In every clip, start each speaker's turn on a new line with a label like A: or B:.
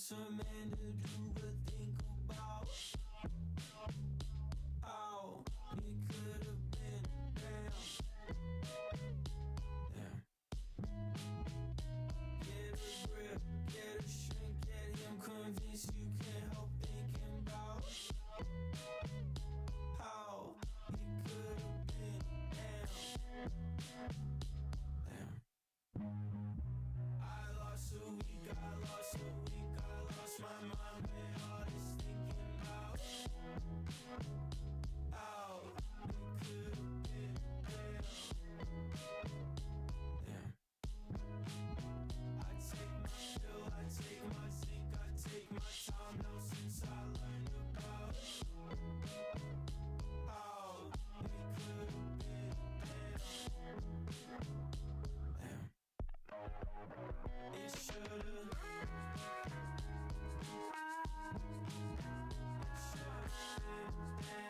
A: some man to do but think about how it could have been. Damn. Get a grip, get a shrink, get him convinced you can't help thinking about how it could have been. Damn. I lost a week, I lost my mind with all this thinking about how it could have been. Damn. I take my pill, I take my zinc, I take my time now since I learned about how it could have been. Damn. It should've. It should've been.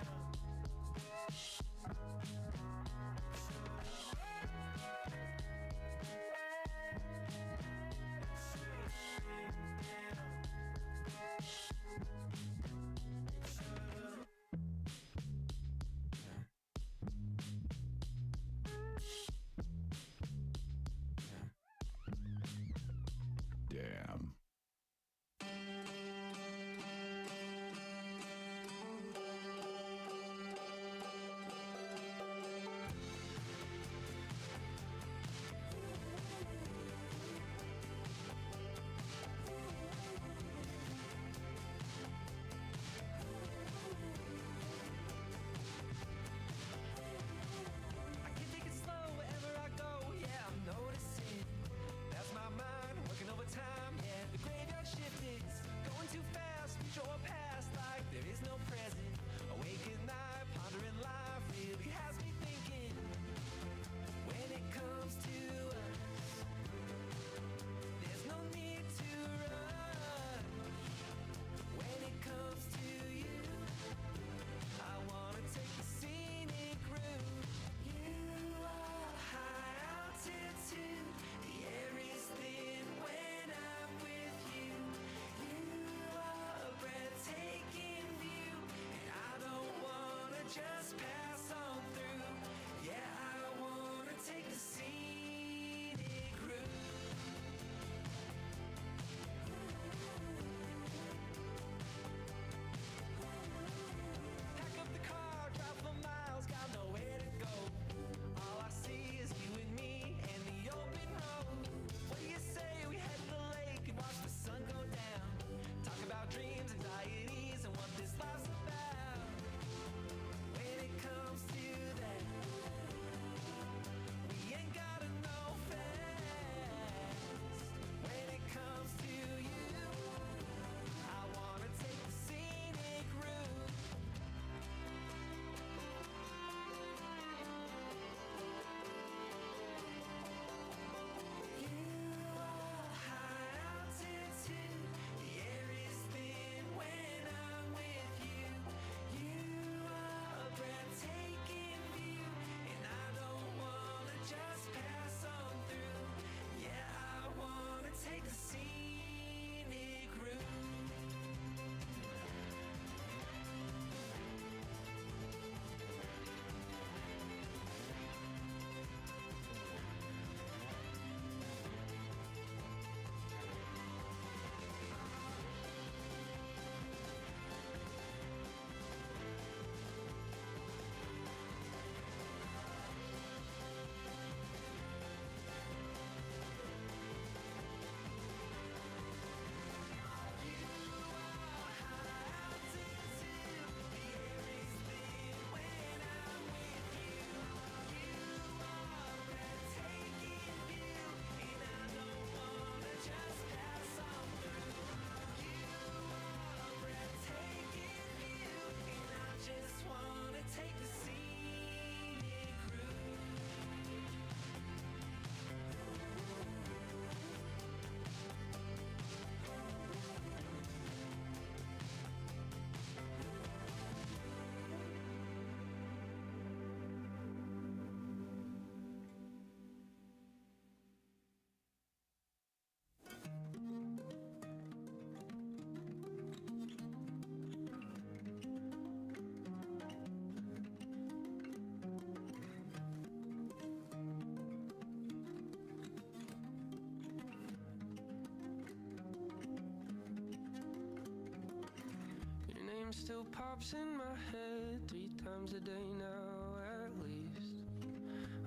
A: still pops in my head 3 times a day now at least.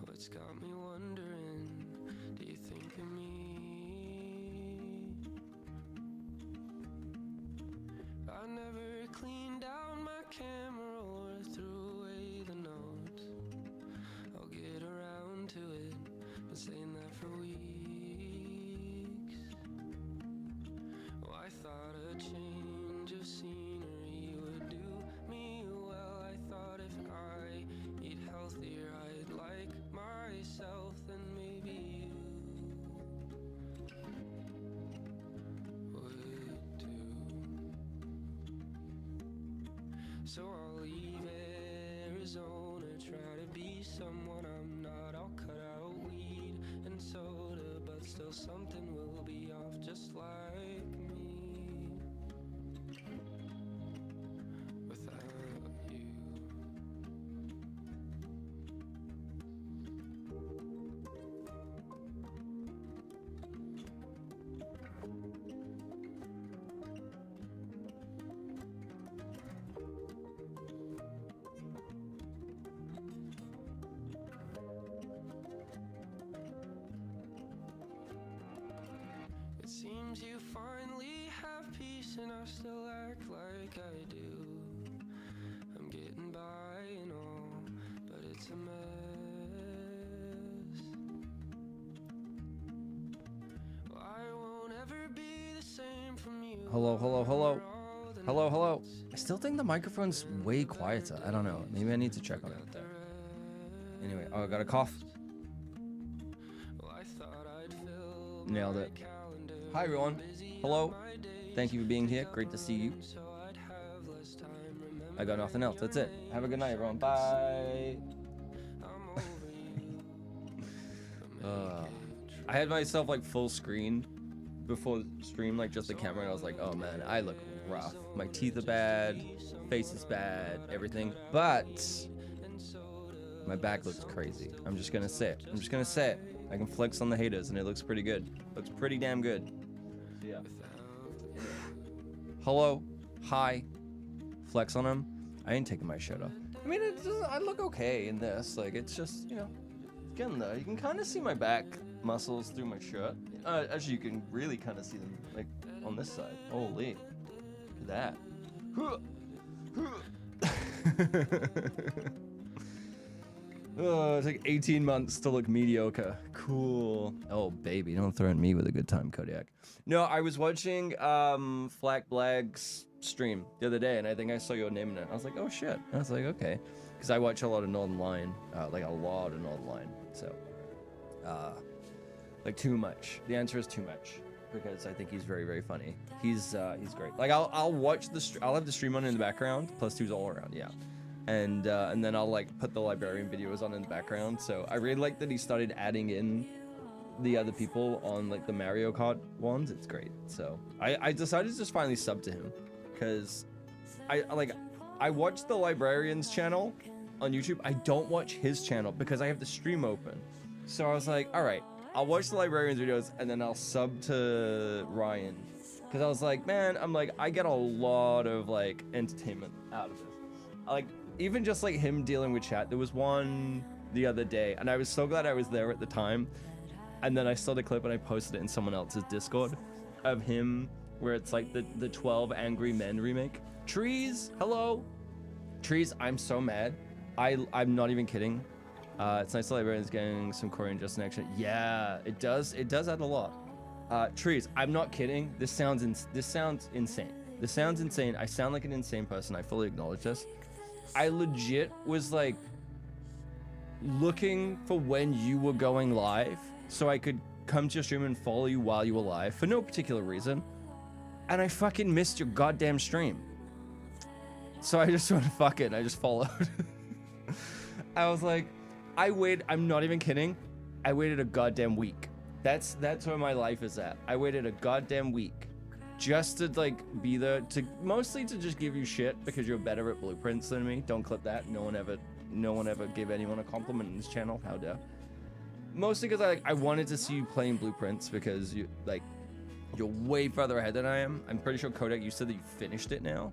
A: What's got me wondering, do you think of me? I never cleaned out my camera or threw away the notes. I'll get around to it, been saying that for weeks. Oh, I thought a change of scenery would do me well. I thought if I eat healthier I'd like myself, then maybe you would too. So I'll leave Arizona, try to be someone I'm not. I'll cut out weed and soda, but still something will be off, just like me without you. It seems you finally have peace and I still act like I do. I'm getting by and all, but it's a mess. Well, I won't ever be the same from you.
B: Hello, hello, hello. Hello, hello. I still think the microphone's way quieter. I don't know. Maybe I need to check on it. Anyway, oh, I got a cough.
A: Well, I thought I'd fill
B: Nailed it. Hi, everyone. Hello. Thank you for being here. Great to see you.
A: so I'd have less time. Remember
B: I got nothing else. That's it. Have a good night, everyone. Bye.
A: I'm over you.
B: I had myself like full screen before the stream, like just the camera, and I was like, oh man, I look rough. My teeth are bad, face is bad, everything. But my back looks crazy. I'm just gonna say it. I'm just gonna say it. I can flex on the haters, and it looks pretty good. Looks pretty damn good. Yeah. Hello. Hi. Flex on him. I ain't taking my shirt off. I mean, I look okay in this. Like, it's just, you know, getting there. You can kind of see my back muscles through my shirt. Actually, you can really kind of see them, like, on this side. Holy. Look at that. Oh, it's like 18 months to look mediocre. Cool. Oh, baby, don't threaten me with a good time, Kodiak. No, I was watching Flack Blag's stream the other day, and I think I saw your name in it. I was like, oh, shit. I was like, okay. Because I watch a lot of Northern Line, like a lot of Northern Line. So, like too much. The answer is too much. Because I think he's very, very funny. He's great. Like, I'll watch I'll have the stream on in the background, plus two's all around, yeah. And then I'll like put the librarian videos on in the background. So I really like that he started adding in the other people on like the Mario Kart ones. It's great. So I decided to just finally sub to him because I watch the librarian's channel on YouTube. I don't watch his channel because I have the stream open. So I was like, all right, I'll watch the librarian's videos and then I'll sub to Ryan because I was like, man, I get a lot of like entertainment out of this. Like, even just like him dealing with chat. There was one the other day and I was so glad I was there at the time. And then I saw the clip and I posted it in someone else's Discord of him where it's like the 12 Angry Men remake. Trees, hello. Trees, I'm so mad. I'm not even kidding. It's nice the librarian's getting some Korean just in action. Yeah, it does add a lot. Trees, I'm not kidding. This sounds insane. This sounds insane. I sound like an insane person. I fully acknowledge this. I legit was like looking for when you were going live so I could come to your stream and follow you while you were live for no particular reason. And I fucking missed your goddamn stream. So I just went, fuck it, and I just followed. I was like, I'm not even kidding. I waited a goddamn week. That's where my life is at. I waited a goddamn week just to like be there to mostly to just give you shit because you're better at blueprints than me. Don't clip that. No one ever gave anyone a compliment in this channel. How dare. Mostly because I wanted to see you playing blueprints because you're way further ahead than I am. I'm pretty sure Kodak, you said that you finished it now.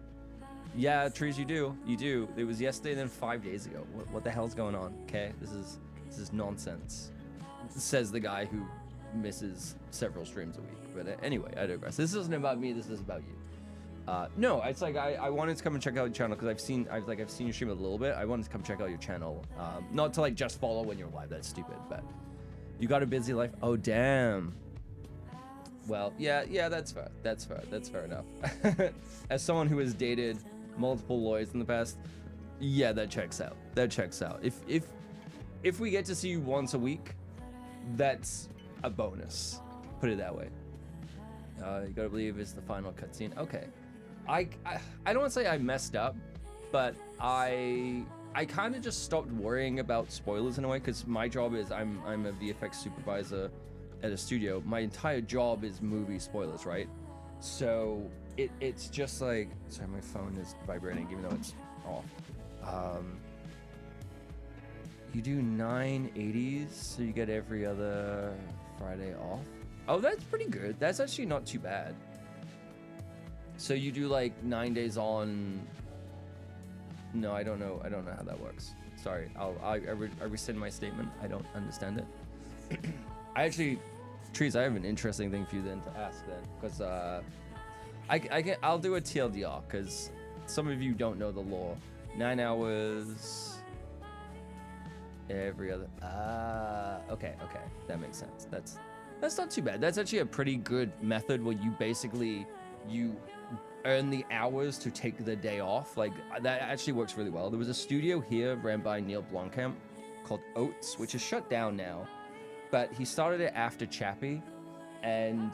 B: Yeah, Trees, you do. You do. It was yesterday, then 5 days ago. What the hell's going on? Okay, this is nonsense. Says the guy who misses several streams a week. But anyway, I digress. This isn't about me. This is about you. No, it's like I wanted to come and check out your channel because I've seen you stream a little bit. I wanted to come check out your channel. Not to like just follow when you're live. That's stupid. But you got a busy life. Oh damn. Well, yeah, that's fair. That's fair enough. As someone who has dated multiple lawyers in the past, yeah, that checks out. If we get to see you once a week, that's a bonus. Put it that way. You gotta believe it's the final cutscene. Okay. I don't want to say I messed up, but I kind of just stopped worrying about spoilers in a way because my job is I'm a VFX supervisor at a studio. My entire job is movie spoilers, right? So it's just like, sorry, my phone is vibrating even though it's off. You do 980s, so you get every other Friday off. Oh, that's pretty good. That's actually not too bad. So you do like 9 days on. No, I don't know how that works. Sorry, I rescind my statement. I don't understand it. I actually, Trees, I have an interesting thing for you then to ask then, because I'll do a TLDR because some of you don't know the law. 9 hours every other. Okay, that makes sense. That's not too bad. That's actually a pretty good method where you basically earn the hours to take the day off. Like that actually works really well. There was a studio here ran by Neil Blomkamp called Oats, which is shut down now, but he started it after Chappie. And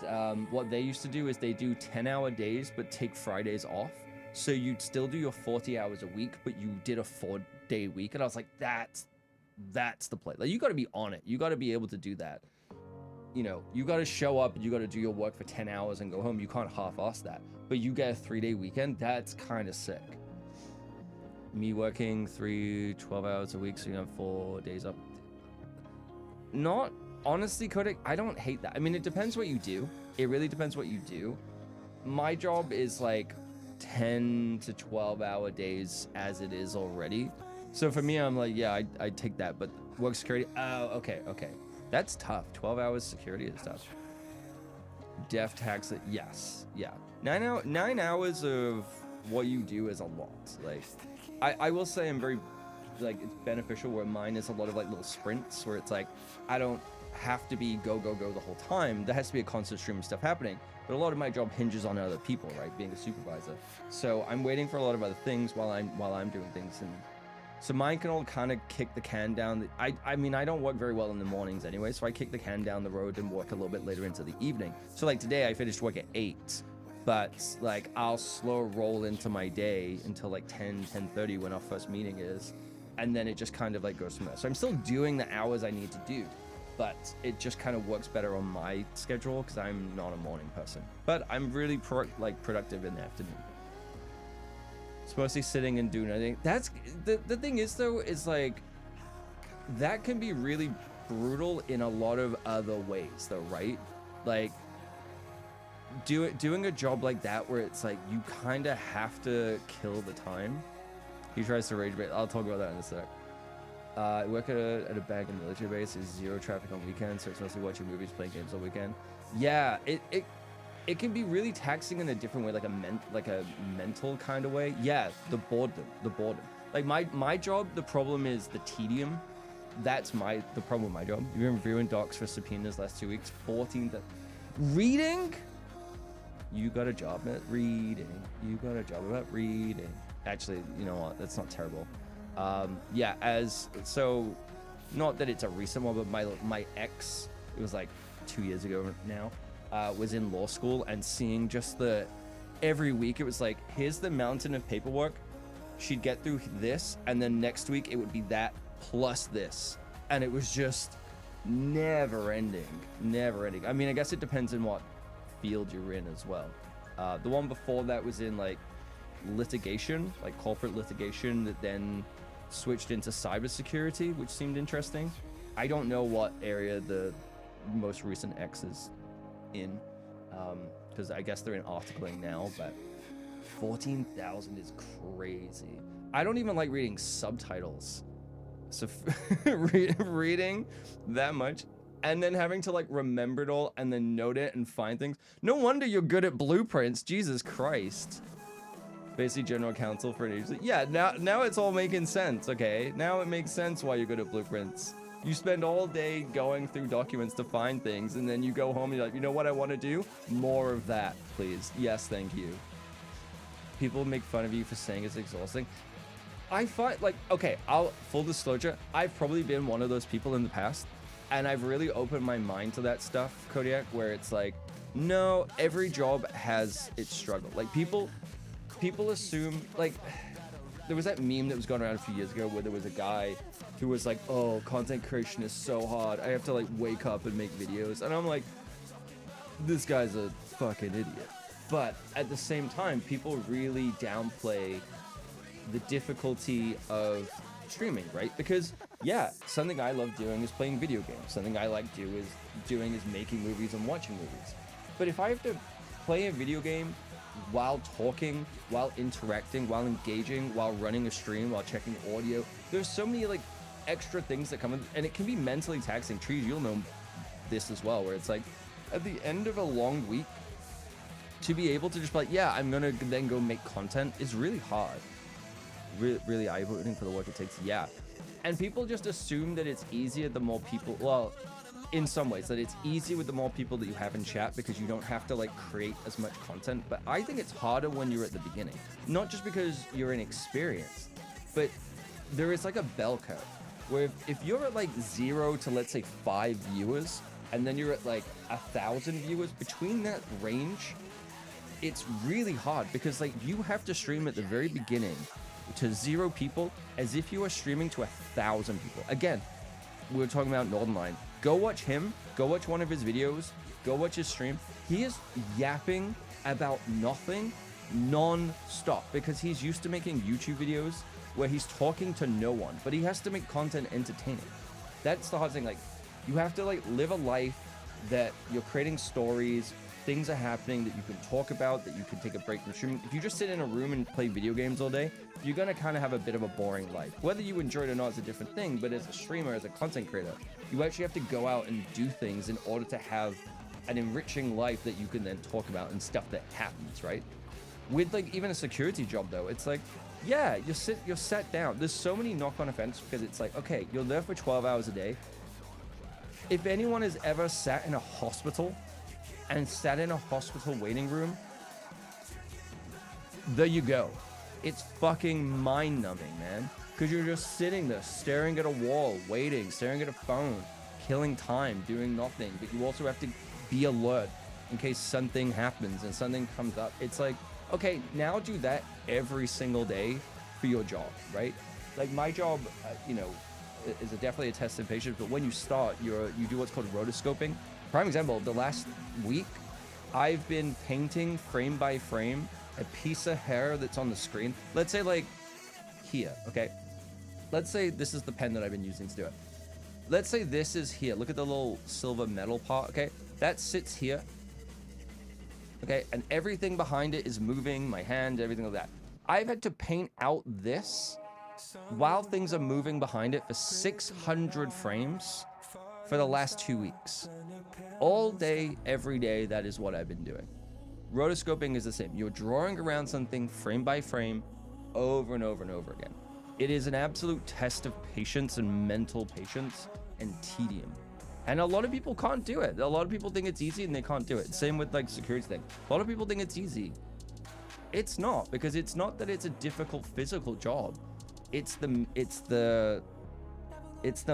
B: what they used to do is they do 10-hour days, but take Fridays off. So you'd still do your 40 hours a week, but you did a 4-day week. And I was like, that's the play. Like, you got to be on it. You got to be able to do that. You know, you got to show up, you got to do your work for 10 hours and go home. You can't half-ass that. But you get a 3-day weekend, that's kind of sick. Me working 12 hours a week, so you have 4 days up. Not, honestly, Kodak, I don't hate that. I mean, it depends what you do. It really depends what you do. My job is like 10 to 12 hour days as it is already. So for me, I'm like, yeah, I take that. But work security, oh, okay. That's tough. 12 hours security is tough. Def tax it, yes, yeah. 9 hours of what you do is a lot. Like, I will say I'm very, like, it's beneficial where mine is a lot of like little sprints where it's like, I don't have to be go the whole time. There has to be a constant stream of stuff happening. But a lot of my job hinges on other people, right? Being a supervisor. So I'm waiting for a lot of other things while I'm doing things, and so mine can all kind of kick the can down. I mean, I don't work very well in the mornings anyway, so I kick the can down the road and work a little bit later into the evening. So like today I finished work at 8, but like I'll slow roll into my day until like 10:30 when our first meeting is, and then it just kind of like goes from there. So I'm still doing the hours I need to do, but it just kind of works better on my schedule because I'm not a morning person. But I'm really productive in the afternoon. It's mostly sitting and doing nothing. That's the thing is though, is like that can be really brutal in a lot of other ways though, right? Like doing a job like that where it's like you kind of have to kill the time. He tries to rage bait. I'll talk about that in a sec. I work at a bank and military base. There's zero traffic on weekends, so it's mostly watching movies, playing games all weekend. Yeah, it can be really taxing in a different way, like a mental kind of way. Yeah, the boredom. Like my job, the problem is the tedium. That's the problem with my job. You've been reviewing docs for subpoenas last 2 weeks. 14. Reading? You got a job at reading. You got a job about reading. Actually, you know what? That's not terrible. Yeah, so not that it's a recent one, but my ex, it was like 2 years ago now, was in law school, and seeing just every week it was like, here's the mountain of paperwork. She'd get through this, and then next week it would be that plus this, and it was just never ending. I mean, I guess it depends on what field you're in as well. The one before that was in like litigation, like corporate litigation, that then switched into cybersecurity, which seemed interesting. I don't know what area the most recent ex is in, because I guess they're in articling now, but 14,000 is crazy. I don't even like reading subtitles. So reading that much and then having to like remember it all and then note it and find things. No wonder you're good at blueprints. Jesus Christ. Basically general counsel for an agency. Yeah, now it's all making sense. Okay, now it makes sense why you're good at blueprints. You spend all day going through documents to find things, and then you go home and you're like, you know what I want to do? More of that, please. Yes, thank you. People make fun of you for saying it's exhausting. I find, like, okay, full disclosure, I've probably been one of those people in the past, and I've really opened my mind to that stuff, Kodiak, where it's like, no, every job has its struggle. Like, people assume, like, there was that meme that was going around a few years ago where there was a guy who was like, oh, content creation is so hard. I have to like wake up and make videos. And I'm like, this guy's a fucking idiot. But at the same time, people really downplay the difficulty of streaming, right? Because yeah, something I love doing is playing video games. Something I like doing is making movies and watching movies. But if I have to play a video game while talking, while interacting, while engaging, while running a stream, while checking audio, there's so many like extra things that come in, and it can be mentally taxing. Trees, you'll know this as well, where it's like at the end of a long week to be able to just be like, yeah, I'm gonna then go make content is really hard. Really eye-opening for the work it takes. Yeah. And people just assume that it's easier the more people, well, in some ways, that it's easier with the more people that you have in chat because you don't have to like create as much content. But I think it's harder when you're at the beginning, not just because you're inexperienced, but there is like a bell curve where if you're at like 0 to let's say 5 viewers, and then you're at like 1,000 viewers, between that range, it's really hard because like you have to stream at the very beginning to 0 people as if you are streaming to 1,000 people. Again, we were talking about Northernline. Go watch him, go watch one of his videos, go watch his stream. He is yapping about nothing non-stop because he's used to making YouTube videos where he's talking to no one, but he has to make content entertaining. That's the hard thing. Like, you have to like live a life that you're creating stories, things are happening that you can talk about, that you can take a break from streaming. If you just sit in a room and play video games all day, you're gonna kind of have a bit of a boring life. Whether you enjoy it or not is a different thing, but as a streamer, as a content creator, you actually have to go out and do things in order to have an enriching life that you can then talk about and stuff that happens, right? With like even a security job though, it's like, yeah, you're sat down. There's so many knock-on effects because it's like, okay, you're there for 12 hours a day. If anyone has ever sat in a hospital and sat in a hospital waiting room, there you go. It's fucking mind-numbing, man. Because you're just sitting there, staring at a wall, waiting, staring at a phone, killing time, doing nothing. But you also have to be alert in case something happens and something comes up. It's like, okay, now do that every single day for your job, right? Like my job, is definitely a test of patience. But when you start, you do what's called rotoscoping. Prime example, the last week, I've been painting frame by frame a piece of hair that's on the screen. Let's say like here, okay? Let's say this is the pen that I've been using to do it. Let's say this is here. Look at the little silver metal part, okay? That sits here, okay? And everything behind it is moving, my hand, everything like that. I've had to paint out this while things are moving behind it for 600 frames for the last 2 weeks. All day, every day, that is what I've been doing. Rotoscoping is the same. You're drawing around something frame by frame over and over and over again. It is an absolute test of patience and mental patience and tedium. And a lot of people can't do it. A lot of people think it's easy and they can't do it. Same with like security thing. A lot of people think it's easy. It's not, because it's not that it's a difficult physical job. It's the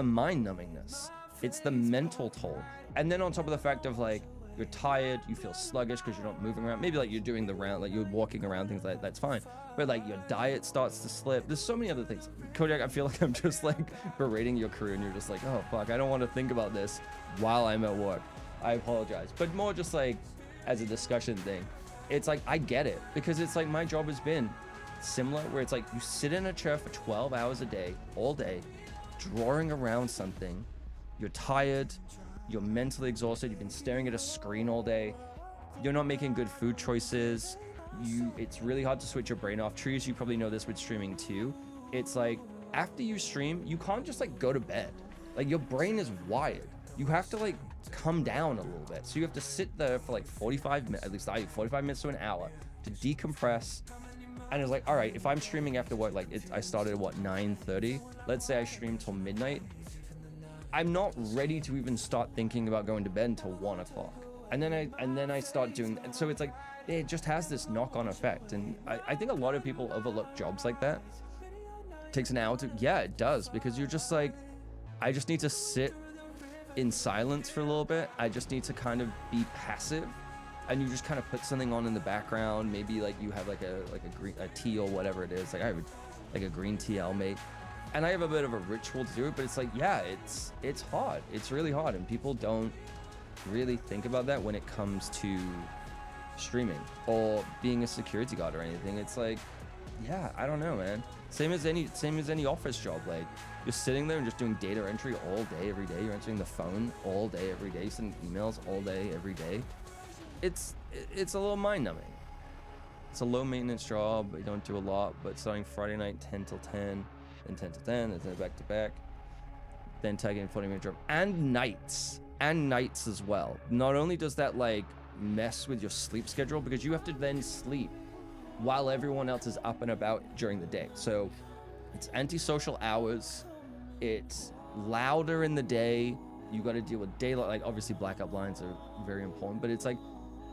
B: mind numbingness. It's the mental toll. And then on top of the fact of like, you're tired, you feel sluggish because you're not moving around. Maybe like you're doing the round, like you're walking around, things like that, that's fine. But like your diet starts to slip. There's so many other things. Kodiak, I feel like I'm just like berating your crew and you're just like, oh fuck, I don't want to think about this while I'm at work. I apologize. But more just like as a discussion thing. It's like, I get it, because it's like my job has been similar, where it's like you sit in a chair for 12 hours a day, all day, drawing around something. You're tired, you're mentally exhausted, you've been staring at a screen all day, you're not making good food choices, it's really hard to switch your brain off. Trees, you probably know this with streaming too. It's like after you stream, you can't just like go to bed. Like your brain is wired. You have to like come down a little bit. So you have to sit there for like 45 minutes, at least 45 minutes to an hour to decompress. And it's like, all right, if I'm streaming after what, like I started at what, 9:30? Let's say I stream till midnight. I'm not ready to even start thinking about going to bed until 1 o'clock. And then I start doing, and so it's like, it just has this knock-on effect. And I think a lot of people overlook jobs like that. It takes an hour to, yeah, it does, because you're just like, I just need to sit in silence for a little bit. I just need to kind of be passive. And you just kind of put something on in the background. Maybe like you have like a tea or whatever it is. Like I have like a green tea I'll make. And I have a bit of a ritual to do it, but it's like, yeah, it's hard. It's really hard. And people don't really think about that when it comes to streaming or being a security guard or anything. It's like, yeah, I don't know, man. Same as any office job. Like you're sitting there and just doing data entry all day, every day. You're answering the phone all day, every day, sending emails all day, every day. It's a little mind-numbing. It's a low-maintenance job. You don't do a lot, but starting Friday night 10 till 10, then 10 till 10, then back-to-back, then taking 40-minute job, and nights as well. Not only does that like mess with your sleep schedule, because you have to then sleep while everyone else is up and about during the day. So it's antisocial hours. It's louder in the day. You got to deal with daylight. Like obviously blackout blinds are very important, but it's like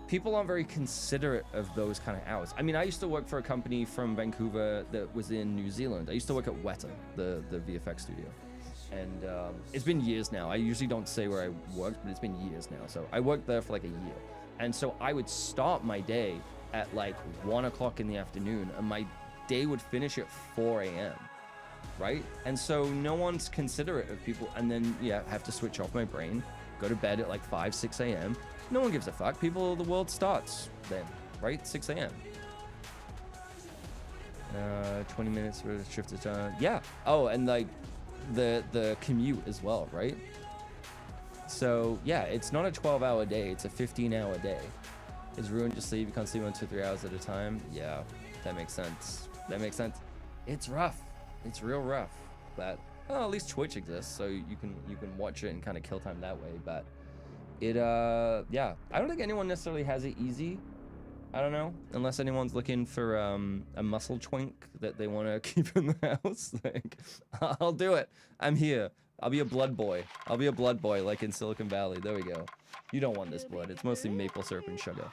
B: people aren't very considerate of those kind of hours. I mean, I used to work for a company from Vancouver that was in New Zealand. I used to work at Weta, the VFX studio. And it's been years now. I usually don't say where I worked, but it's been years now. So I worked there for like a year. And so I would start my day at like 1 o'clock in the afternoon, and my day would finish at 4 a.m. Right? And so no one's considerate of people. And then, yeah, have to switch off my brain, go to bed at like 5, 6 a.m. No one gives a fuck. The world starts then, right? 6 a.m. 20 minutes for the shift is done. Yeah. Oh, and like the commute as well, right? So yeah, it's not a 12-hour day. It's a 15-hour day. Is ruined your sleep. You can't sleep on 2-3 hours at a time. Yeah, that makes sense. That makes sense. It's rough. It's real rough. But at least Twitch exists, so you can watch it and kind of kill time that way. But it yeah, I don't think anyone necessarily has it easy. I don't know, unless anyone's looking for a muscle twink that they want to keep in the house. Like, I'll do it. I'm here. I'll be a blood boy. I'll be a blood boy like in Silicon Valley. There we go. You don't want this blood. It's mostly maple syrup and sugar.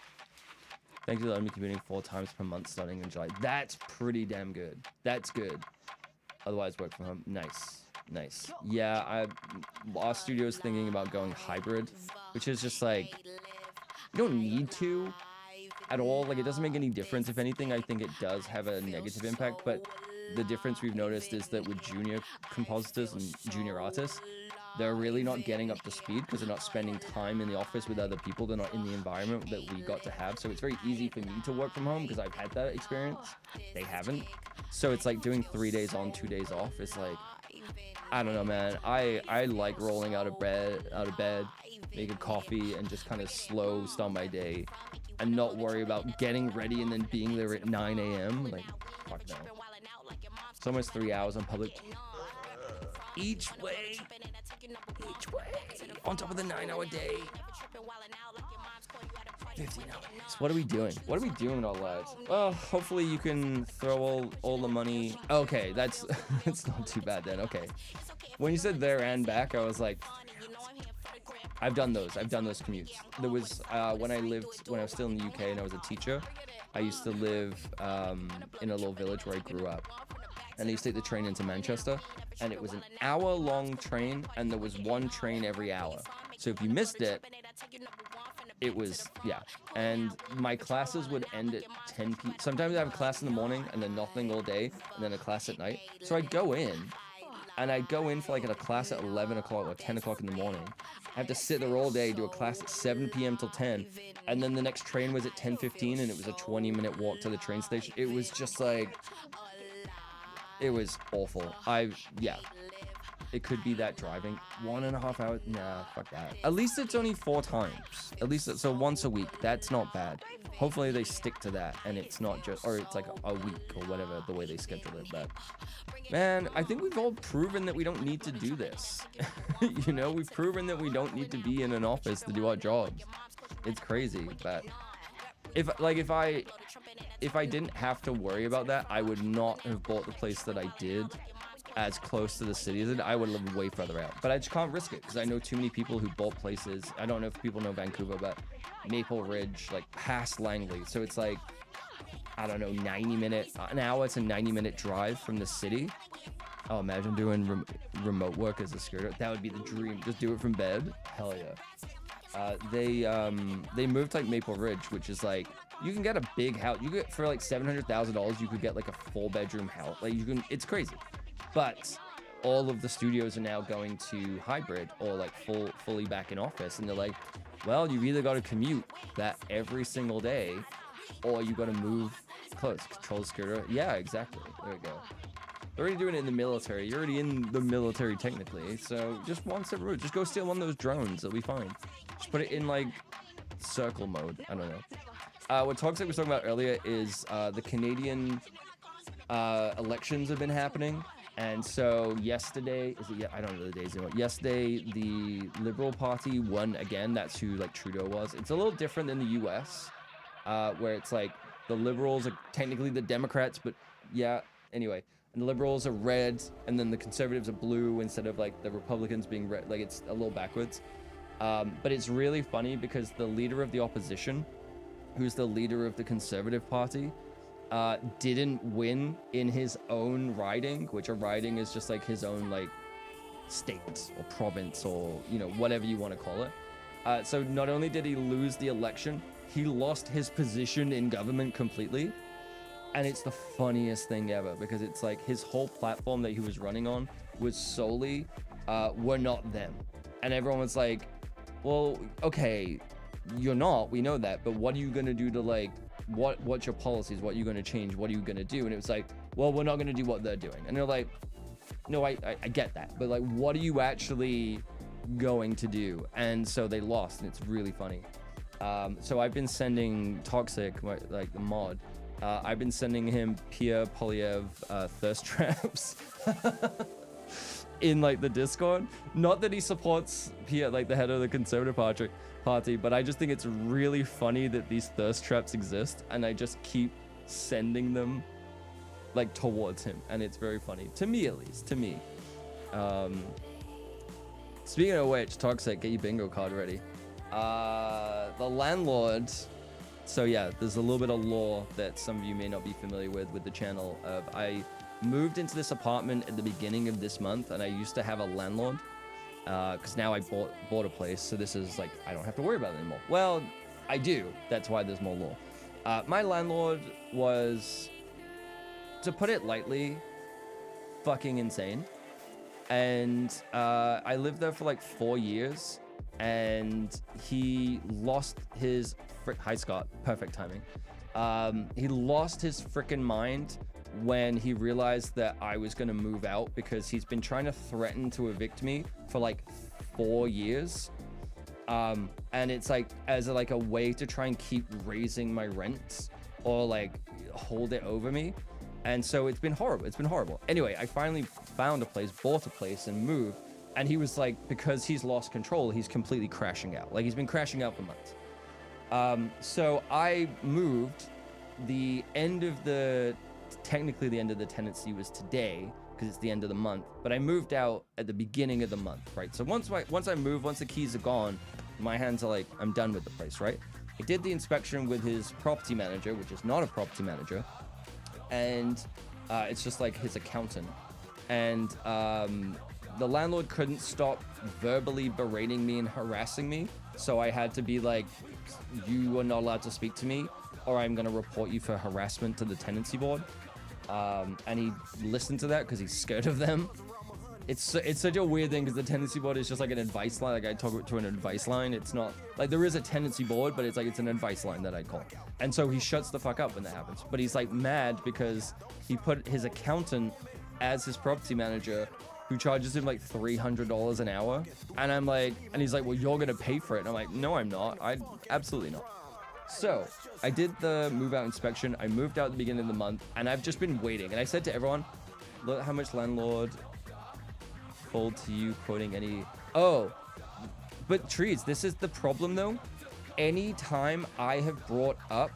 B: Thank you for letting me commuting 4 times per month starting in July. That's pretty damn good. That's good. Otherwise, work from home. Nice. Nice. Yeah, our studio's thinking about going hybrid, which is just like, you don't need to at all. Like, it doesn't make any difference. If anything, I think it does have a negative impact, but the difference we've noticed is that with junior compositors and junior artists, they're really not getting up to speed because they're not spending time in the office with other people. They're not in the environment that we got to have. So it's very easy for me to work from home because I've had that experience. They haven't. So it's like doing 3 days on, 2 days off. It's like, I don't know, man. I like rolling out of bed, making coffee, and just kind of slow start my day and not worry about getting ready and then being there at 9 a.m. Like, fuck no. It's almost 3 hours on public. Each way. On top of the 9-hour day. 15 hours. What are we doing? What are we doing in our lives? Well, hopefully you can throw all the money. Okay, that's not too bad then. Okay. When you said there and back, I was like, I've done those commutes. There was when I was still in the UK and I was a teacher, I used to live in a little village where I grew up. And I used to take the train into Manchester, and it was an hour-long train, and there was one train every hour. So if you missed it, it was, yeah. And my classes would end at 10 p.m. Sometimes I have a class in the morning, and then nothing all day, and then a class at night. So I'd go in for like a class at 11 o'clock or 10 o'clock in the morning. I have to sit there all day, do a class at 7 p.m. till 10, and then the next train was at 10:15, and it was a 20-minute walk to the train station. It was just like... It was awful. Yeah. it could be that driving 1.5 hours. Nah, fuck that. At least it's only 4 times. At least so once a week. That's not bad. Hopefully they stick to that and it's not just, or it's like a week or whatever the way they schedule it. But man, I think we've all proven that we don't need to do this. You know, we've proven that we don't need to be in an office to do our jobs. It's crazy. But if I didn't have to worry about that, I would not have bought the place that I did as close to the city as it. I would live way further out, but I just can't risk it because I know too many people who bought places. I don't know if people know Vancouver, but Maple Ridge, like past Langley, so it's like, I don't know, an hour to 90-minute drive from the city. Oh, imagine doing remote work as a security. That would be the dream. Just do it from bed. Hell yeah. They moved to like Maple Ridge, which is like, you can get a big house. You get for like $700,000, you could get like a 4-bedroom house. Like you can, it's crazy. But all of the studios are now going to hybrid or like fully back in office, and they're like, well, you've either got to commute that every single day, or you got to move close. Control security. Yeah, exactly. There we go. They're already doing it in the military. You're already in the military technically, so just one step route. Just go steal one of those drones. It'll be fine. Just put it in like circle mode. I don't know. What Toxic was talking about earlier is the Canadian elections have been happening. And so yesterday, I don't know the days anymore. Yesterday, the Liberal Party won again. That's who like Trudeau was. It's a little different than the US, where it's like the Liberals are technically the Democrats, but yeah, anyway. And the Liberals are red, and then the Conservatives are blue instead of like the Republicans being red. Like it's a little backwards. But it's really funny because the leader of the opposition, who's the leader of the Conservative Party, didn't win in his own riding, which a riding is just like his own like state or province or, you know, whatever you want to call it. So not only did he lose the election, he lost his position in government completely. And it's the funniest thing ever because it's like his whole platform that he was running on was solely, we're not them. And everyone was like, well, okay, you're not, we know that, but what are you going to do to like, what's your policies? What are you going to change? What are you going to do? And it was like, well, we're not going to do what they're doing. And they're like, no, I get that. But like, what are you actually going to do? And so they lost, and it's really funny. So I've been sending Toxic, like the mod, I've been sending him Pierre Polyev thirst traps in like the Discord. Not that he supports Pierre, like the head of the Conservative Party, but I just think it's really funny that these thirst traps exist, and I just keep sending them like towards him, and it's very funny to me, at least to me. Speaking of which, Toxic, get your bingo card ready. The landlord. So yeah, there's a little bit of lore that some of you may not be familiar with the channel. I moved into this apartment at the beginning of this month, and I used to have a landlord. Because now I bought a place, so this is like, I don't have to worry about it anymore. Well, I do. That's why there's more law. My landlord was, to put it lightly, fucking insane. And I lived there for like 4 years, and he lost his hi Scott, perfect timing. He lost his freaking mind when he realized that I was going to move out, because he's been trying to threaten to evict me for like 4 years. And it's like as a way to try and keep raising my rents or like hold it over me. And so it's been horrible. Anyway, I finally found a place, bought a place, and moved. And he was like, because he's lost control, he's completely crashing out. Like he's been crashing out for months. So I moved. Technically the end of the tenancy was today, because it's the end of the month, but I moved out at the beginning of the month, right? So once I move, once the keys are gone, my hands are like, I'm done with the place, right? I did the inspection with his property manager, which is not a property manager, and it's just like his accountant. And the landlord couldn't stop verbally berating me and harassing me, so I had to be like, you are not allowed to speak to me, or I'm going to report you for harassment to the tenancy board. And he listened to that because he's scared of them. It's such a weird thing, because the tenancy board is just like an advice line. Like I talk to an advice line. It's not like there is a tenancy board, but it's like it's an advice line that I call. And so he shuts the fuck up when that happens. But he's like mad because he put his accountant as his property manager, who charges him like $300 an hour. And I'm like, and he's like, well, you're gonna pay for it. And I'm like, no, I'm not. Absolutely not. So I did the move out inspection. I moved out at the beginning of the month, and I've just been waiting. And I said to everyone, look how much landlord called to you quoting any. Oh, but Trees, this is the problem though. Anytime I have brought up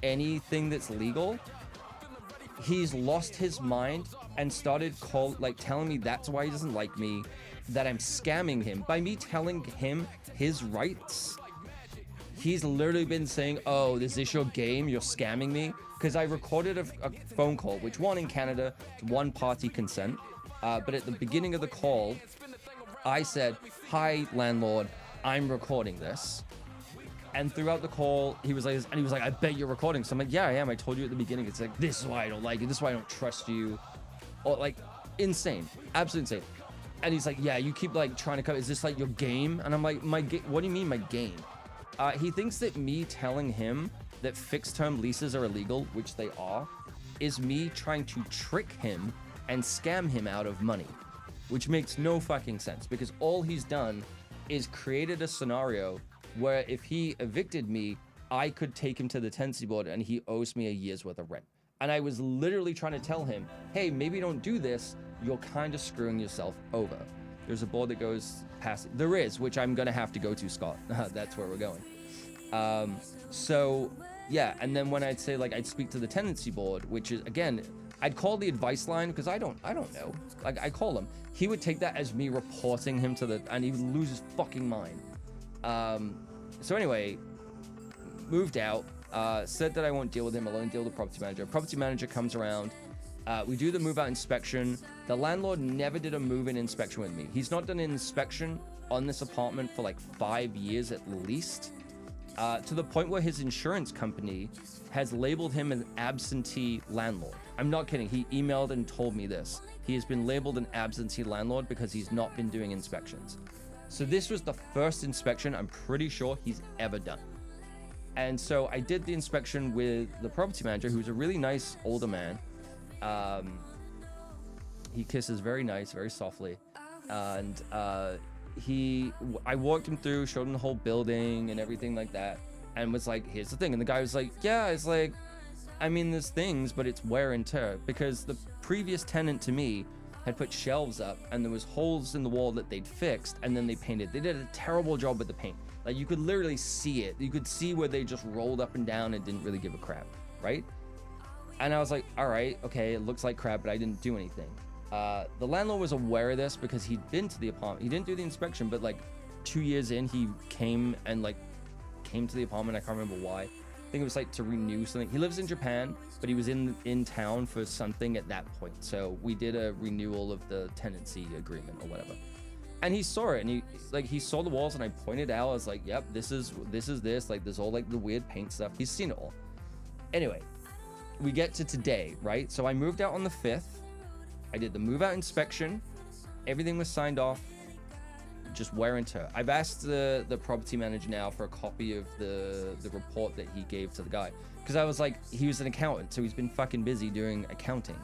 B: anything that's legal, he's lost his mind and started telling me that's why he doesn't like me, that I'm scamming him by me telling him his rights. He's literally been saying, oh, is this your game? You're scamming me? Because I recorded a phone call, which one in Canada, one party consent. But at the beginning of the call, I said, hi, landlord, I'm recording this. And throughout the call, he was like, I bet you're recording. So I'm like, yeah, I am. I told you at the beginning. It's like, this is why I don't like you. This is why I don't trust you. Or like, insane. Absolutely insane. And he's like, yeah, you keep like trying to come. Is this like your game? And I'm like, what do you mean my game? He thinks that me telling him that fixed term leases are illegal, which they are, is me trying to trick him and scam him out of money, which makes no fucking sense because all he's done is created a scenario where if he evicted me, I could take him to the tenancy board and he owes me a year's worth of rent. And I was literally trying to tell him, hey, maybe don't do this. You're kind of screwing yourself over. There's a board that goes past. There is, which I'm going to have to go to, Scott. That's where we're going. So yeah. And then when I'd say like, I'd speak to the tenancy board, which is again, I'd call the advice line because I don't know. Like I call him. He would take that as me reporting him to and he would lose his fucking mind. So anyway, moved out, said that I won't deal with him. I'll only deal with the property manager. Property manager comes around. We do the move out inspection. The landlord never did a move-in inspection with me. He's not done an inspection on this apartment for like 5 years at least, to the point where his insurance company has labeled him an absentee landlord. I'm not kidding. He emailed and told me this. He has been labeled an absentee landlord because he's not been doing inspections. So this was the first inspection I'm pretty sure he's ever done. And so I did the inspection with the property manager, who's a really nice older man. He kisses very nice, very softly. And I walked him through, showed him the whole building and everything like that, and was like, here's the thing. And the guy was like, yeah, it's like, I mean, there's things, but it's wear and tear, because the previous tenant to me had put shelves up and there was holes in the wall that they'd fixed and then they painted. They did a terrible job with the paint. Like you could literally see it. You could see where they just rolled up and down and didn't really give a crap, right? And I was like, all right, okay, it looks like crap, but I didn't do anything. The landlord was aware of this because he'd been to the apartment. He didn't do the inspection, but like 2 years in, he came to the apartment. I can't remember why. I think it was like to renew something. He lives in Japan, but he was in town for something at that point. So we did a renewal of the tenancy agreement or whatever. And he saw it, and he saw the walls, and I pointed out. I was like, yep, this is like there's all like the weird paint stuff. He's seen it all. Anyway, we get to today, right? So I moved out on the 5th. I did the move out inspection. Everything was signed off. Just wear and tear. I've asked the property manager now for a copy of the report that he gave to the guy, because I was like, he was an accountant, so he's been fucking busy doing accounting.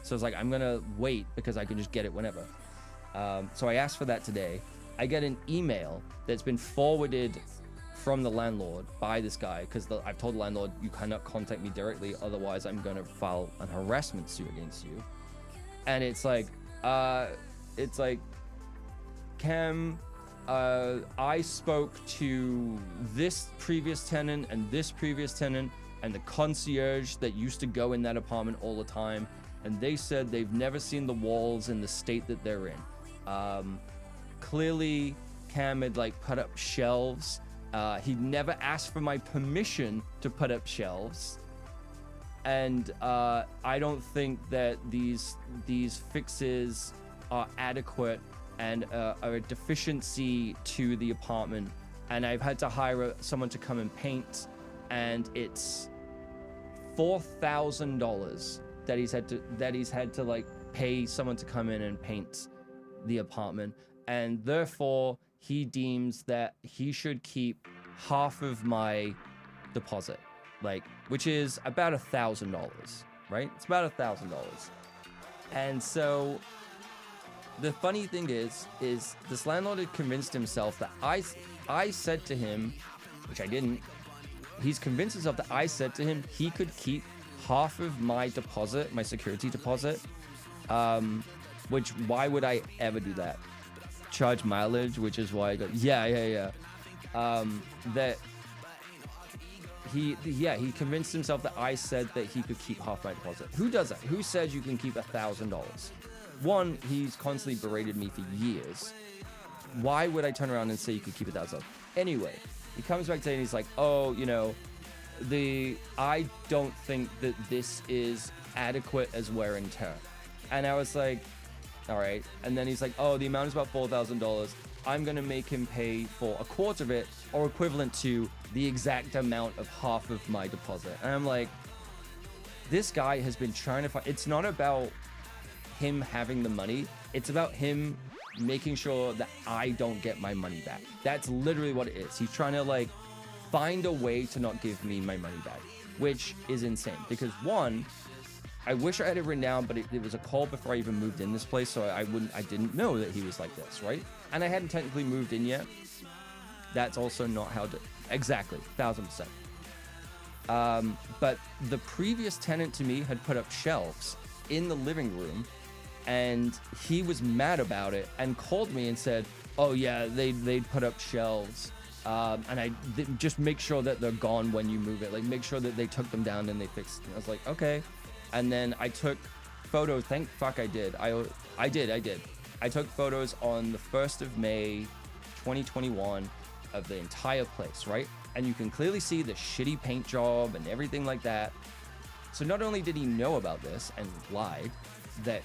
B: So I was like, I'm gonna wait because I can just get it whenever. So I asked for that today. I get an email that's been forwarded from the landlord by this guy, because I've told the landlord, you cannot contact me directly, otherwise I'm gonna file an harassment suit against you. And it's like Cam, I spoke to this previous tenant and this previous tenant and the concierge that used to go in that apartment all the time, and they said they've never seen the walls in the state that they're in. Clearly Cam had like put up shelves. He never asked for my permission to put up shelves. And I don't think that these fixes are adequate and are a deficiency to the apartment. And I've had to hire someone to come and paint, and it's $4,000 that he's had to like pay someone to come in and paint the apartment, and therefore he deems that he should keep half of my deposit, like, which is about $1,000, right? It's about $1,000. And so the funny thing is this landlord had convinced himself that I said to him, which I didn't. He's convinced himself that I said to him he could keep half of my deposit, my security deposit. Which, why would I ever do that? Charge mileage, which is why I go, yeah. That he convinced himself that I said that he could keep half my deposit. Who does that? Who says you can keep $1,000? One, he's constantly berated me for years. Why would I turn around and say you could keep $1,000? Anyway, he comes back today and he's like, oh, you know, I don't think that this is adequate as wear and tear. And I was like, all right. And then he's like, oh, the amount is about $4,000. I'm going to make him pay for a quarter of it, or equivalent to the exact amount of half of my deposit. And I'm like, this guy has been trying to find, it's not about him having the money. It's about him making sure that I don't get my money back. That's literally what it is. He's trying to like find a way to not give me my money back, which is insane. Because one, I wish I had it written down, but it was a call before I even moved in this place, so I didn't know that he was like this, right? And I hadn't technically moved in yet. That's also not how to, exactly, 1000%. But the previous tenant to me had put up shelves in the living room, and he was mad about it and called me and said, oh yeah, they'd put up shelves. And just make sure that they're gone when you move it. Like, make sure that they took them down and they fixed it. I was like, okay. And then I took photos. Thank fuck I did. I did. I took photos on the 1st of May, 2021 of the entire place, right? And you can clearly see the shitty paint job and everything like that. So not only did he know about this and lied, that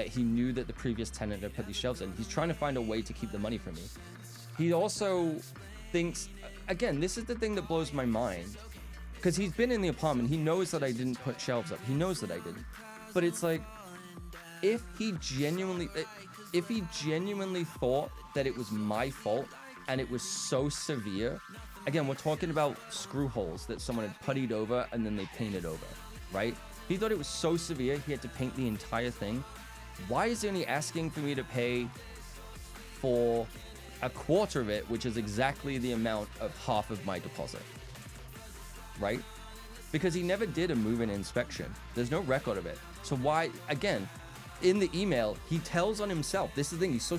B: he knew that the previous tenant had put these shelves in, he's trying to find a way to keep the money from me. He also thinks, again, this is the thing that blows my mind, because he's been in the apartment. He knows that I didn't put shelves up. He knows that I didn't. But it's like, if he genuinely thought that it was my fault and it was so severe, again, we're talking about screw holes that someone had puttied over and then they painted over, right? He thought it was so severe he had to paint the entire thing. Why is he only asking for me to pay for a quarter of it, which is exactly the amount of half of my deposit, right? Because he never did a move-in inspection. There's no record of it. So why, again, in the email, he tells on himself. This is the thing, he's so,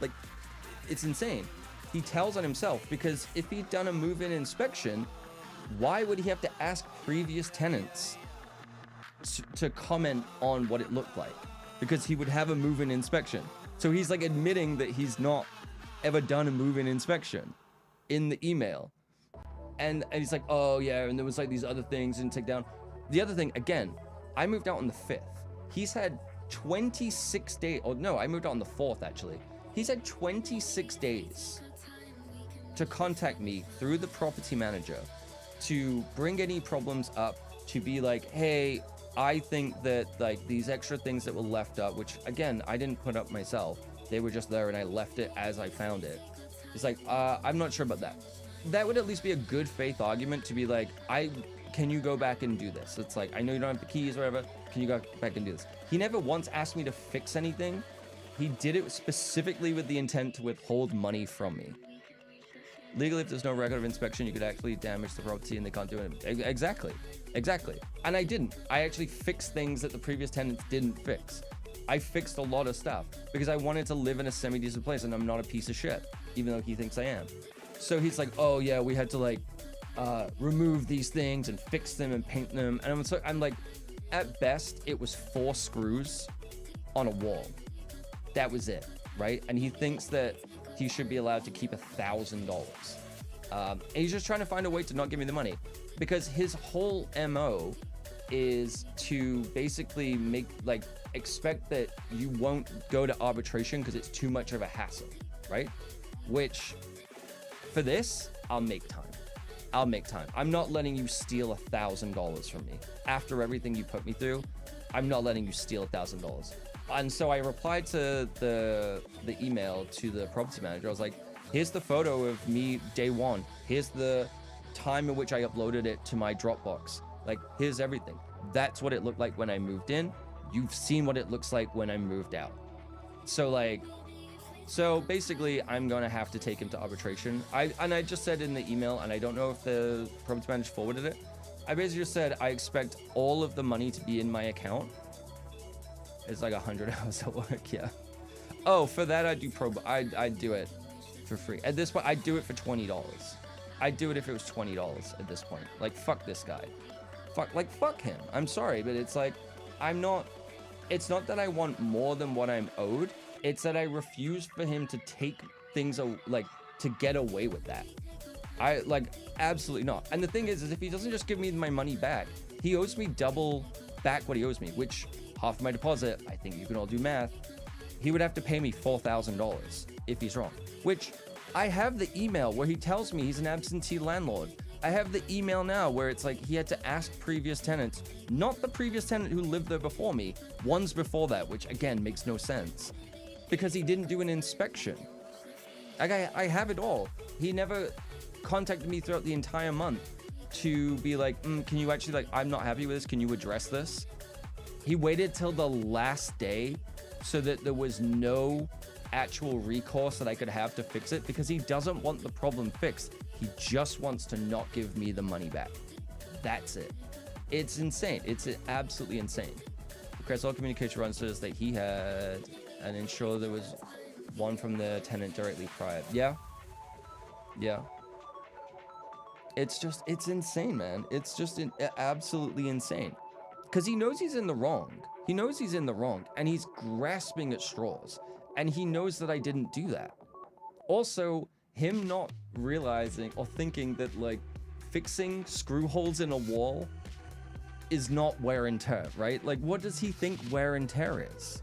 B: like, it's insane. He tells on himself, because if he'd done a move-in inspection, why would he have to ask previous tenants to comment on what it looked like? Because he would have a move-in inspection. So he's like admitting that he's not ever done a move-in inspection in the email. And he's like, oh yeah, and there was like these other things didn't take down. The other thing, again, I moved out on the 5th. He's had 26 days, or no, I moved out on the 4th actually. He's had 26 days to contact me through the property manager to bring any problems up, to be like, hey, I think that like these extra things that were left up, which again, I didn't put up myself. They were just there and I left it as I found it. It's like, I'm not sure about that. That would at least be a good faith argument to be like, can you go back and do this? It's like, I know you don't have the keys or whatever. Can you go back and do this? He never once asked me to fix anything. He did it specifically with the intent to withhold money from me. Legally, if there's no record of inspection, you could actually damage the property and they can't do it. Exactly. And I didn't. I actually fixed things that the previous tenants didn't fix. I fixed a lot of stuff because I wanted to live in a semi-decent place, and I'm not a piece of shit, even though he thinks I am. So he's like, oh yeah, we had to like remove these things and fix them and paint them. And I'm like, at best, it was 4 screws on a wall. That was it, right? And he thinks that he should be allowed to keep $1,000. And he's just trying to find a way to not give me the money, because his whole MO is to basically expect that you won't go to arbitration because it's too much of a hassle, right? Which, for this, I'll make time. I'm not letting you steal $1,000 from me. After everything you put me through, I'm not letting you steal $1,000. And so I replied to the email to the property manager. I was like, here's the photo of me day one. Here's the time in which I uploaded it to my Dropbox. Like, here's everything. That's what it looked like when I moved in. You've seen what it looks like when I moved out. So like, so basically, I'm gonna have to take him to arbitration. I just said in the email, and I don't know if the property manager forwarded it. I basically just said I expect all of the money to be in my account. It's like 100 hours at work, yeah. Oh, for that I do I'd do it for free. At this point, I'd do it for $20. I'd do it if it was $20 at this point. Like, fuck this guy. Fuck him. I'm sorry, but it's like, it's not that I want more than what I'm owed. It's that I refuse for him to take things, like, to get away with that. I, like, absolutely not. And the thing is if he doesn't just give me my money back, he owes me double back what he owes me, which half of my deposit, I think you can all do math, he would have to pay me $4,000 if he's wrong. Which, I have the email where he tells me he's an absentee landlord. I have the email now where it's like he had to ask previous tenants, not the previous tenant who lived there before me, ones before that, which again makes no sense, because he didn't do an inspection. Like, I have it all. He never contacted me throughout the entire month to be like, can you actually, like, I'm not happy with this, can you address this? He waited till the last day so that there was no actual recourse that I could have to fix it, because he doesn't want the problem fixed. He just wants to not give me the money back. That's it. It's insane. It's absolutely insane. Request all communication runs says that he had and ensure there was one from the tenant directly prior. Yeah. It's insane, man. It's just absolutely insane. Because he knows he's in the wrong. He knows he's in the wrong, and he's grasping at straws. And he knows that I didn't do that. Also, him not realizing or thinking that, like, fixing screw holes in a wall is not wear and tear, right? Like, what does he think wear and tear is?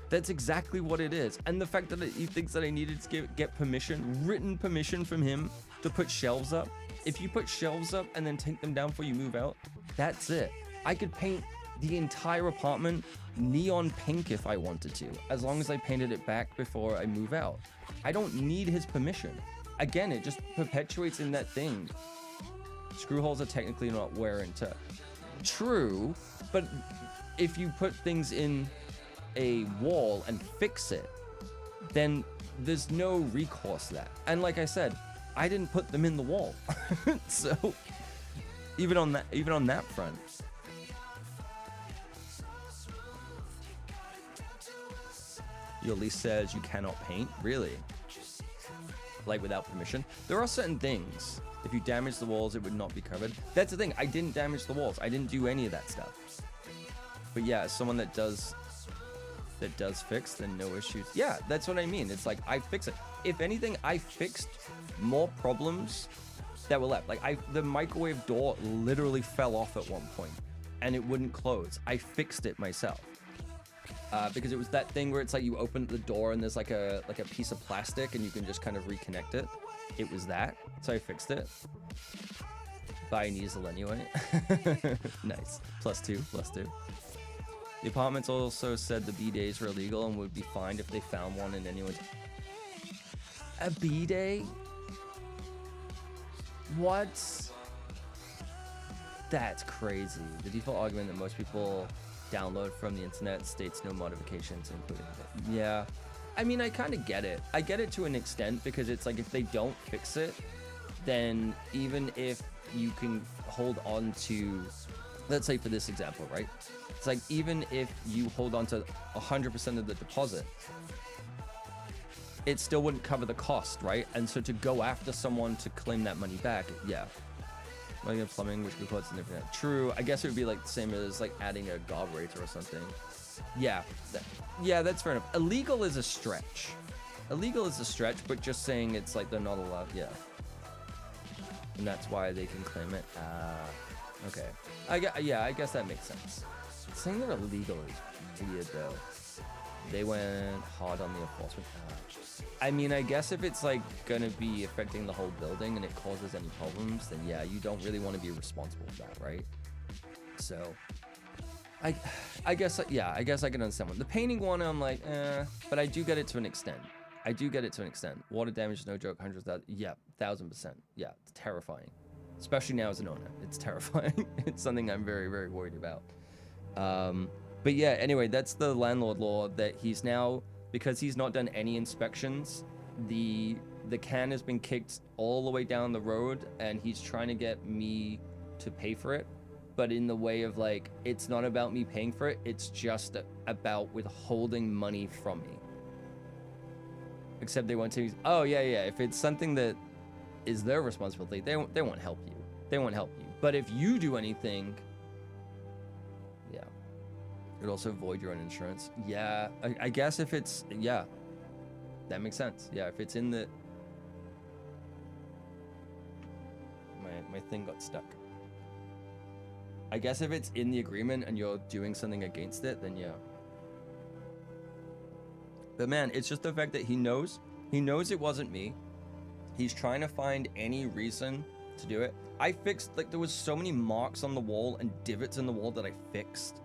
B: That's exactly what it is. And the fact that he thinks that I needed to get permission, written permission from him to put shelves up. If you put shelves up and then take them down before you move out, that's it. I could paint the entire apartment neon pink if I wanted to, as long as I painted it back before I move out. I don't need his permission. Again, it just perpetuates in that thing. Screw holes are technically not wear and tear. True, but if you put things in a wall and fix it, then there's no recourse to that. And like I said, I didn't put them in the wall. So even on that front. Your lease says you cannot paint? Really? Like, without permission? There are certain things. If you damage the walls, it would not be covered. That's the thing. I didn't damage the walls. I didn't do any of that stuff. But yeah, as someone that does fix, then no issues. Yeah, that's what I mean. It's like, I fix it. If anything, I fixed more problems that were left. Like, the microwave door literally fell off at one point and it wouldn't close. I fixed it myself. Because it was that thing where it's like you open the door and there's like a piece of plastic and you can just kind of reconnect it. It was that, so I fixed it. Buy an easel anyway. Nice. +2. The apartments also said the B-days were illegal and would be fined if they found one in anyone's... A B-day? What? That's crazy. The default argument that most people download from the internet states no modifications including it. Yeah, I mean, I kind of get it. I get it to an extent, because it's like, if they don't fix it, then even if you can hold on to, let's say for this example, right? It's like, even if you hold on to 100% of the deposit, it still wouldn't cover the cost, right? And so to go after someone to claim that money back, yeah. Like plumbing, which records significant. True. I guess it would be like the same as like adding a carburetor or something. Yeah. That's fair enough. Illegal is a stretch. But just saying it's like they're not allowed. Yeah. And that's why they can claim it. Okay. I guess that makes sense. Saying they're illegal is weird though. They went hard on the enforcement. I mean, I guess if it's like gonna be affecting the whole building and it causes any problems, then yeah, you don't really want to be responsible for that, right? So, I guess I can understand one. The painting one, I'm like, but I do get it to an extent. Water damage, no joke, 100,000. Yeah, 1,000%. Yeah, it's terrifying. Especially now as an owner, it's terrifying. It's something I'm very, very worried about. But yeah, anyway, that's the landlord law, that he's now because he's not done any inspections, the can has been kicked all the way down the road, and he's trying to get me to pay for it, but in the way of like, it's not about me paying for it, it's just about withholding money from me. Except they want to, oh yeah, if it's something that is their responsibility, they won't help you. They won't help you. But if you do anything, yeah. It would also void your own insurance. Yeah, I guess if it's, yeah. That makes sense. Yeah, if it's in the... My thing got stuck. I guess if it's in the agreement and you're doing something against it, then yeah. But man, it's just the fact that he knows it wasn't me. He's trying to find any reason to do it. I fixed, like, there was so many marks on the wall and divots in the wall that I fixed.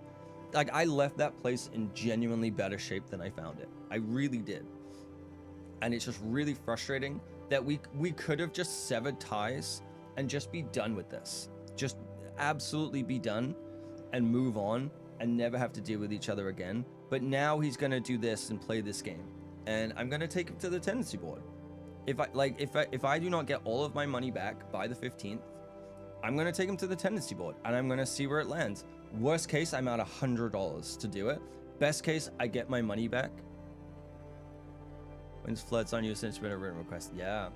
B: Like, I left that place in genuinely better shape than I found it. I really did. And it's just really frustrating that we could have just severed ties and just be done with this. Just absolutely be done and move on and never have to deal with each other again. But now he's gonna do this and play this game, and I'm gonna take him to the tenancy board. If I do not get all of my money back by the 15th, I'm gonna take him to the tenancy board and I'm gonna see where it lands. Worst case, I'm out $100 to do it. Best case, I get my money back. When's floods on you since you've been a written request? Yeah.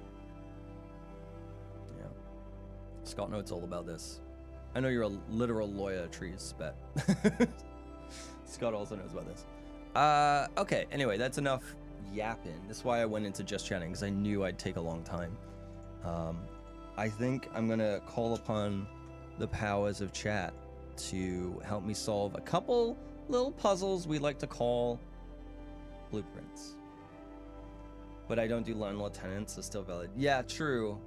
B: Scott knows all about this. I know you're a literal lawyer, Trees, but Scott also knows about this. Okay, anyway, that's enough yapping. That's why I went into just chatting, because I knew I'd take a long time. I think I'm gonna call upon the powers of chat to help me solve a couple little puzzles we like to call blueprints. But I don't do landlord tenants, it's still valid. Yeah, true.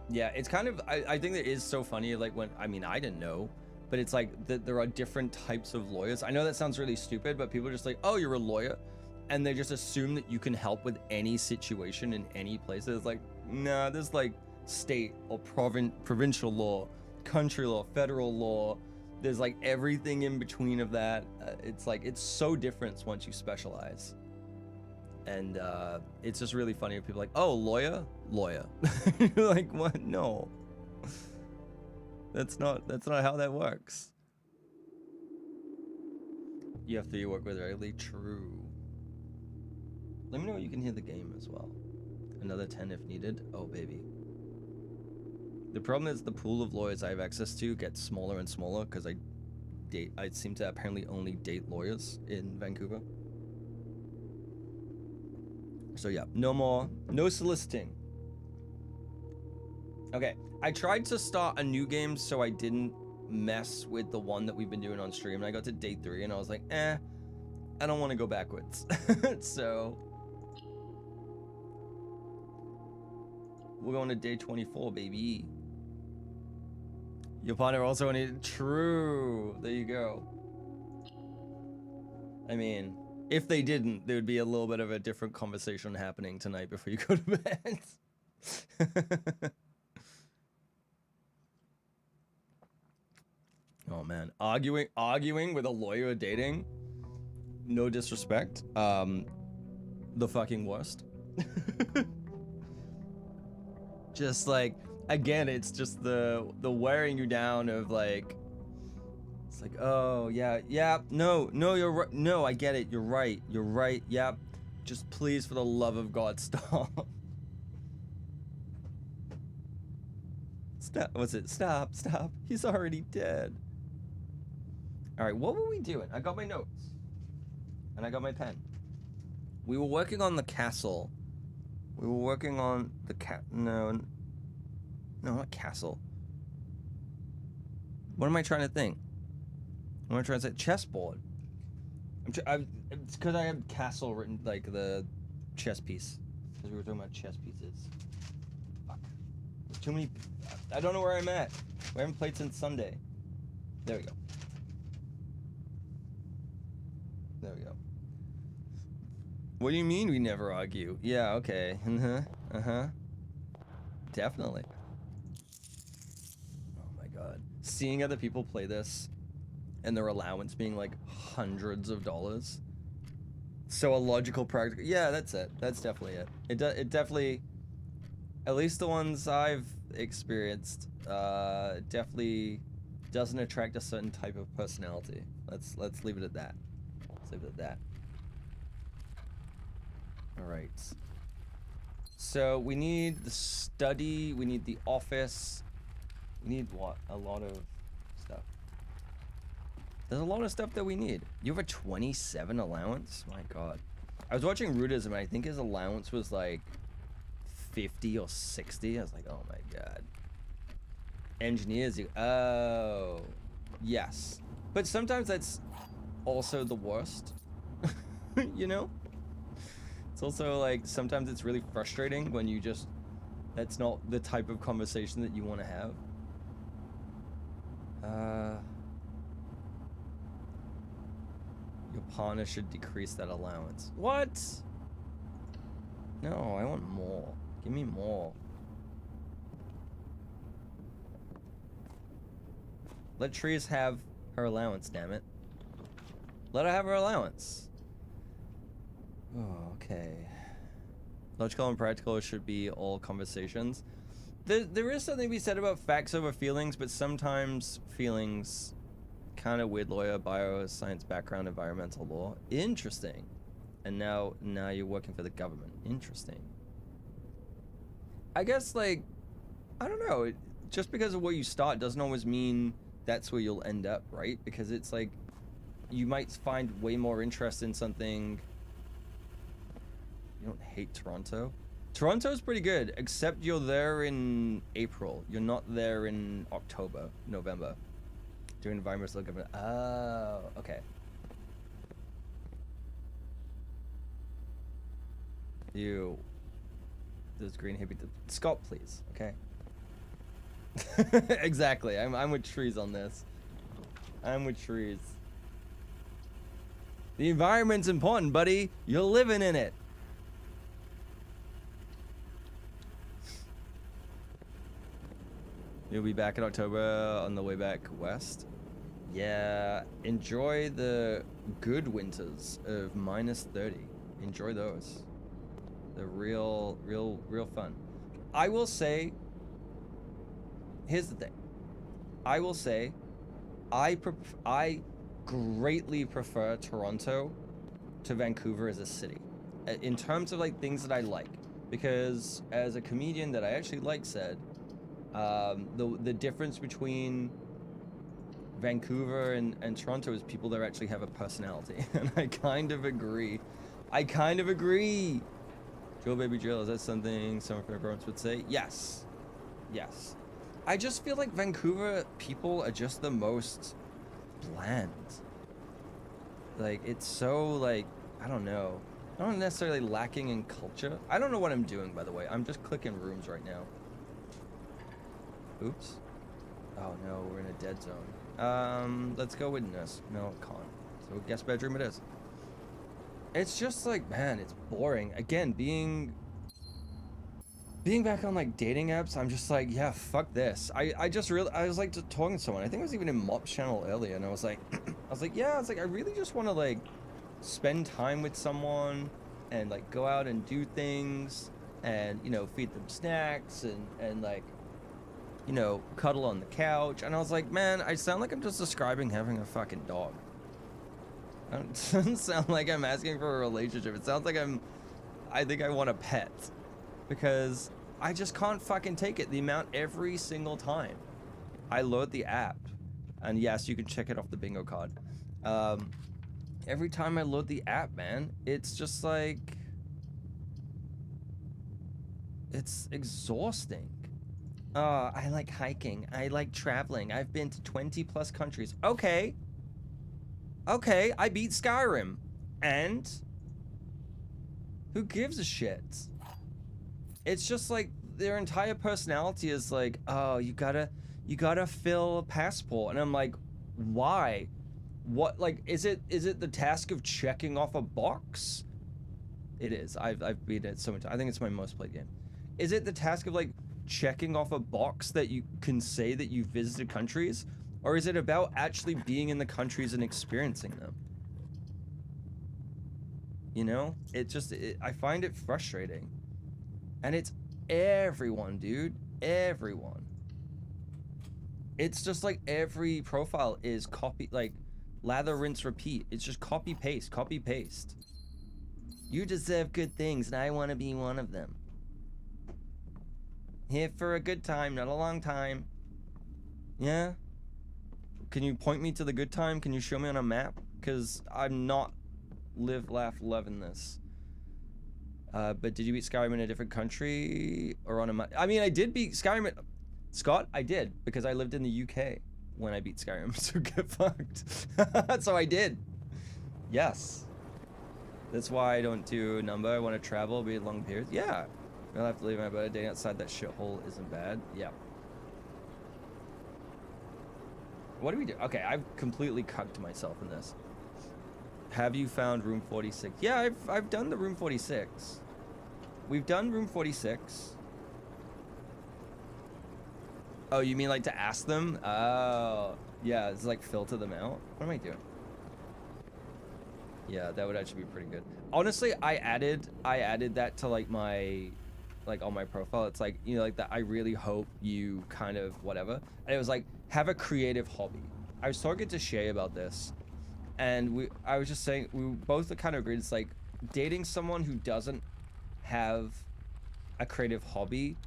B: Yeah, it's kind of, I think it is so funny, like when, I mean, I didn't know, but it's like that there are different types of lawyers. I know that sounds really stupid, but people are just like, oh, you're a lawyer, and they just assume that you can help with any situation in any place. It's like, nah, there's like state or provincial law, country law, federal law. There's like everything in between of that. It's like, it's so different once you specialize. And it's just really funny if people are like, oh, lawyer. You're like, what? No, that's not how that works. You have to work with regularly. True. Let me know you can hear the game as well. Another 10 if needed. Oh, baby. The problem is the pool of lawyers I have access to gets smaller and smaller because I seem to apparently only date lawyers in Vancouver. So yeah, no soliciting. Okay, I tried to start a new game so I didn't mess with the one that we've been doing on stream, and I got to day 3 and I was like, I don't want to go backwards. So we're going to day 24, baby. Your partner also wanted, true, there you go. I mean, if they didn't, there would be a little bit of a different conversation happening tonight before you go to bed. Oh man, arguing with a lawyer dating, no disrespect, the fucking worst. Just like, again, it's just the wearing you down of like, it's like, oh yeah, no, you're right, no, I get it, you're right, yep, just please, for the love of God, stop. Stop, he's already dead. All right, what were we doing? I got my notes and I got my pen. We were working on the castle. We were working on the no, not castle. What am I trying to think? What am I trying to say? Chessboard. It's because I have castle written, like the chess piece. Because we were talking about chess pieces. Fuck. There's too many. I don't know where I'm at. We haven't played since Sunday. There we go. What do you mean we never argue? Yeah, okay. Definitely. Oh my god. Seeing other people play this and their allowance being like hundreds of dollars. So a logical practical, yeah, that's it. That's definitely it. It definitely, at least the ones I've experienced, definitely doesn't attract a certain type of personality. Let's leave it at that. Let's leave it at that. All right. So we need the study. We need the office. We need what? A lot of stuff. There's a lot of stuff that we need. You have a 27 allowance? My God. I was watching Rudism, and I think his allowance was like 50 or 60. I was like, oh my God. Engineers, oh, yes. But sometimes that's also the worst, you know? It's also like, sometimes it's really frustrating when you just, that's not the type of conversation that you want to have. Your partner should decrease that allowance. What? No, I want more. Give me more. Let Trees have her allowance, damn it. Let her have her allowance. Oh, okay. Logical and practical should be all conversations. There is something to be said about facts over feelings, but sometimes feelings, kind of weird lawyer, bioscience background, environmental law. Interesting. And now you're working for the government. Interesting. I guess, like, I don't know. Just because of where you start doesn't always mean that's where you'll end up, right? Because it's like, you might find way more interest in something. You don't hate Toronto? Toronto's pretty good, except you're there in April. You're not there in October, November. Doing environmental government. Oh, okay. You. Those green hippie. Scott, please. Okay. Exactly. I'm with Trees on this. I'm with Trees. The environment's important, buddy. You're living in it. You'll be back in October on the way back west. Yeah, enjoy the good winters of -30. Enjoy those. They're real fun. I will say, here's the thing. I will say, I greatly prefer Toronto to Vancouver as a city. In terms of like things that I like. Because as a comedian that I actually like said, the difference between Vancouver and Toronto is people that actually have a personality. And I kind of agree. Drill baby drill, is that something some parents would say? Yes. Yes. I just feel like Vancouver people are just the most bland. Like, it's so, like, I don't know. Not necessarily lacking in culture. I don't know what I'm doing, by the way. I'm just clicking rooms right now. Oops. Oh no, we're in a dead zone. Let's go with nurse. No, con. So guest bedroom it is. It's just like, man, it's boring. Again, being back on like dating apps, I'm just like, yeah, fuck this. I was like just talking to someone. I think I was even in Mop's channel earlier, and I was like, I really just want to like spend time with someone and like go out and do things and, you know, feed them snacks and like, you know, cuddle on the couch. And I was like, man, I sound like I'm just describing having a fucking dog. It doesn't sound like I'm asking for a relationship. It sounds like I think I want a pet. Because I just can't fucking take it. The amount every single time I load the app. And yes, you can check it off the bingo card. Every time I load the app, man, it's just like, it's exhausting. I like hiking. I like traveling. I've been to 20 plus countries. Okay, I beat Skyrim. And who gives a shit? It's just like their entire personality is like, oh, you gotta fill a passport. And I'm like, why? What, like, is it the task of checking off a box? It is. I've beat it so many times. I think it's my most played game. Is it the task of like checking off a box that you can say that you visited countries? Or is it about actually being in the countries and experiencing them? You know? I find it frustrating. And it's everyone, dude. Everyone. It's just like every profile is copy, like lather, rinse, repeat. It's just copy, paste, copy, paste. You deserve good things, and I want to be one of them. Here for a good time, not a long time. Yeah? Can you point me to the good time? Can you show me on a map? Because I'm not live, laugh, loving this. But did you beat Skyrim in a different country? Or on a map? I mean, I did beat Skyrim. Scott, I did. Because I lived in the UK when I beat Skyrim. So get fucked. So I did. Yes. That's why I don't do a number. I want to travel, be long periods. Yeah. I'll have to leave my bed a day outside that shithole isn't bad. Yeah. What do we do? Okay, I've completely cucked myself in this. Have you found room 46? Yeah, I've done the room 46. We've done room 46. Oh, you mean like to ask them? Oh, yeah, it's like filter them out. What am I doing? Yeah, that would actually be pretty good. Honestly, I added that to like my, like on my profile. It's like, you know, like that. I really hope you kind of whatever. And it was like, have a creative hobby. I was talking to Shay about this, and I was just saying we both kind of agreed. It's like dating someone who doesn't have a creative hobby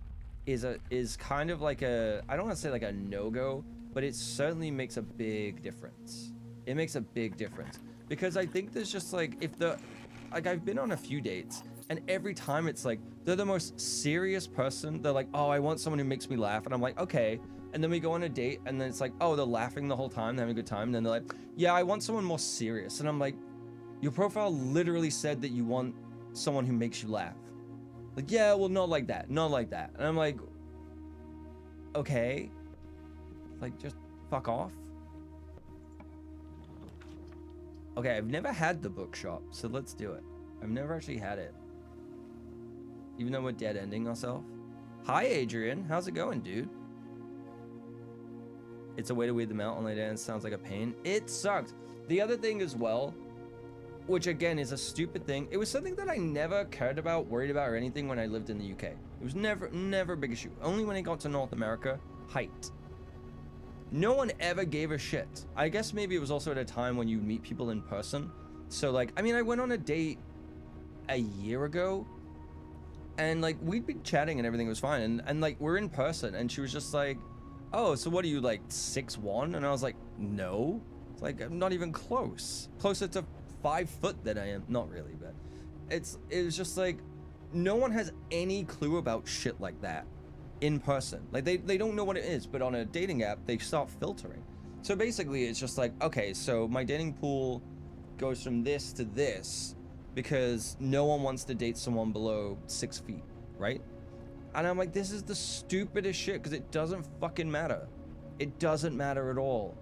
B: is kind of like a, I don't want to say like a no-go, but it certainly makes a big difference. It makes a big difference. Because I think there's just like, like I've been on a few dates, and every time it's like, they're the most serious person. They're like, oh, I want someone who makes me laugh. And I'm like, okay. And then we go on a date, and then it's like, oh, they're laughing the whole time, they're having a good time. And then they're like, yeah, I want someone more serious. And I'm like, your profile literally said that you want someone who makes you laugh. Like, yeah, well, not like that. Not like that. And I'm like, okay. Like, just fuck off. Okay, I've never had the bookshop, so let's do it. I've never actually had it. Even though we're dead ending ourselves. Hi, Adrian. How's it going, dude? It's a way to weed them out. Only dance sounds like a pain. It sucked. The other thing as well, which again is a stupid thing, it was something that I never cared about, worried about, or anything when I lived in the UK. It was never a big issue. Only when I got to North America, height. No one ever gave a shit. I guess maybe it was also at a time when you meet people in person. So like, I mean, I went on a date a year ago, and like we'd been chatting and everything was fine, and like we're in person, and she was just like, oh, so what are you, like 6'1"? And I was like, no. It's like, I'm not even close. Closer to 5 foot than I am. Not really, but it was just like, no one has any clue about shit like that in person. Like they don't know what it is, but on a dating app, they start filtering. So basically it's just like, okay, so my dating pool goes from this to this because no one wants to date someone below 6 feet, right? And I'm like, this is the stupidest shit because it doesn't fucking matter. It doesn't matter at all.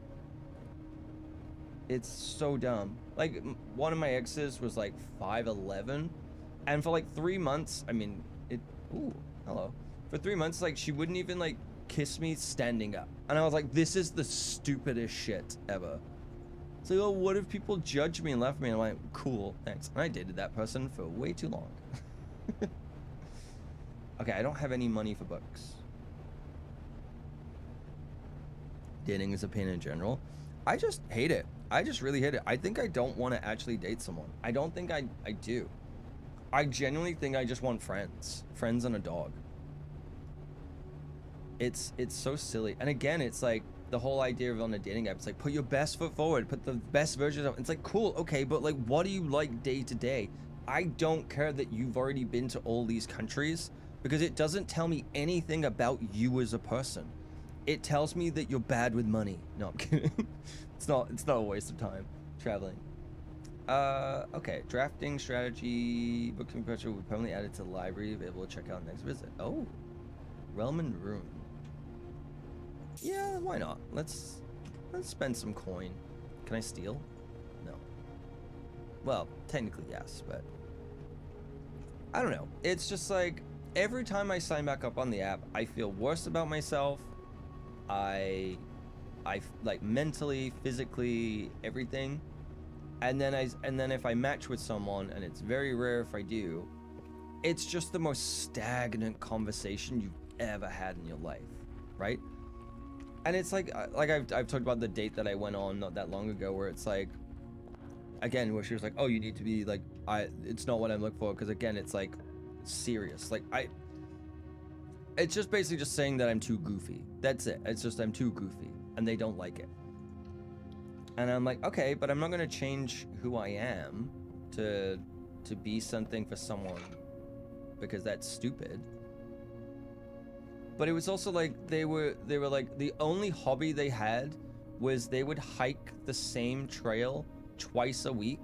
B: It's so dumb. Like, one of my exes was like 5'11", and for like 3 months, I mean, ooh, hello. For 3 months, like, she wouldn't even like kiss me standing up. And I was like, this is the stupidest shit ever. It's like, oh, what if people judge me and laugh at me? And I'm like, cool, thanks. And I dated that person for way too long. Okay, I don't have any money for books. Dating is a pain in general. I just hate it. I just really hate it. I think I don't want to actually date someone. I don't think I do. I genuinely think I just want friends. Friends and a dog. It's so silly. And again, it's like the whole idea of on a dating app, it's like, put your best foot forward, put the best version of it. It's like, cool, okay, but like, what do you like day to day? I don't care that you've already been to all these countries, because it doesn't tell me anything about you as a person. It tells me that you're bad with money. No, I'm kidding. It's not a waste of time traveling. Okay, drafting strategy, books and pressure will be permanently added to the library, available to check out next visit. Oh, Realm and Rune. Yeah, why not? Let's spend some coin. Can I steal? No. Well, technically yes, but I don't know. It's just like, every time I sign back up on the app, I feel worse about myself. I like mentally, physically, everything. And then if I match with someone, and it's very rare if I do, it's just the most stagnant conversation you've ever had in your life, right? And it's like I've talked about the date that I went on not that long ago, where it's like, again, where she was like, oh, you need to be like, it's not what I'm looking for, because again, it's like serious. Like it's just basically just saying that I'm too goofy. That's it. It's just I'm too goofy, and they don't like it. And I'm like, okay, but I'm not gonna change who I am to be something for someone, because that's stupid. But it was also like they were like, the only hobby they had was they would hike the same trail twice a week,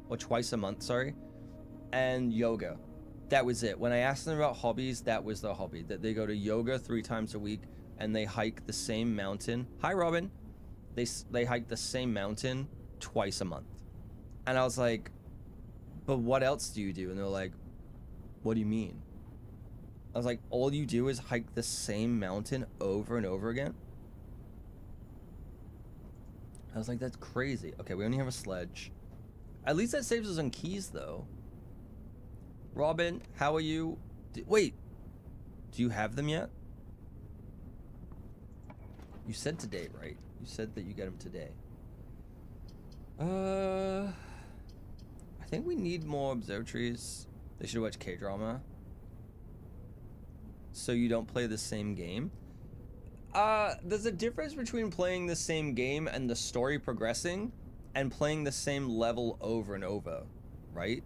B: or twice a month, sorry, and yoga. That was it. When I asked them about hobbies, that was their hobby, that they go to yoga 3 times a week and they hike the same mountain. Hi, Robin. They hike the same mountain twice a month. And I was like, but what else do you do? And they're like, what do you mean? I was like, all you do is hike the same mountain over and over again? I was like, that's crazy. Okay, we only have a sledge. At least that saves us on keys, though. Robin, how are you? Wait, do you have them yet? You said today, right? You said that you get them today. I think we need more observatories. They should watch K-drama. So you don't play the same game. There's a difference between playing the same game and the story progressing, and playing the same level over and over, right?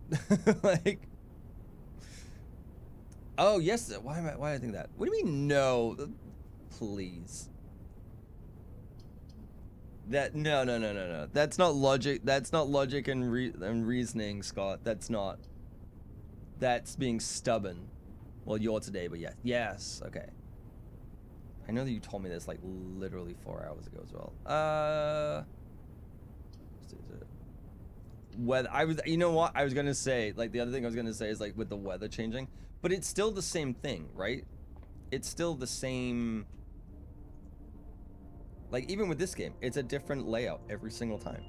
B: Like, oh yes. Why did I think that? What do you mean no? Please. That no. That's not logic. That's not logic and reasoning, Scott. That's not. That's being stubborn. Well, you're today, but yes. Okay. I know that you told me this like literally 4 hours ago as well. Weather. You know what? I was gonna say, like, the other thing I was gonna say is, like, with the weather changing, but it's still the same thing, right? It's still the same. Like, even with this game, it's a different layout every single time.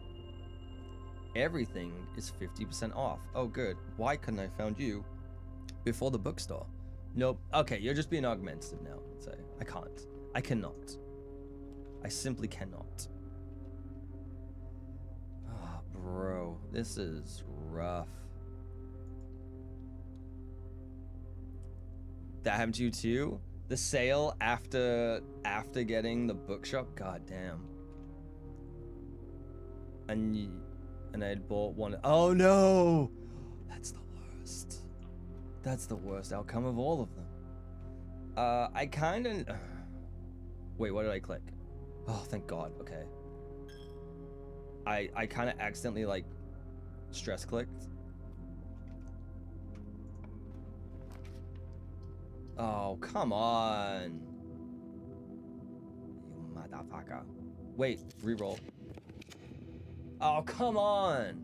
B: Everything is 50% off. Oh, good. Why couldn't I found you before the bookstore? Nope. Okay, you're just being argumentative now. So I can't. I cannot. I simply cannot. Oh, bro. This is rough. That happened to you too? The sale after getting the bookshop? God damn. And I had bought one. Oh no! That's the worst. That's the worst outcome of all of them. I kind of... Wait, what did I click? Oh, thank God. Okay. I kind of accidentally, like, stress clicked. Oh, come on. You motherfucker. Wait, reroll. Oh, come on.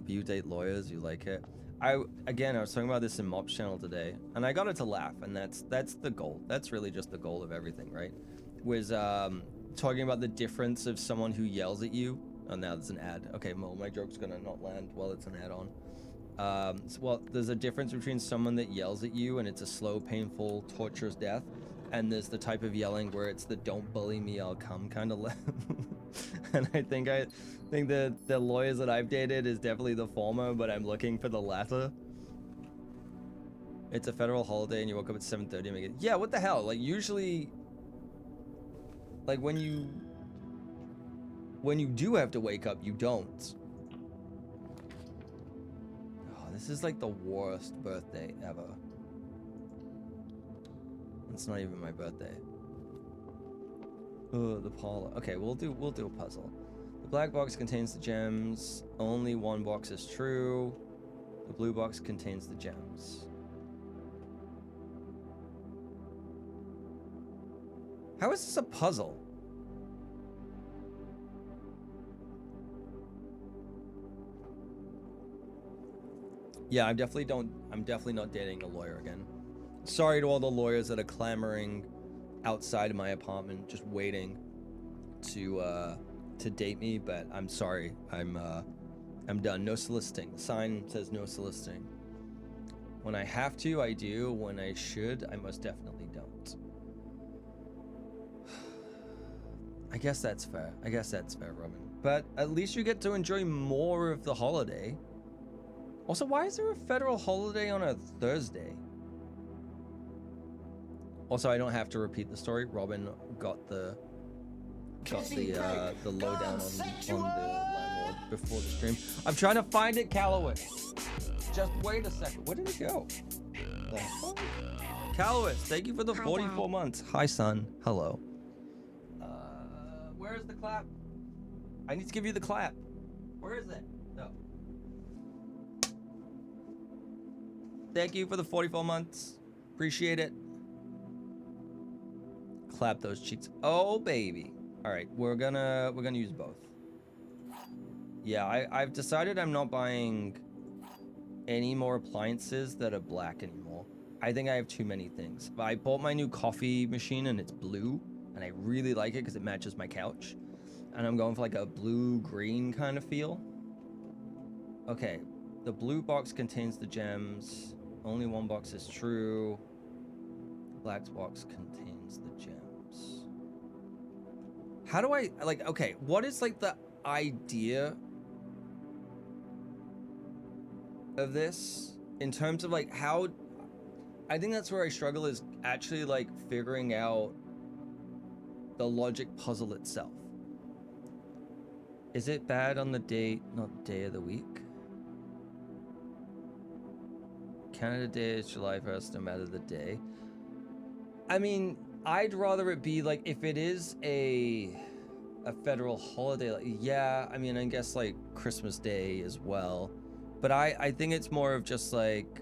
B: You date lawyers, you like it. I was talking about this in Mop's channel today, and I got it to laugh, and that's the goal. That's really just the goal of everything, right? Was talking about the difference of someone who yells at you. Oh, now there's an ad. Okay, well, my joke's gonna not land while it's an ad on. Well, there's a difference between someone that yells at you and it's a slow, painful, torturous death, and there's the type of yelling where it's the "don't bully me, I'll come" kind of. And I think the lawyers that I've dated is definitely the former, but I'm looking for the latter. It's a federal holiday and you woke up at 7:30 and make it. Yeah, what the hell? Like, usually, like, when you do have to wake up, you don't. This is like the worst birthday ever. It's not even my birthday. Oh, the parlor. Okay, we'll do a puzzle. The black box contains the gems. Only one box is true. The blue box contains the gems. How is this a puzzle? Yeah, I'm definitely not dating a lawyer again. Sorry to all the lawyers that are clamoring outside of my apartment, just waiting to date me, but I'm sorry. I'm done. No soliciting. The sign says no soliciting. When I have to, I do. When I should, I most definitely don't. I guess that's fair. I guess that's fair, Robin. But at least you get to enjoy more of the holiday. Also, why is there a federal holiday on a Thursday? Also, I don't have to repeat the story. Robin got the lowdown on the landlord before the stream. I'm trying to find it, Calloway. Just wait a second. Where did it go? The fuck? Calloway, thank you for the 44 months. Hi, son. Hello. Where's the clap? I need to give you the clap. Where is it? No. Thank you for the 44 months. Appreciate it. Clap those cheeks. Oh, baby. All right, we're gonna use both. Yeah, I've decided I'm not buying any more appliances that are black anymore. I think I have too many things. I bought my new coffee machine and it's blue, and I really like it because it matches my couch. And I'm going for like a blue-green kind of feel. Okay, the blue box contains the gems. Only one box is true. The black box contains the gems. How do I, like, okay, what is like the idea of this in terms of like how, I think that's where I struggle, is actually like figuring out the logic puzzle itself. Is it bad on the date, not day of the week? Canada Day is July 1st, no matter the day. I mean, I'd rather it be like, if it is a federal holiday, like, yeah, I mean, I guess like Christmas Day as well. But I think it's more of just like,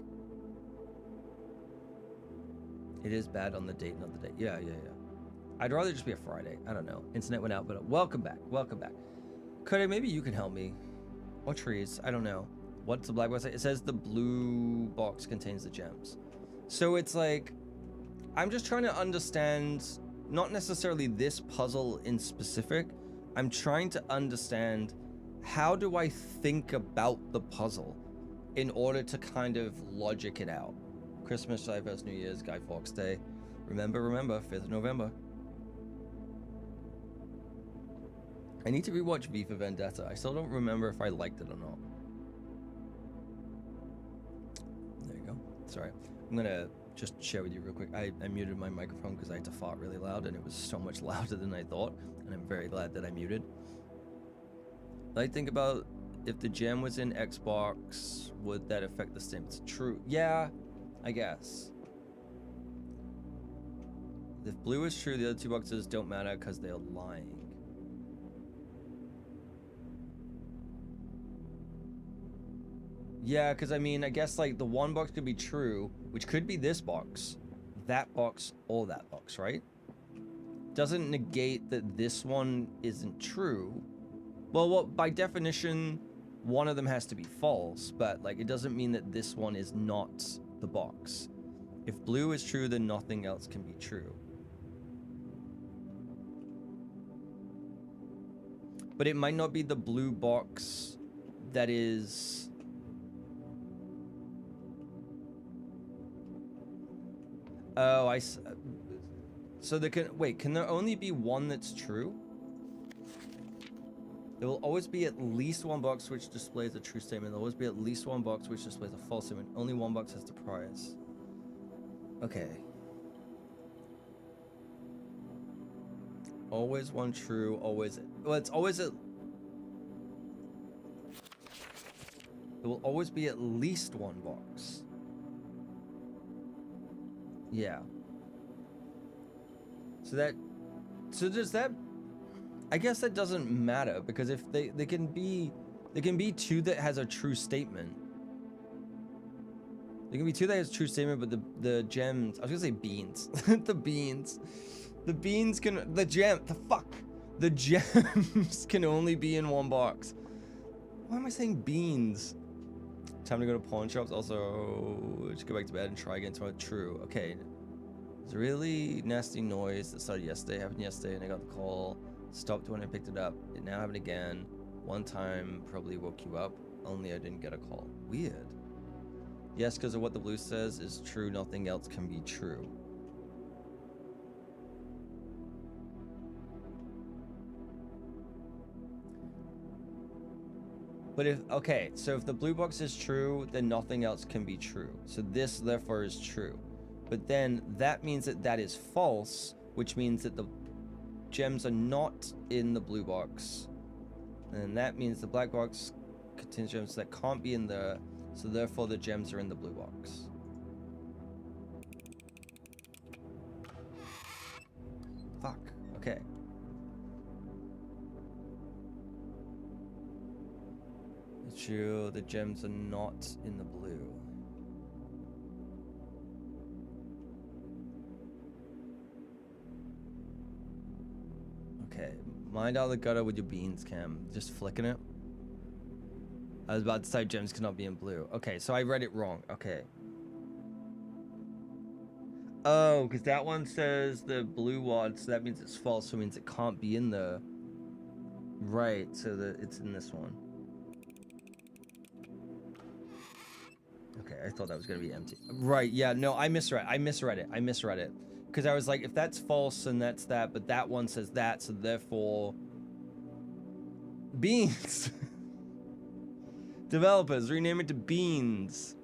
B: it is bad on the date, not the day. Yeah. I'd rather just be a Friday. I don't know. Internet went out, but welcome back. Kodak, maybe you can help me. Or trees, I don't know. What's the black box? It says the blue box contains the gems. So it's like, I'm just trying to understand, not necessarily this puzzle in specific. I'm trying to understand, how do I think about the puzzle in order to kind of logic it out? Christmas, July 1st, New Year's, Guy Fawkes Day. Remember, 5th of November. I need to rewatch V for Vendetta. I still don't remember if I liked it or not. There you go. Sorry. I'm gonna just share with you real quick. I muted my microphone because I had to fart really loud, and it was so much louder than I thought, and I'm very glad that I muted. I think about, if the gem was in Xbox, would that affect the stamps? True. Yeah, I guess. If blue is true, the other two boxes don't matter because they're lying. Yeah, because I mean, I guess like the one box could be true, which could be this box, that box, or that box, right? Doesn't negate that this one isn't true. Well, by definition, one of them has to be false, but like it doesn't mean that this one is not the box. If blue is true, then nothing else can be true. But it might not be the blue box that is... Oh, so there can there only be one that's true? There will always be at least one box which displays a true statement. There will always be at least one box which displays a false statement. Only one box has the prize. Okay. Always one true, always... Well, it's always a... There will always be at least one box. Yeah. So does that... I guess that doesn't matter, because if they can be two that has a true statement. There can be two that has a true statement, but the gems... I was gonna say beans. The beans can... The gems can only be in one box. Why am I saying beans? Time to go to pawn shops. Also, just go back to bed and try again tomorrow. True. Okay. It's a really nasty noise that started yesterday. Happened yesterday, and I got the call. Stopped when I picked it up. It now happened again. One time probably woke you up. Only I didn't get a call. Weird. Yes, because of what the blue says is true. Nothing else can be true. But if, okay, so if the blue box is true, then nothing else can be true. So this, therefore, is true. But then that means that that is false, which means that the gems are not in the blue box. And that means the black box contains gems that can't be in there. So therefore, the gems are in the blue box. Fuck. Okay. It's true, the gems are not in the blue. Okay, mind out of the gutter with your beans, Cam. Just flicking it. I was about to say gems cannot be in blue. Okay, so I read it wrong. Okay. Oh, because that one says the blue one, so that means it's false, so it means it can't be in the... Right, so that it's in this one. Okay, I thought that was going to be empty. Right, yeah, no, I misread it. Because I was like, if that's false, then that's that, but that one says that, so therefore... Beans! Developers, rename it to Beans.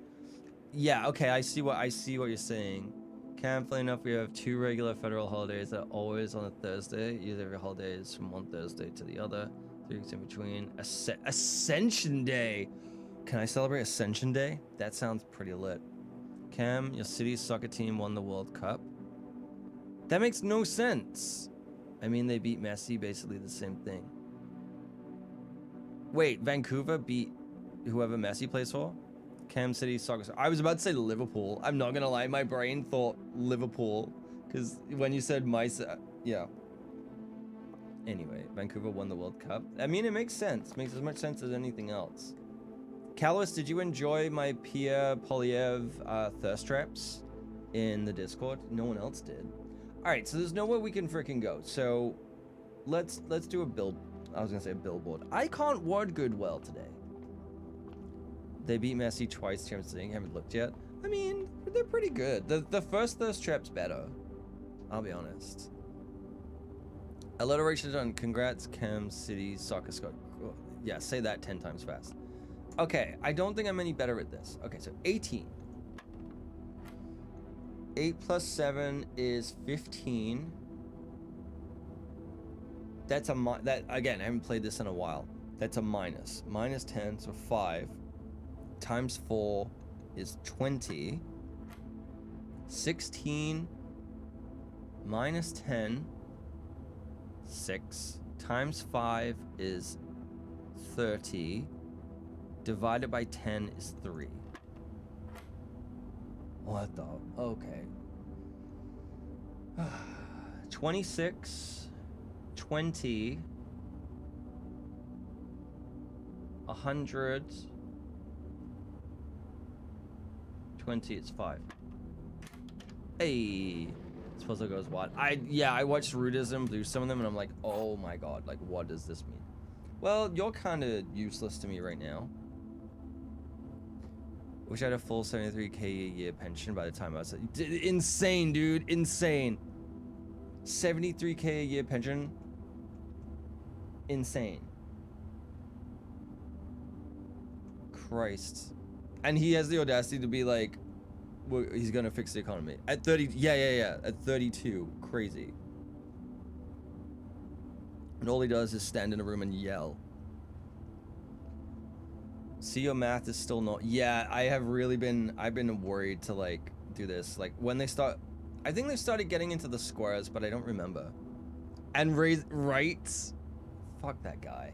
B: Yeah, okay, I see what you're saying. Funny enough, we have 2 regular federal holidays that are always on a Thursday. Usually every holiday is from one Thursday to the other. 3 weeks in between. Ascension Day! Can I celebrate Ascension Day? That sounds pretty lit. Cam, your city's soccer team won the World Cup. That makes no sense. I mean, they beat Messi, basically the same thing. Wait, Vancouver beat whoever Messi plays for? Cam City soccer. I was about to say Liverpool. I'm not gonna lie, my brain thought Liverpool. Because when you said yeah. Anyway, Vancouver won the World Cup. I mean, it makes sense. It makes as much sense as anything else. Kalos, did you enjoy my Pierre Polyev thirst traps in the Discord? No one else did. Alright, so there's nowhere we can freaking go. So let's do a build. I was gonna say a billboard. I can't word good well today. They beat Messi twice, Champions League. Haven't looked yet. I mean, they're pretty good. The first thirst trap's better. I'll be honest. Alliteration done. Congrats, Cam City Soccer Squad. Yeah, say that 10 times fast. Okay, I don't think I'm any better at this. Okay, so 18. 8 plus 7 is 15. That's that again, I haven't played this in a while. That's a minus. Minus 10, so 5. Times 4 is 20. 16 minus 10, 6. Times 5 is 30. Divided by 10 is 3. What the? Okay. 26, 20, 100, 20, it's 5. Hey, this puzzle goes wide. I watched Rudism do some of them and I'm like, oh my god, like what does this mean? Well, you're kind of useless to me right now. Wish I had a full 73k a year pension by the time I was insane, dude, insane. 73k a year pension, insane. Christ. And he has the audacity to be like, well, he's gonna fix the economy at 30. Yeah. At 32, crazy. And all he does is stand in a room and yell. See, your math is still not. Yeah, I've been worried to like do this. Like when they start, I think they started getting into the squares, but I don't remember. And right? Fuck that guy.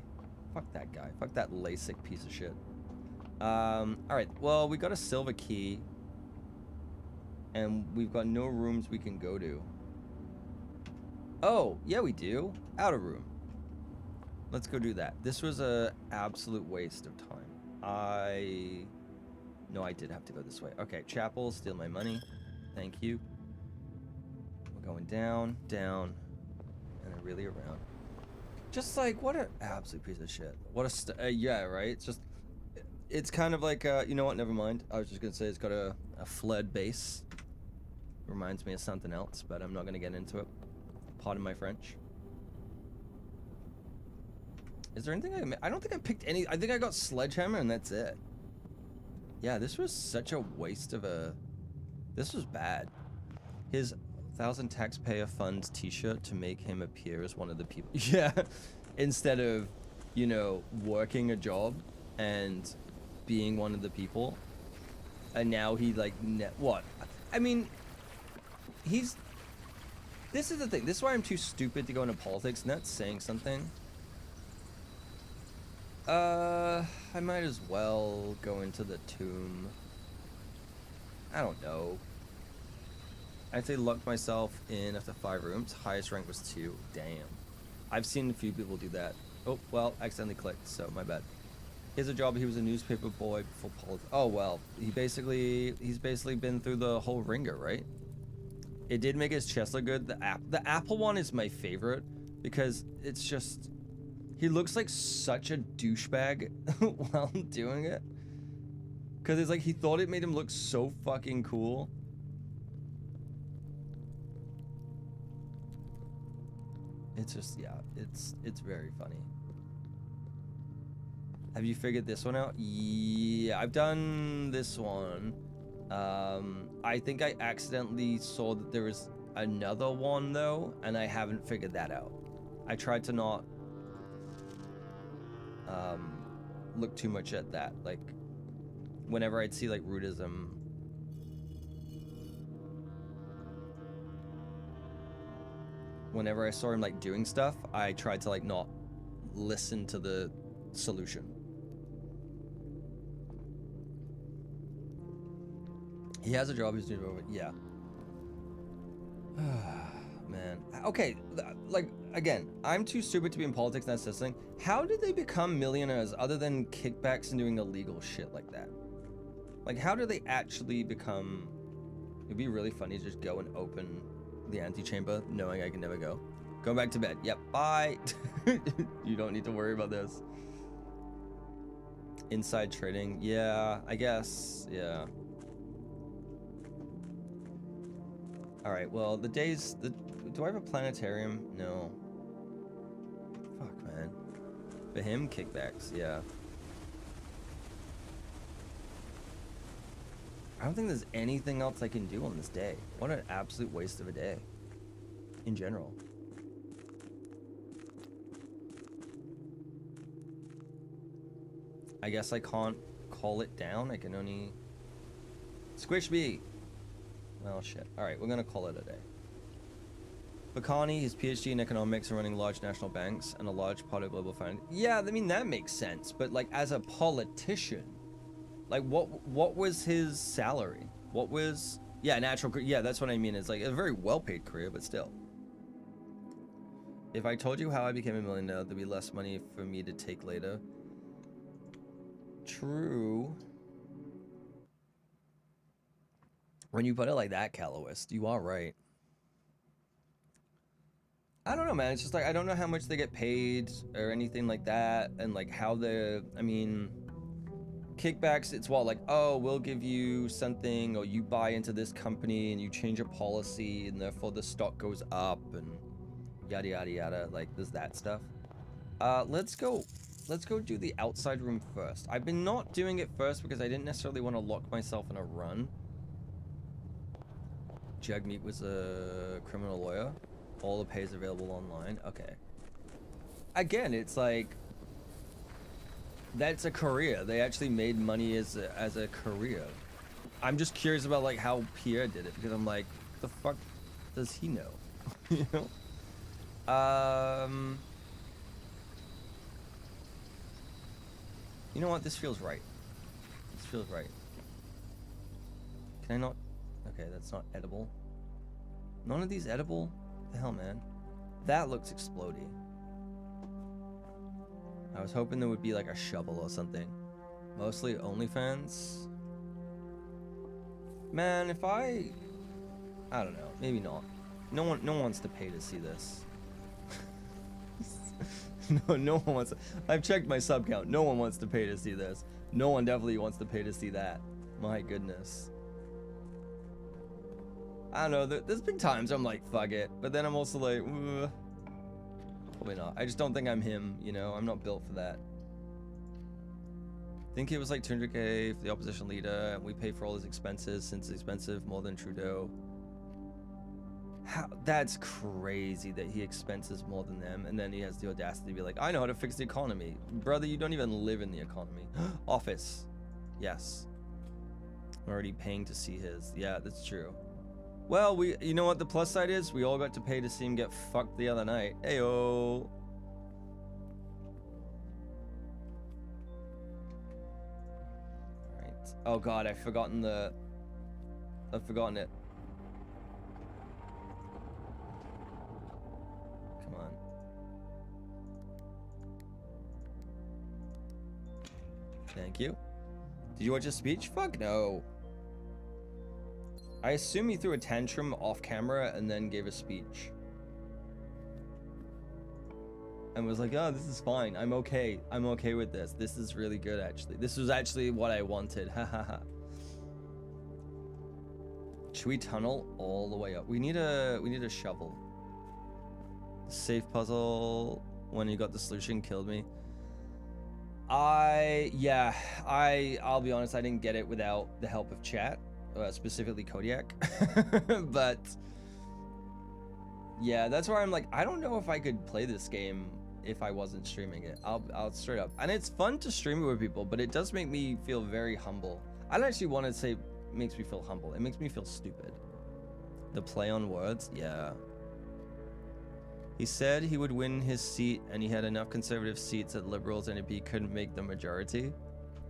B: Fuck that guy. Fuck that LASIK piece of shit. Alright, well, we got a silver key. And we've got no rooms we can go to. Oh, yeah, we do. Outer room. Let's go do that. This was a absolute waste of time. No, I did have to go this way. Okay, chapel, steal my money. Thank you. We're going down, down, and then really around. Just like, what an absolute piece of shit. What a, yeah, right? It's just, it's kind of like, you know what, never mind. I was just gonna say it's got a flood base. Reminds me of something else, but I'm not gonna get into it. Pardon my French. Is there anything I don't think I picked any, I think I got Sledgehammer and that's it. Yeah, this was such a waste of a, this was bad. His 1,000 taxpayer funds t-shirt to make him appear as one of the people. Yeah, instead of, you know, working a job and being one of the people. And now he like, what? I mean, this is the thing. This is why I'm too stupid to go into politics, and that's saying something. I might as well go into the tomb. I don't know. I'd say locked myself in after 5 rooms. Highest rank was 2. Damn. I've seen a few people do that. Oh, well, accidentally clicked, so my bad. Here's a job. He was a newspaper boy before politics. Oh, well, he's basically been through the whole ringer, right? It did make his chest look good. The apple one is my favorite because it's just, he looks like such a douchebag while doing it. Because it's like he thought it made him look so fucking cool. It's just, yeah, it's very funny. Have you figured this one out? Yeah, I've done this one. I think I accidentally saw that there was another one though, and I haven't figured that out. I tried to not look too much at that. Like, whenever I'd see like Rudism, whenever I saw him like doing stuff, I tried to like not listen to the solution. He has a job he's doing over. Yeah. Man. Okay, like, again, I'm too stupid to be in politics, and that's this thing. How did they become millionaires other than kickbacks and doing illegal shit like that? Like, how do they actually become... It'd be really funny to just go and open the antechamber knowing I can never go. Going back to bed. Yep, bye. You don't need to worry about this. Inside trading. Yeah, I guess. Yeah. Alright, well, the days... Do I have a planetarium? No. Fuck, man. For him, kickbacks, yeah. I don't think there's anything else I can do on this day. What an absolute waste of a day. In general. I guess I can't call it down. I can only... Squish me! Well, shit. Alright, we're gonna call it a day. Bakani, his PhD in economics and running large national banks and a large part of global finance. Yeah, I mean, that makes sense. But, like, as a politician, like, what was his salary? What was... Yeah, natural... Yeah, that's what I mean. It's, like, a very well-paid career, but still. If I told you how I became a millionaire, there'd be less money for me to take later. True. When you put it like that, Callowist, you are right. I don't know, man. It's just like, I don't know how much they get paid or anything like that. And like how I mean, kickbacks, it's what, like, oh, we'll give you something, or you buy into this company and you change a policy and therefore the stock goes up and yada, yada, yada. Like, there's that stuff. Let's go do the outside room first. I've been not doing it first because I didn't necessarily want to lock myself in a run. Jagmeet was a criminal lawyer. All the pay is available online. Okay. Again, it's like, that's a career. They actually made money as a career. I'm just curious about like how Pierre did it, because I'm like, the fuck does he know? You know? You know what? This feels right. This feels right. Can I not? Okay, that's not edible. None of these edible? What the hell, man? That looks explodey. I was hoping there would be like a shovel or something. Mostly OnlyFans. Man, if I don't know, maybe not. No one wants to pay to see this. No one wants to. I've checked my sub count. No one wants to pay to see this. No one definitely wants to pay to see that. My goodness. I don't know. There's been times I'm like, fuck it. But then I'm also like, ugh. Probably not. I just don't think I'm him, you know? I'm not built for that. I think it was like 200k for the opposition leader, and we pay for all his expenses since it's expensive more than Trudeau. How, that's crazy that he expenses more than them, and then he has the audacity to be like, I know how to fix the economy. Brother, you don't even live in the economy. Office. Yes. I'm already paying to see his. Yeah, that's true. Well, you know what the plus side is? We all got to pay to see him get fucked the other night. Ayo. Alright. Oh god, I've forgotten it. Come on. Thank you. Did you watch his speech? Fuck no. I assume he threw a tantrum off camera and then gave a speech. And was like, oh, this is fine. I'm okay. I'm okay with this. This is really good, actually. This was actually what I wanted. Ha ha ha. Should we tunnel all the way up? We need a shovel. Safe puzzle. When you got the solution, killed me. I'll be honest, I didn't get it without the help of chat. Specifically Kodiak. But yeah, that's where I'm like, I don't know if I could play this game if I wasn't streaming it. I'll straight up. And it's fun to stream it with people, but it does make me feel very humble. I don't actually want to say makes me feel humble. It makes me feel stupid. The play on words, yeah. He said he would win his seat, and he had enough conservative seats that Liberals and NDP couldn't make the majority.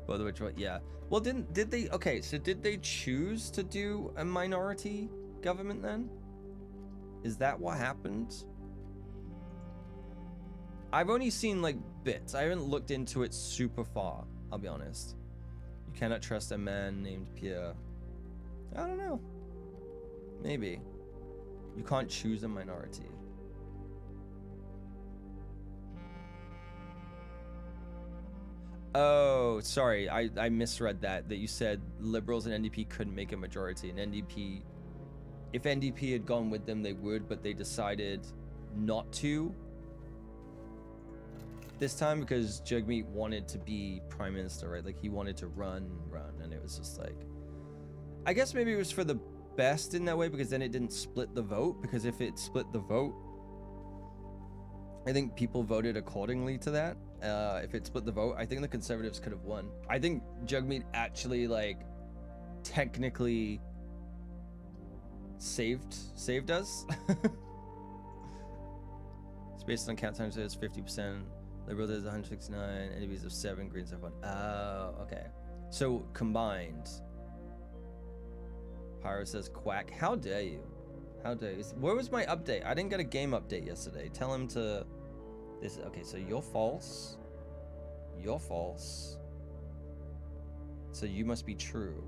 B: Both of which, yeah. Well, did they? Okay, so did they choose to do a minority government then? Is that what happened? I've only seen like bits. I haven't looked into it super far. I'll be honest. You cannot trust a man named Pierre. I don't know. Maybe. You can't choose a minority. Oh, sorry. I misread that you said Liberals and NDP couldn't make a majority, and NDP, if NDP had gone with them, they would, but they decided not to this time because Jagmeet wanted to be prime minister, right? Like he wanted to run, and it was just like, I guess maybe it was for the best in that way, because then it didn't split the vote, because if it split the vote, I think people voted accordingly to that. If it split the vote, I think the Conservatives could have won. I think Jagmeet actually, like, technically saved us. It's based on count times, it's 50%. Liberal is 169, NDP's of 7, Greens have 1. Oh, okay. So combined. Pyro says quack. How dare you? How dare you? Where was my update? I didn't get a game update yesterday. Tell him to... This, okay, so you're false. You're false. So you must be true.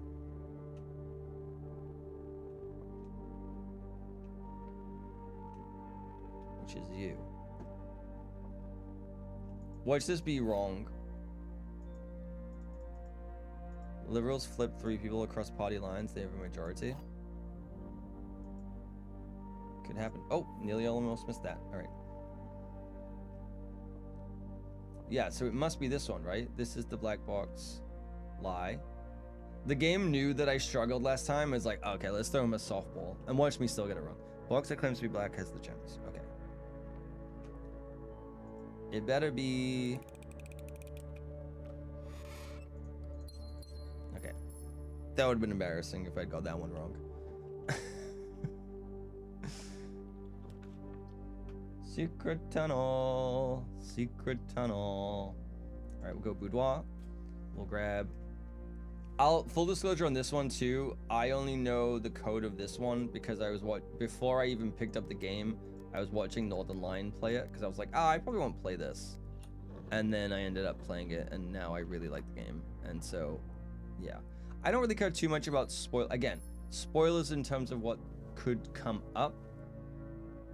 B: Which is you. Watch this be wrong. Liberals flip 3 people across party lines. They have a majority. Could happen. Oh, nearly almost missed that. All right. Yeah, so it must be this one, right? This is the black box. Lie. The game knew that I struggled last time. It's like, okay, let's throw him a softball. And watch me still get it wrong. Box that claims to be black has the gems. Okay. It better be... Okay. That would have been embarrassing if I'd got that one wrong. Secret tunnel. Secret tunnel. All right, we'll go boudoir. We'll grab... full disclosure on this one too. I only know the code of this one because I was before I even picked up the game, I was watching Northern Lion play it because I was like, I probably won't play this. And then I ended up playing it, and now I really like the game. And so, yeah. I don't really care too much about spoil. Again, spoilers in terms of what could come up.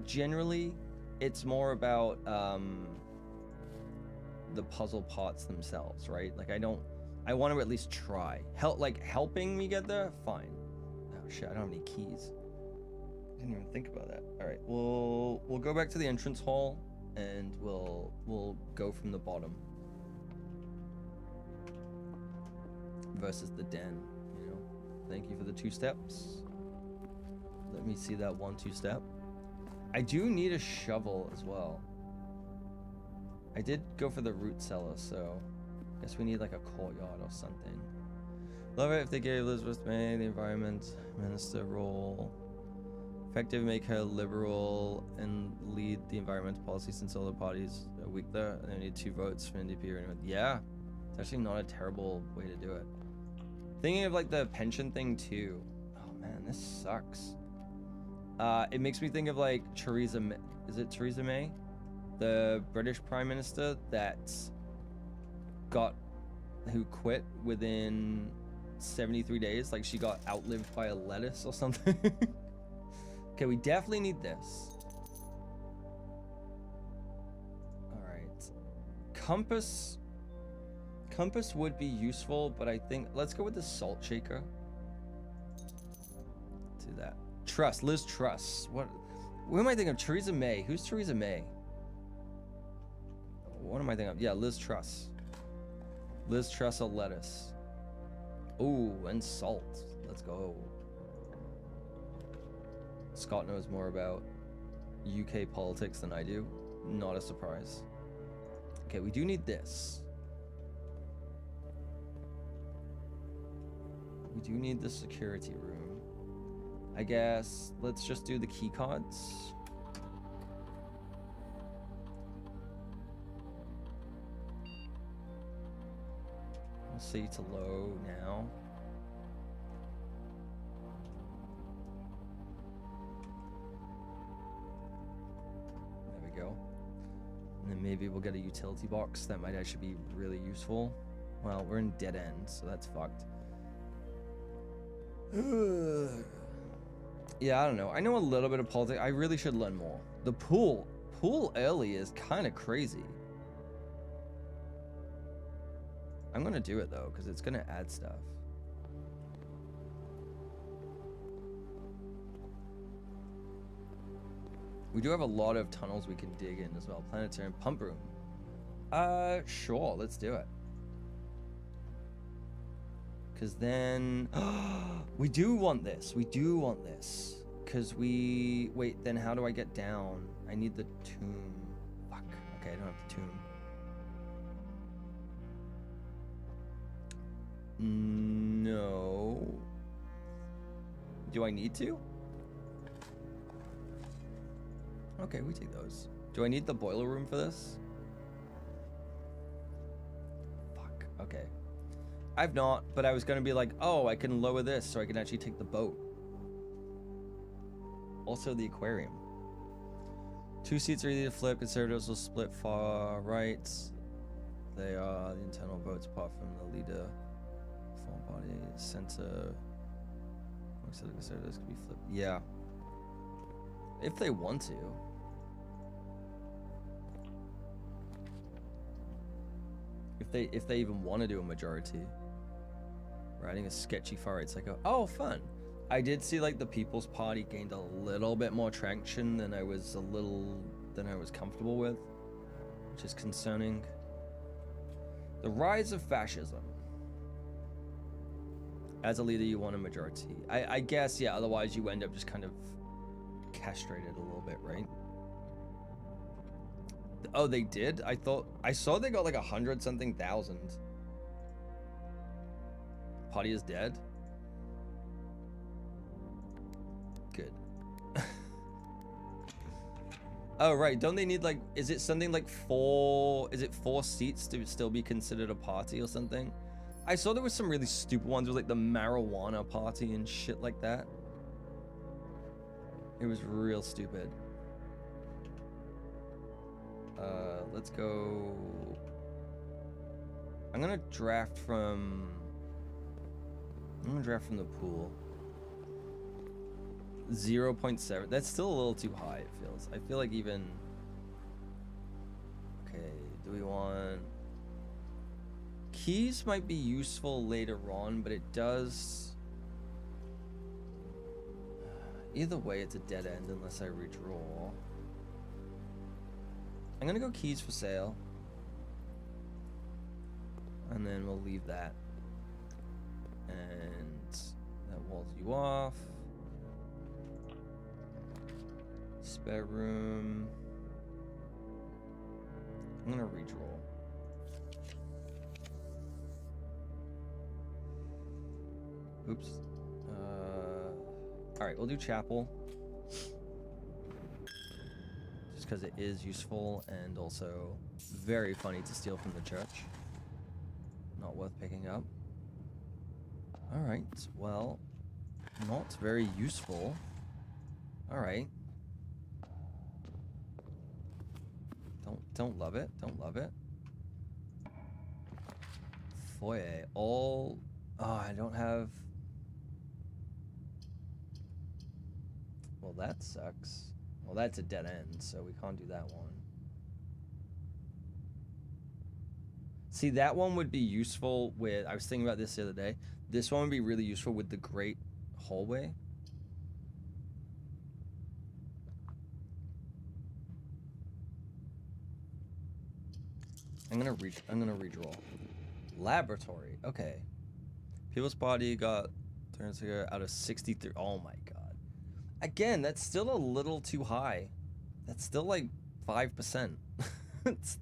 B: Generally, it's more about the puzzle parts themselves, right? Like I want to at least try. Helping me get there, fine. Oh shit, I don't have any keys. I didn't even think about that. All right, we'll go back to the entrance hall and we'll go from the bottom versus the den, you know. Thank you for the 2 steps. Let me see that 1-2 step. I do need a shovel as well. I did go for the root cellar, so I guess we need like a courtyard or something. Love it if they gave Elizabeth May the environment minister role. Effective, make her liberal and lead the environmental policy since all the parties are weak there. And they need 2 votes from NDP or anyone. Yeah, it's actually not a terrible way to do it. Thinking of like the pension thing too. Oh man, this sucks. It makes me think of like Theresa May. Is it Theresa May? The British Prime Minister who quit within 73 days. Like she got outlived by a lettuce or something. Okay, we definitely need this. All right. Compass would be useful, but I think let's go with the salt shaker. Do that. Liz Truss. What am I thinking of? Theresa May. Who's Theresa May? What am I thinking of? Yeah, Liz Truss. Liz Truss a lettuce. Ooh, and salt. Let's go. Scott knows more about UK politics than I do. Not a surprise. Okay, we do need this. We do need the security room. I guess let's just do the key cards. I'll see to low now. There we go. And then maybe we'll get a utility box. That might actually be really useful. Well, we're in dead end, so that's fucked. Yeah, I don't know. I know a little bit of politics. I really should learn more. The pool early is kind of crazy. I'm gonna do it though, because it's gonna add stuff. We do have a lot of tunnels we can dig in as well. Planetarium pump room. Sure, let's do it. Because then we do want this. We do want this. Because wait, then how do I get down? I need the tomb. Fuck. Okay, I don't have the tomb. No. Do I need to? Okay, we take those. Do I need the boiler room for this? Fuck. Okay. I've not, but I was gonna be like, oh, I can lower this so I can actually take the boat. Also the aquarium. 2 seats are easy to flip. Conservatives will split far right. They are the internal votes apart from the leader. Form body center. Most of the conservatives can be flipped. Yeah. If they want to. If they even want to do a majority. Riding a sketchy far right psycho. Oh, fun. I did see like the People's Party gained a little bit more traction than I was comfortable with, which is concerning. The rise of fascism. As a leader, you want a majority. I guess, yeah, otherwise you end up just kind of castrated a little bit, right? Oh, they did? I saw they got like 100-something thousand. Party is dead? Good. Oh, right. Don't they need like, is it something like 4 seats to still be considered a party or something? I saw there was some really stupid ones with like the marijuana party and shit like that. It was real stupid. Let's go. I'm gonna draft from the pool. 0.7. That's still a little too high, it feels. I feel like even... Okay, do we want... Keys might be useful later on, but it does... Either way, it's a dead end unless I redraw. I'm gonna go keys for sale. And then we'll leave that. And that walls you off. Spare room. I'm gonna redraw. Oops. Alright, we'll do chapel. Just because it is useful and also very funny to steal from the church. Not worth picking up. Alright, well, not very useful. Alright. Don't love it. Don't love it. Foyer. All... Oh, I don't have... Well, that sucks. Well, that's a dead end, so we can't do that one. See, that one would be useful with... I was thinking about this the other day. This one would be really useful with the great hallway. I'm gonna redraw. Laboratory. Okay. People's body got turns out of 63. Oh my god. Again, that's still a little too high. That's still like 5%. That's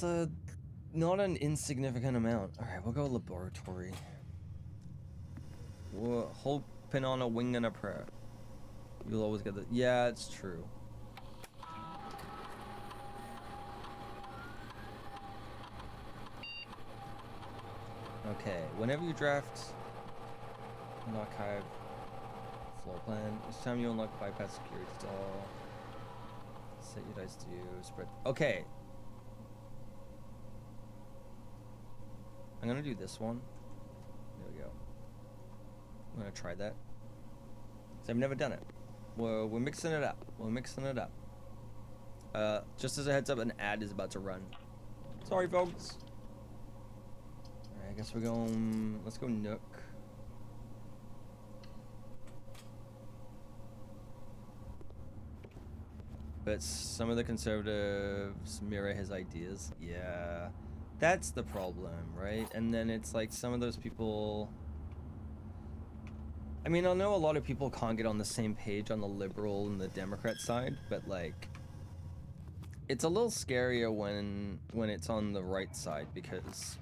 B: a not an insignificant amount. All right, we'll go laboratory. We're hoping on a wing and a prayer. You'll always get the... Yeah, it's true. Okay, whenever you draft an archive floor plan, each time you unlock bypass security stall, set your dice to spread. Okay. I'm gonna do this one. There we go. I'm gonna try that. So I've never done it. We're mixing it up. We're mixing it up. Just as a heads up, an ad is about to run. Sorry, folks. Alright, I guess we're going... Let's go Nook. But some of the conservatives mirror his ideas. Yeah. That's the problem, right? And then it's like some of those people... I mean, I know a lot of people can't get on the same page on the liberal and the Democrat side, but like... It's a little scarier when it's on the right side because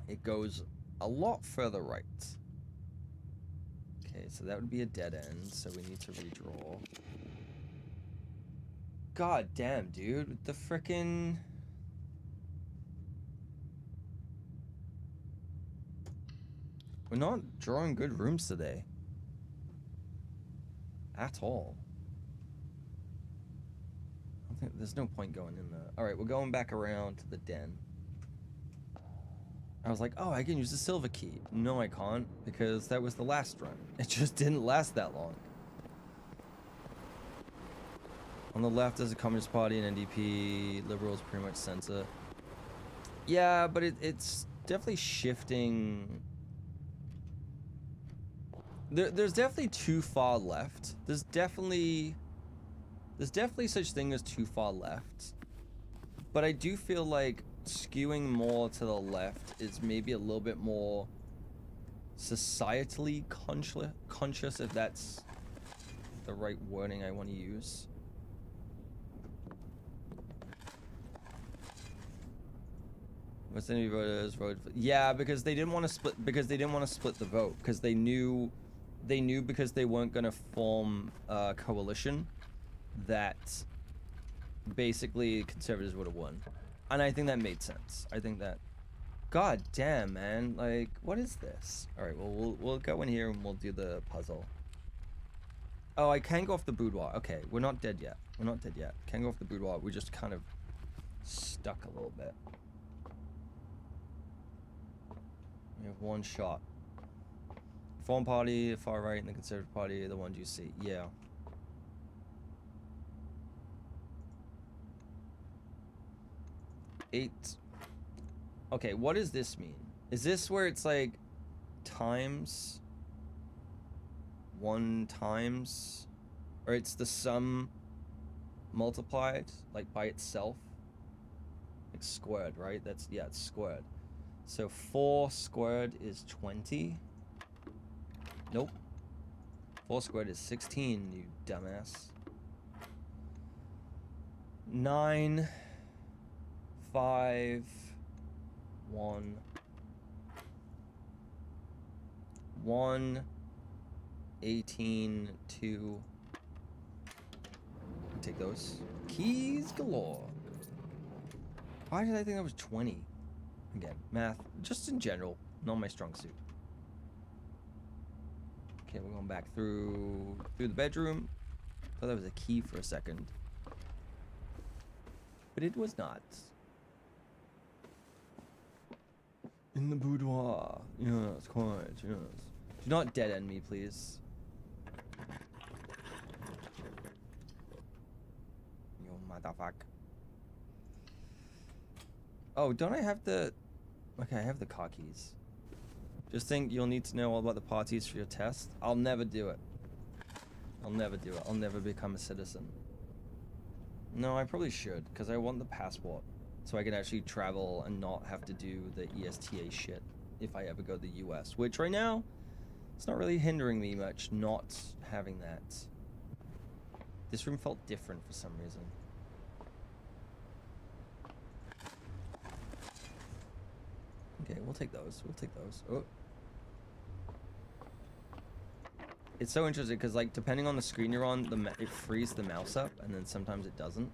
B: it goes a lot further right. Okay, so that would be a dead end, so we need to redraw. God damn, dude. The frickin'... We're not drawing good rooms today. At all. I think there's no point going in there. Alright, we're going back around to the den. I was like, oh, I can use the silver key. No, I can't, because that was the last run. It just didn't last that long. On the left is a Communist Party and NDP. Liberals pretty much censor. Yeah, but it's definitely shifting... There's definitely too far left. There's definitely such thing as too far left. But I do feel like skewing more to the left is maybe a little bit more societally conscious, if that's the right wording I want to use. West Indian voters voted for, yeah, because they didn't want to split the vote because they knew because they weren't going to form a coalition that basically conservatives would have won. And I think that made sense. I think that... God damn, man. Like, what is this? Alright, well, we'll go in here and we'll do the puzzle. Oh, I can go off the boudoir. Okay, we're not dead yet. We're not dead yet. Can go off the boudoir. We're just kind of stuck a little bit. We have one shot. Reform Party, far right, and the Conservative Party are the ones you see. Yeah. Eight. Okay, what does this mean? Is this where it's like times 1 times, or it's the sum multiplied like by itself, like squared, right? That's, yeah, it's squared. So 4 squared is 20. Nope. 4 squared is 16, you dumbass. 9, 5, 1, 1, 18, 2. Take those. Keys galore. Why did I think that was 20? Again, math, just in general, not my strong suit. Okay, we're going back through the bedroom. Thought that was a key for a second. But it was not. In the boudoir. Yes, quite, yes. Do not dead end me, please. You motherfucker. Oh, don't I have the... Okay, I have the car keys. Just think you'll need to know all about the parties for your test. I'll never do it. I'll never do it. I'll never become a citizen. No, I probably should, because I want the passport. So I can actually travel and not have to do the ESTA shit if I ever go to the US. Which right now, it's not really hindering me much not having that. This room felt different for some reason. Okay, we'll take those. We'll take those. Oh. It's so interesting because, like, depending on the screen you're on, it frees the mouse up, and then sometimes it doesn't.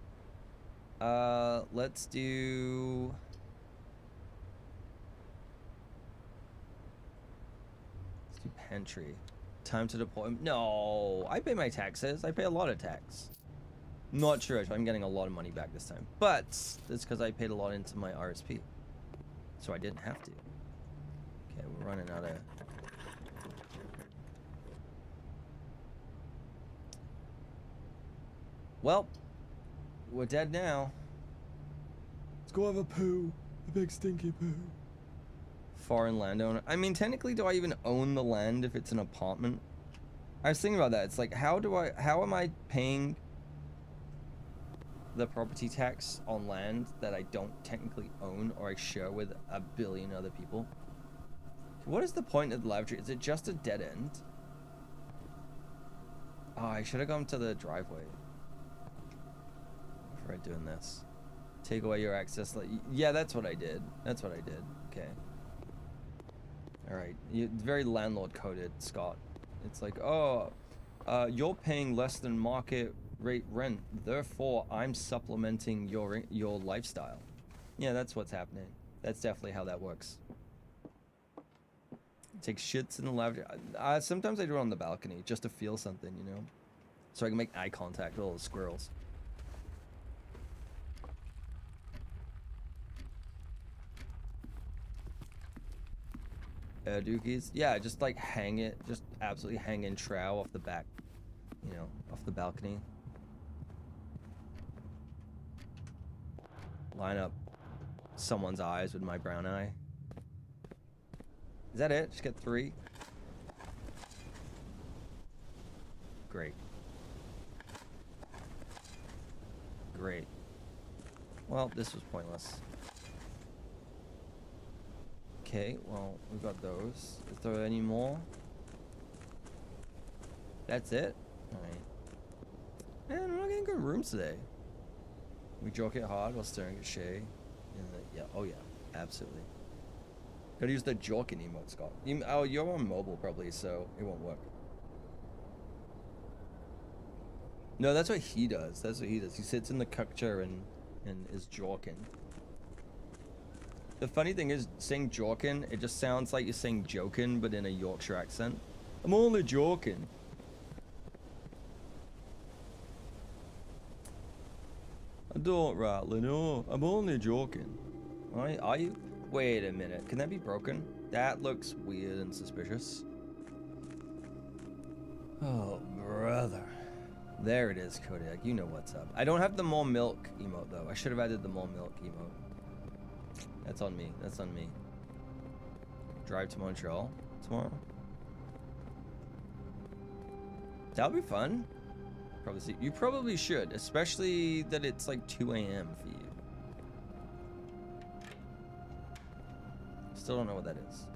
B: Let's do... Let's do pantry. Time to deploy. No, I pay my taxes. I pay a lot of tax. Not sure if I'm getting a lot of money back this time, but it's because I paid a lot into my RSP. So I didn't have to. Okay, we're running out of... Well, we're dead now. Let's go have a poo. A big stinky poo. Foreign landowner. I mean, technically, do I even own the land if it's an apartment? I was thinking about that. It's like, how am I paying the property tax on land that I don't technically own or I share with a billion other people? What is the point of the lavatory? Is it just a dead end? Oh, I should have gone to the driveway. Before doing this. Take away your access. Yeah, that's what I did. That's what I did. Okay. Alright. It's very landlord coded, Scott. It's like, oh, you're paying less than market rate rent, therefore I'm supplementing your lifestyle. Yeah, that's what's happening. That's definitely how that works. Take shits in the lavatory. Sometimes I do it on the balcony just to feel something, you know, so I can make eye contact with all the squirrels. Dookies, yeah, just like hang it, just absolutely hang in trow off the back, you know, off the balcony. Line up someone's eyes with my brown eye. Is that it? Just get 3? Great. Great. Well, this was pointless. Okay, well, we got those. Is there any more? That's it? Alright. Man, we're not getting good rooms today. We joke it hard while staring at Shay. Yeah, oh yeah, absolutely. Gotta use the joking emote, Scott. Oh, you're on mobile probably, so it won't work. No, that's what he does. That's what he does. He sits in the cuck chair and is joking. The funny thing is, saying joking, it just sounds like you're saying joking, but in a Yorkshire accent. I'm only joking. I don't, Rattler, no. I'm only joking. Alright, are you? Wait a minute. Can that be broken? That looks weird and suspicious. Oh, brother. There it is, Kodiak. You know what's up. I don't have the more milk emote, though. I should have added the more milk emote. That's on me. That's on me. Drive to Montreal tomorrow. That'll be fun. Probably see. You probably should, especially that it's like 2 a.m. for you. Still don't know what that is.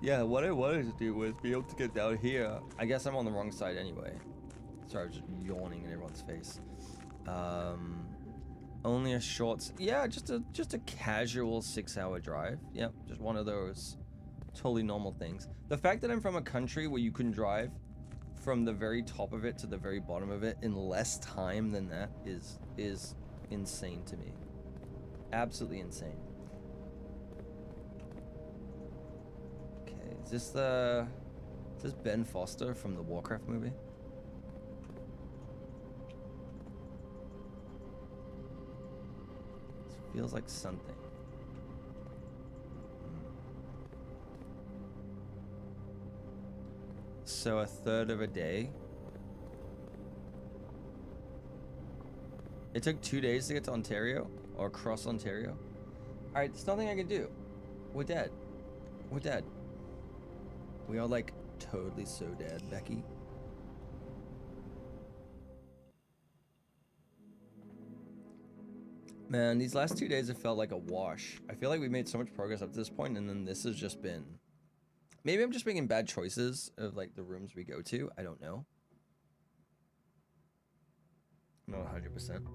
B: Yeah, what I wanted to do was be able to get down here. I guess I'm on the wrong side anyway. Sorry, I was just yawning in everyone's face. Only a short... Yeah, just a casual 6-hour drive. Yep, just one of those totally normal things. The fact that I'm from a country where you can drive from the very top of it to the very bottom of it in less time than that is insane to me. Absolutely insane. Okay, is this Ben Foster from the Warcraft movie? This feels like something. So a third of a day. It took 2 days to get to Ontario or across Ontario. All right, there's nothing I can do. We're dead. We're dead. We are like totally so dead, Becky. Man, these last 2 days have felt like a wash. I feel like we made so much progress up to this point, and then this has just been... Maybe I'm just making bad choices of like the rooms we go to. I don't know. Not 100%.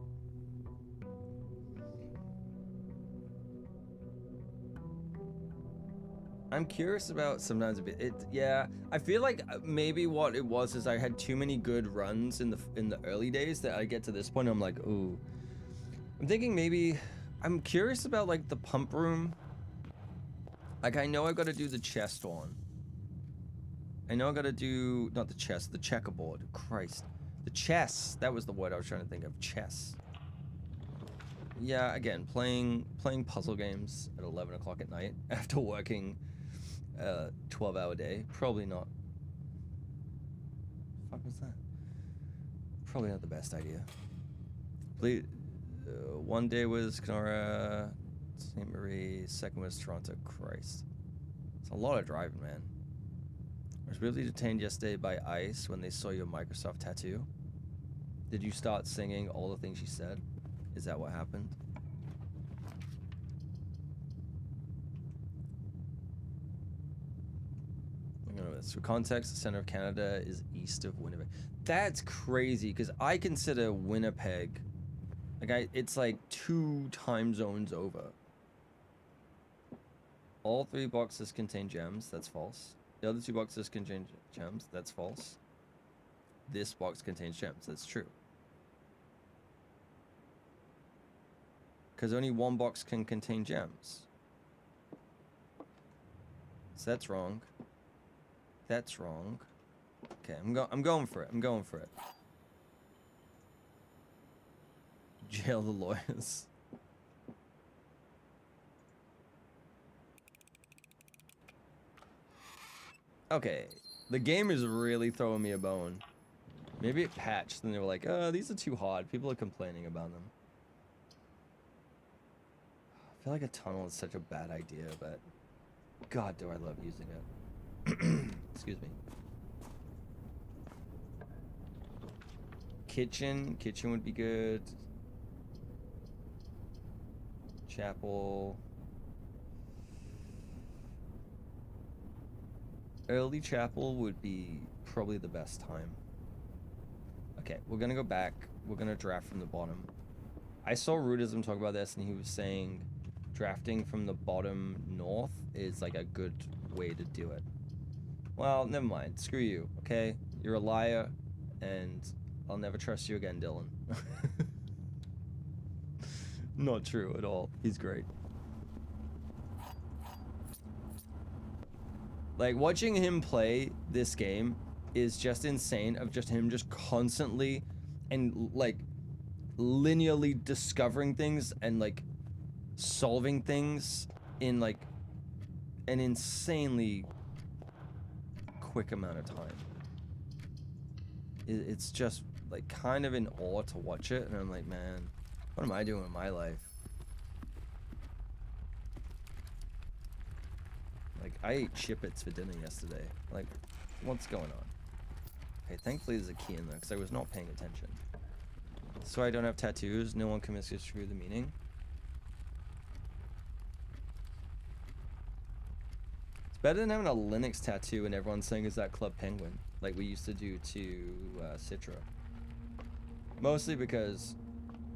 B: I'm curious about sometimes a bit. Yeah, I feel like maybe what it was is I had too many good runs in the early days that I get to this point I'm like, ooh. I'm thinking maybe I'm curious about like the pump room. Like I know I got to do the chest one. I know I got to do not the chest, the checkerboard. Christ, the chess. That was the word I was trying to think of. Chess. Yeah, again, playing puzzle games at 11 o'clock at night after working 12-hour day. Probably not. What the fuck was that? Probably not the best idea. Please, one day was Kenora, St. Marie, second was Toronto. Christ. It's a lot of driving, man. I was briefly detained yesterday by ICE when they saw your Microsoft tattoo. Did you start singing all the things she said? Is that what happened? For context, the center of Canada is east of Winnipeg. That's crazy, because I consider Winnipeg, like it's like 2 time zones over. All 3 boxes contain gems. That's false. The other 2 boxes contain gems. That's false. This box contains gems. That's true. Because only 1 box can contain gems. So that's wrong. That's wrong. Okay, I'm going for it. I'm going for it. Jail the lawyers. Okay, the game is really throwing me a bone. Maybe it patched and they were like, oh, these are too hard. People are complaining about them. I feel like a tunnel is such a bad idea, but God, do I love using it. Excuse me. Kitchen would be good. Chapel. Early chapel would be probably the best time. Okay, we're gonna go back. We're gonna draft from the bottom. I saw Rudism talk about this, and he was saying drafting from the bottom north is like a good way to do it. Well, never mind. Screw you, okay? You're a liar, and I'll never trust you again, Dylan. Not true at all. He's great. Like, watching him play this game is just insane, of just him just constantly and, like, linearly discovering things and, like, solving things in, like, an insanely quick amount of time. It's just like kind of in awe to watch it, and I'm like, man, what am I doing with my life? Like, I ate Chippets for dinner yesterday. Like, what's going on? Okay, thankfully there's a key in there, because I was not paying attention. So I don't have tattoos, no one can misconstrue the meaning. It's better than having a Linux tattoo and everyone saying, is that Club Penguin? Like we used to do to Citra. Mostly because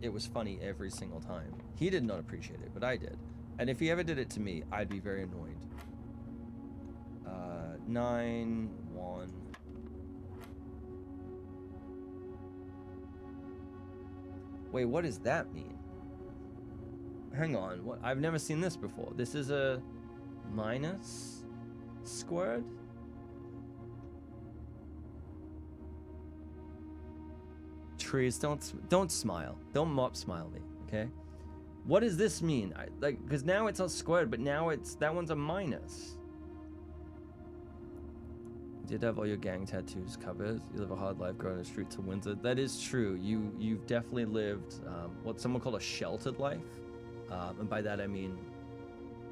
B: it was funny every single time. He did not appreciate it, but I did. And if he ever did it to me, I'd be very annoyed. 9, 1. Wait, what does that mean? Hang on, what? I've never seen this before. This is a minus squared? Trees, don't smile. Don't mop smile me, okay? What does this mean? Like, because now it's not squared, but now it's, that one's a minus. You did have all your gang tattoos covered. You live a hard life growing the streets of Windsor. That is true. You've definitely lived what someone called a sheltered life. And by that I mean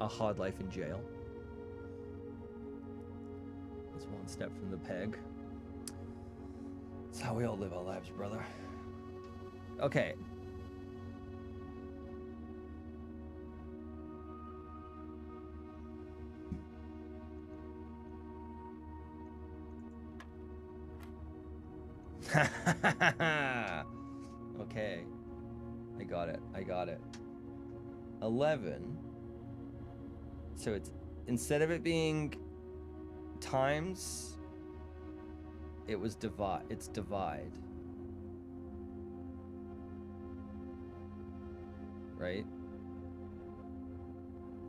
B: a hard life in jail. That's one step from the peg. That's how we all live our lives, brother. Okay. Okay. I got it. 11. So it's, instead of it being times, it was divide. It's divide. Right?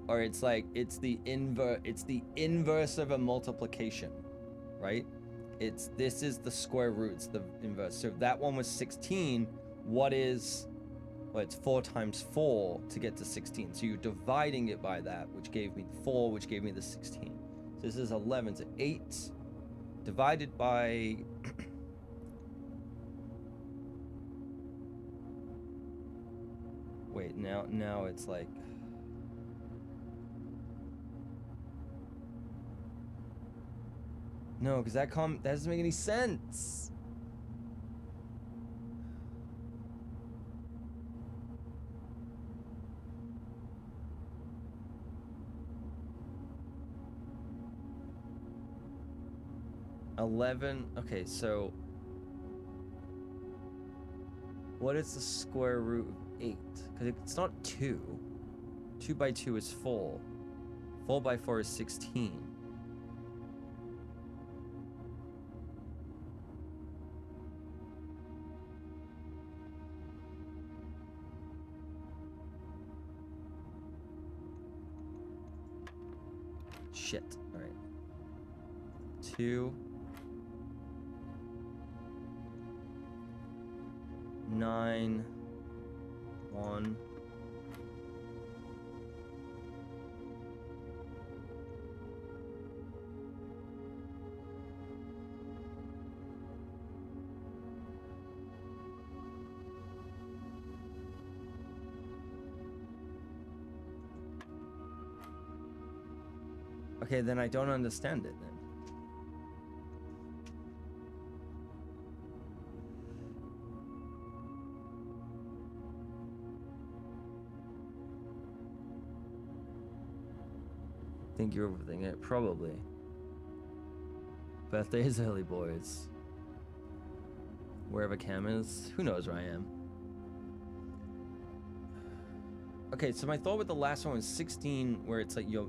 B: Or it's like, it's the inverse of a multiplication, right? This is the square roots, the inverse. So if that one was 16, what is, well, it's 4 times 4 to get to 16. So you're dividing it by that, which gave me 4, which gave me the 16. So this is 11, so 8 divided by wait, now it's like, no, because that doesn't make any sense. Okay, so what is the square root of 8? Because it's not 2. 2 by 2 is 4. 4 by 4 is 16. Shit. All right. 2, 9, 1. Okay, then I don't understand it then. Think you're overthinking it? Probably. Birthdays, early boys. Wherever Cam is, who knows where I am. Okay, so my thought with the last one was 16, where it's like you're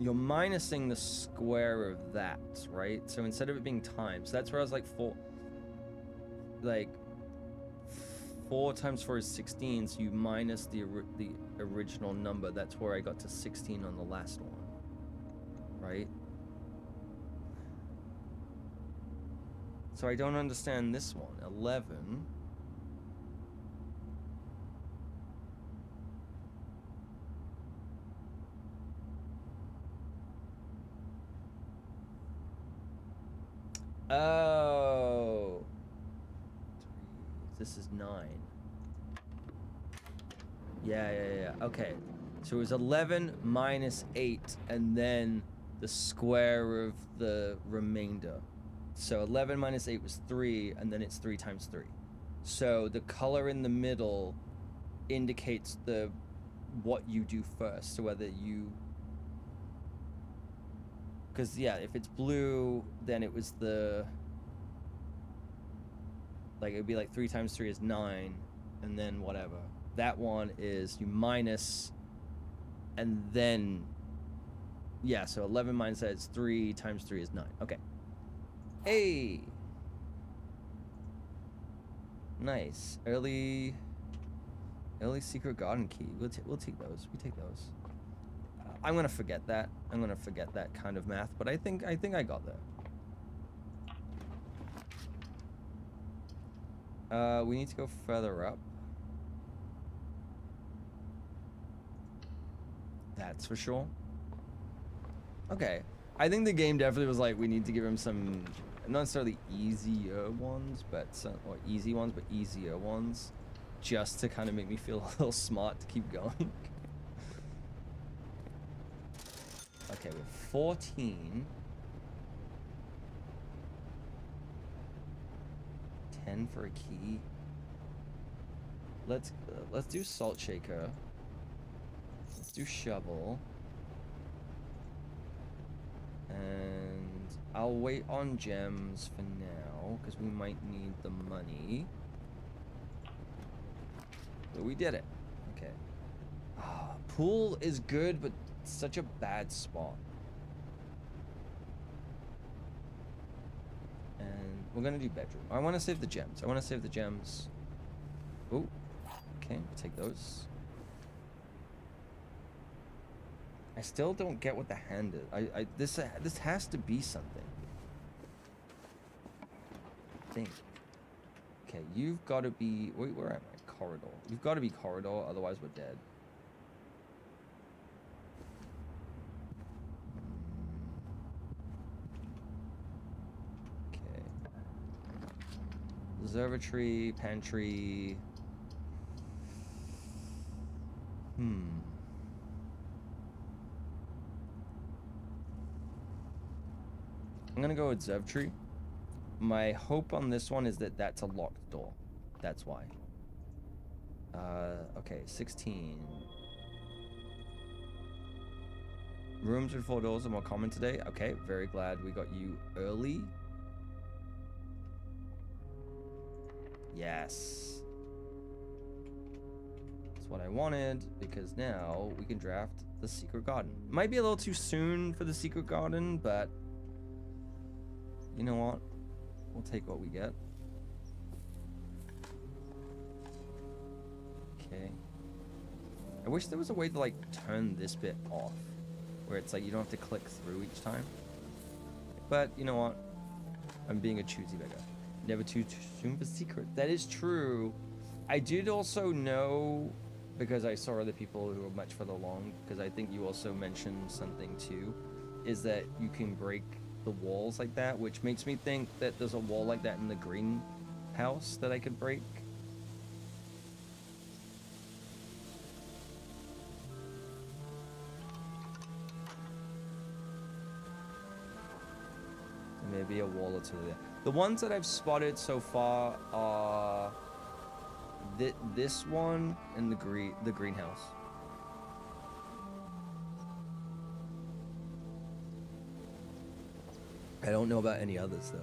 B: minusing the square of that, right? So instead of it being times, that's where I was like 4 times 4 is 16, so you minus the original number. That's where I got to 16 on the last one, right? So I don't understand this one. 11. Oh. This is 9. Yeah. Okay. So it was 11 minus 8, and then the square of the remainder. So 11 minus 8 was 3, and then it's 3 times 3. So the color in the middle indicates what you do first. So whether you... Because, yeah, if it's blue, then it was the... Like, it would be like 3 times 3 is 9, and then whatever. That one is you minus, and then... Yeah, so 11 minus that is 3 times 3 is 9. Okay. Hey! Nice. Early secret garden key. We'll take those. We take those. I'm gonna forget that. I'm gonna forget that kind of math, but I think I got there. We need to go further up. That's for sure. Okay. I think the game definitely was like, we need to give him some, not necessarily easier ones, but or easy ones, but easier ones, just to kind of make me feel a little smart to keep going. Okay, we're 14. 10 for a key. Let's do salt shaker. Let's do shovel. And I'll wait on gems for now, because we might need the money. But we did it. Okay. Pool is good, but such a bad spot. And we're gonna do bedroom. I want to save the gems. Oh, okay, take those. I still don't get what the hand is. This has to be something. I think. Okay, you've got to be... Wait, where am I? Corridor. You've got to be corridor, otherwise we're dead. Okay. Observatory, pantry... I'm gonna go with observatory. My hope on this one is that that's a locked door. That's why. Okay, 16. Rooms with 4 doors are more common today. Okay, very glad we got you early. Yes. That's what I wanted, because now we can draft the secret garden. Might be a little too soon for the secret garden, but you know what? We'll take what we get. Okay. I wish there was a way to like turn this bit off, where it's like you don't have to click through each time. But you know what? I'm being a choosy beggar. Never too soon for secret. That is true. I did also know, because I saw other people who were much further along, because I think you also mentioned something too, is that you can break the walls like that, which makes me think that there's a wall like that in the greenhouse that I could break. Maybe a wall or two there. The ones that I've spotted so far are this one and the greenhouse. I don't know about any others though.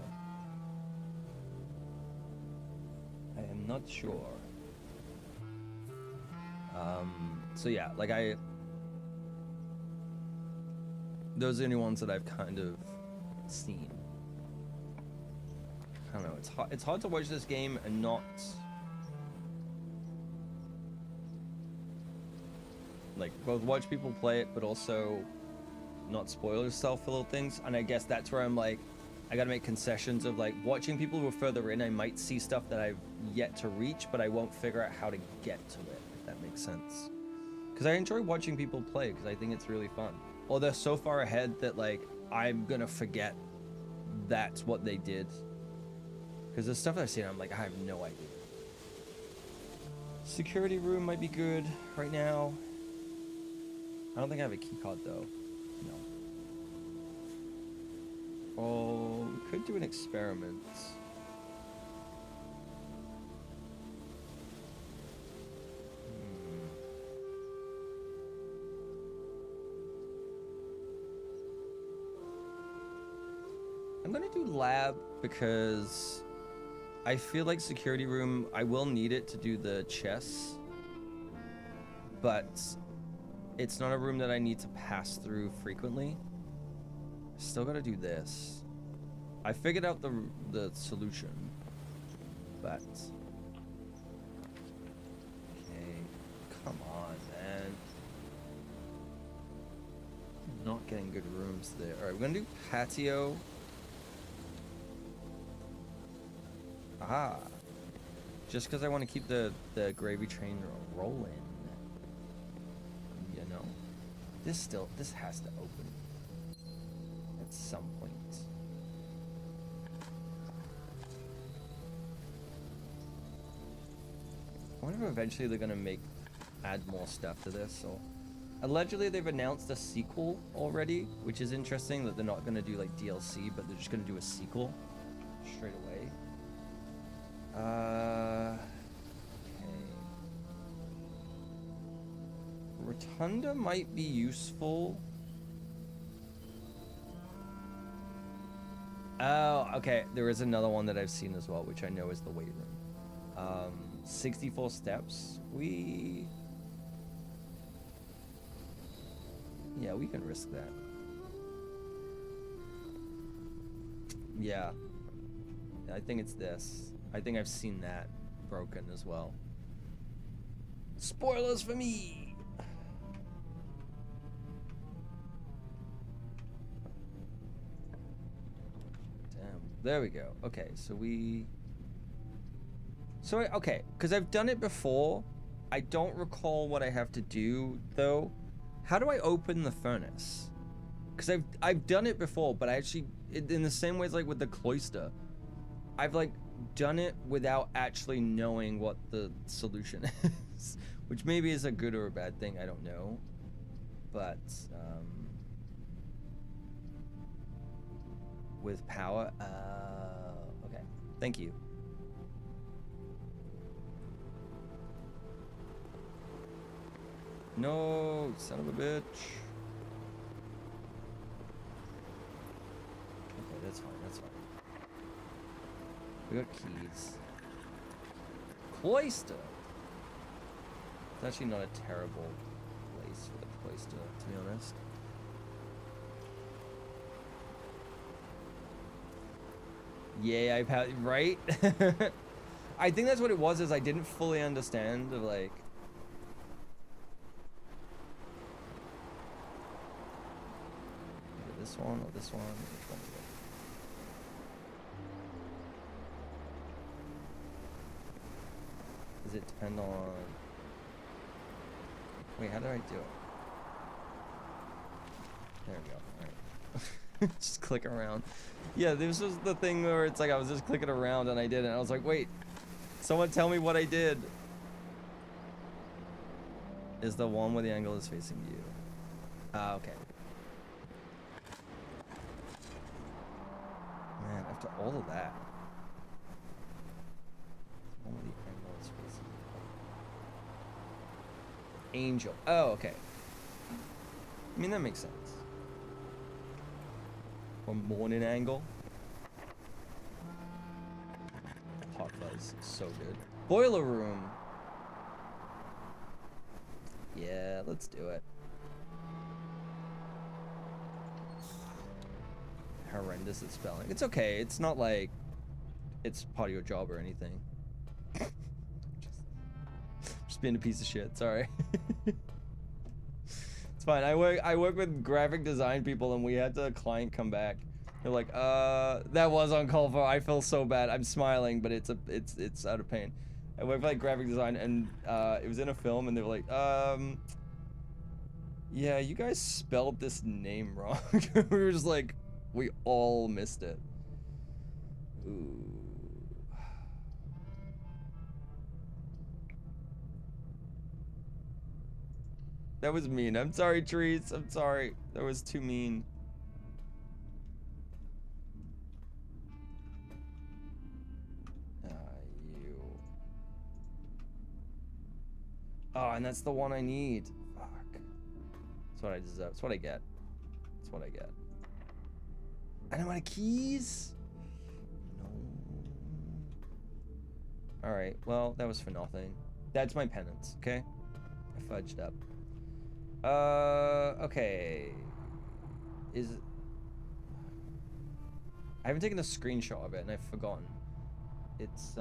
B: I am not sure. So yeah, like those are the only ones that I've kind of seen. I don't know, it's hard to watch this game and not like both watch people play it but also not spoil yourself for little things. And I guess that's where I'm like, I gotta make concessions of like watching people who are further in. I might see stuff that I've yet to reach, but I won't figure out how to get to it, if that makes sense. Because I enjoy watching people play because I think it's really fun. Or they're so far ahead that like I'm gonna forget that's what they did. Because the stuff I've seen, I'm like, I have no idea. Security room might be good right now. I don't think I have a key card though. No. Oh, we could do an experiment. I'm gonna do lab because I feel like security room, I will need it to do the chess, but it's not a room that I need to pass through frequently. Still gotta do this. I figured out the solution, but okay, come on, man. Not getting good rooms there. All right, we're gonna do patio. Ah, just because I want to keep the gravy train rolling. You know, this has to open at some point. I wonder if eventually they're gonna add more stuff to this. So, allegedly they've announced a sequel already, which is interesting that they're not gonna do like DLC, but they're just gonna do a sequel straight away. Okay. Rotunda might be useful. Oh, okay. There is another one that I've seen as well, which I know is the weight room. 64 steps. Yeah, we can risk that. Yeah. I think it's this. I think I've seen that broken as well. Spoilers for me! Damn. There we go. Okay, so okay, because I've done it before. I don't recall what I have to do, though. How do I open the furnace? Because I've done it before, but I actually, in the same way as like with the cloister, I've like done it without actually knowing what the solution is, which maybe is a good or a bad thing, I don't know, but with power, okay, thank you. No, son of a bitch. Okay, that's fine, that's fine. We got keys. Cloister! It's actually not a terrible place for the cloister, to be honest. Yeah, I've had, right? I think that's what it was, is I didn't fully understand of like... This one or this one? Which one is it? Does it depend on... Wait, how did I do it? There we go. Alright. Just click around. Yeah, this was the thing where it's like I was just clicking around and I did it. I was like, wait, someone tell me what I did. Is the one where the angle is facing you. Ah, okay. Man, after all of that. One where the angle is facing you. Angel. Oh, okay. I mean, that makes sense. Or morning angle. Hot fuzz. So good. Boiler room. Yeah, let's do it. Horrendous at spelling. It's okay. It's not like it's part of your job or anything. just being a piece of shit. Sorry. It's fine. I work with graphic design people, and we had the client come back. They're like, that was uncalled for. I feel so bad. I'm smiling, but it's out of pain. I work for like graphic design, and it was in a film, and they were like, yeah, you guys spelled this name wrong. We were just like, we all missed it. Ooh. That was mean. I'm sorry, Trees. I'm sorry. That was too mean. You. Oh, and that's the one I need. Fuck. That's what I deserve. That's what I get. That's what I get. I don't want keys. No. Alright, well, that was for nothing. That's my penance, okay? I fudged up. Okay. I haven't taken a screenshot of it and I've forgotten. It's,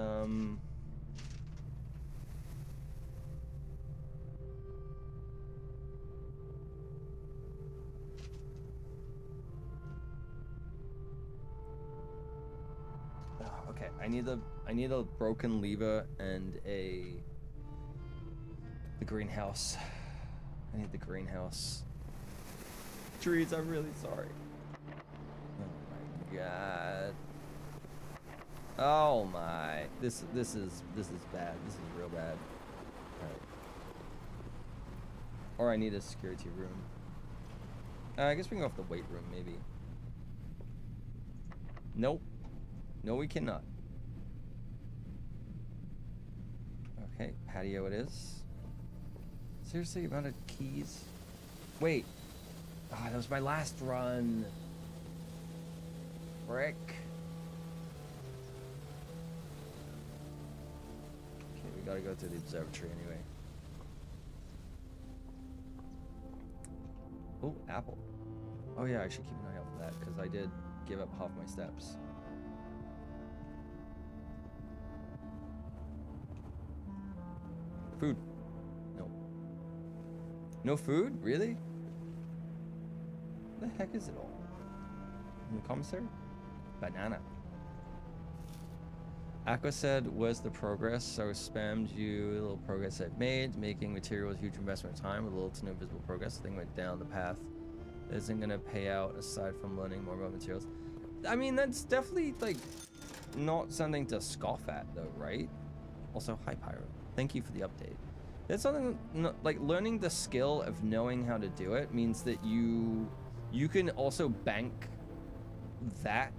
B: okay, I need a broken lever and the greenhouse. I need the greenhouse. Trees, I'm really sorry. Oh my god. Oh my. This is bad. This is real bad. Alright. Or I need a security room. I guess we can go off the weight room, maybe. Nope. No, we cannot. Okay, patio it is. Seriously, amount of keys? Wait. Ah, that was my last run. Frick. Okay, we gotta go to the observatory anyway. Oh, apple. Oh yeah, I should keep an eye out for that, because I did give up half my steps. Food. No. No food? Really? What the heck is it all? In the commissary? Banana. Aqua said, where's the progress? So I spammed you a little progress I've made. Making materials huge investment of time with little to no visible progress. The thing went down the path that isn't going to pay out aside from learning more about materials. I mean, that's definitely, like, not something to scoff at, though, right? Also, hi, Pyro. Thank you for the update. That's something, like, learning the skill of knowing how to do it means that you can also bank that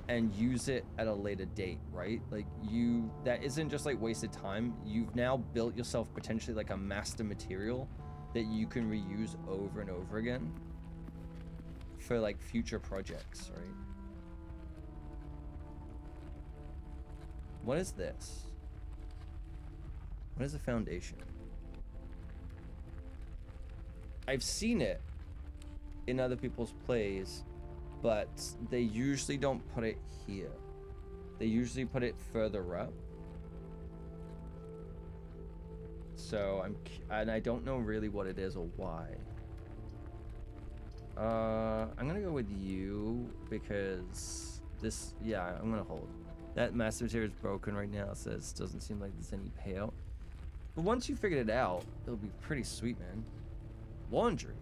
B: and use it at a later date, right? Like, that isn't just, like, wasted time. You've now built yourself potentially, like, a master material that you can reuse over and over again for, like, future projects, right? What is this? What is a foundation? I've seen it in other people's plays, but they usually don't put it here. They usually put it further up. So and I don't know really what it is or why. I'm gonna go with you because this, yeah, I'm gonna hold. That master material is broken right now, so it doesn't seem like there's any payout. But once you figured it out, it'll be pretty sweet, man. Laundry.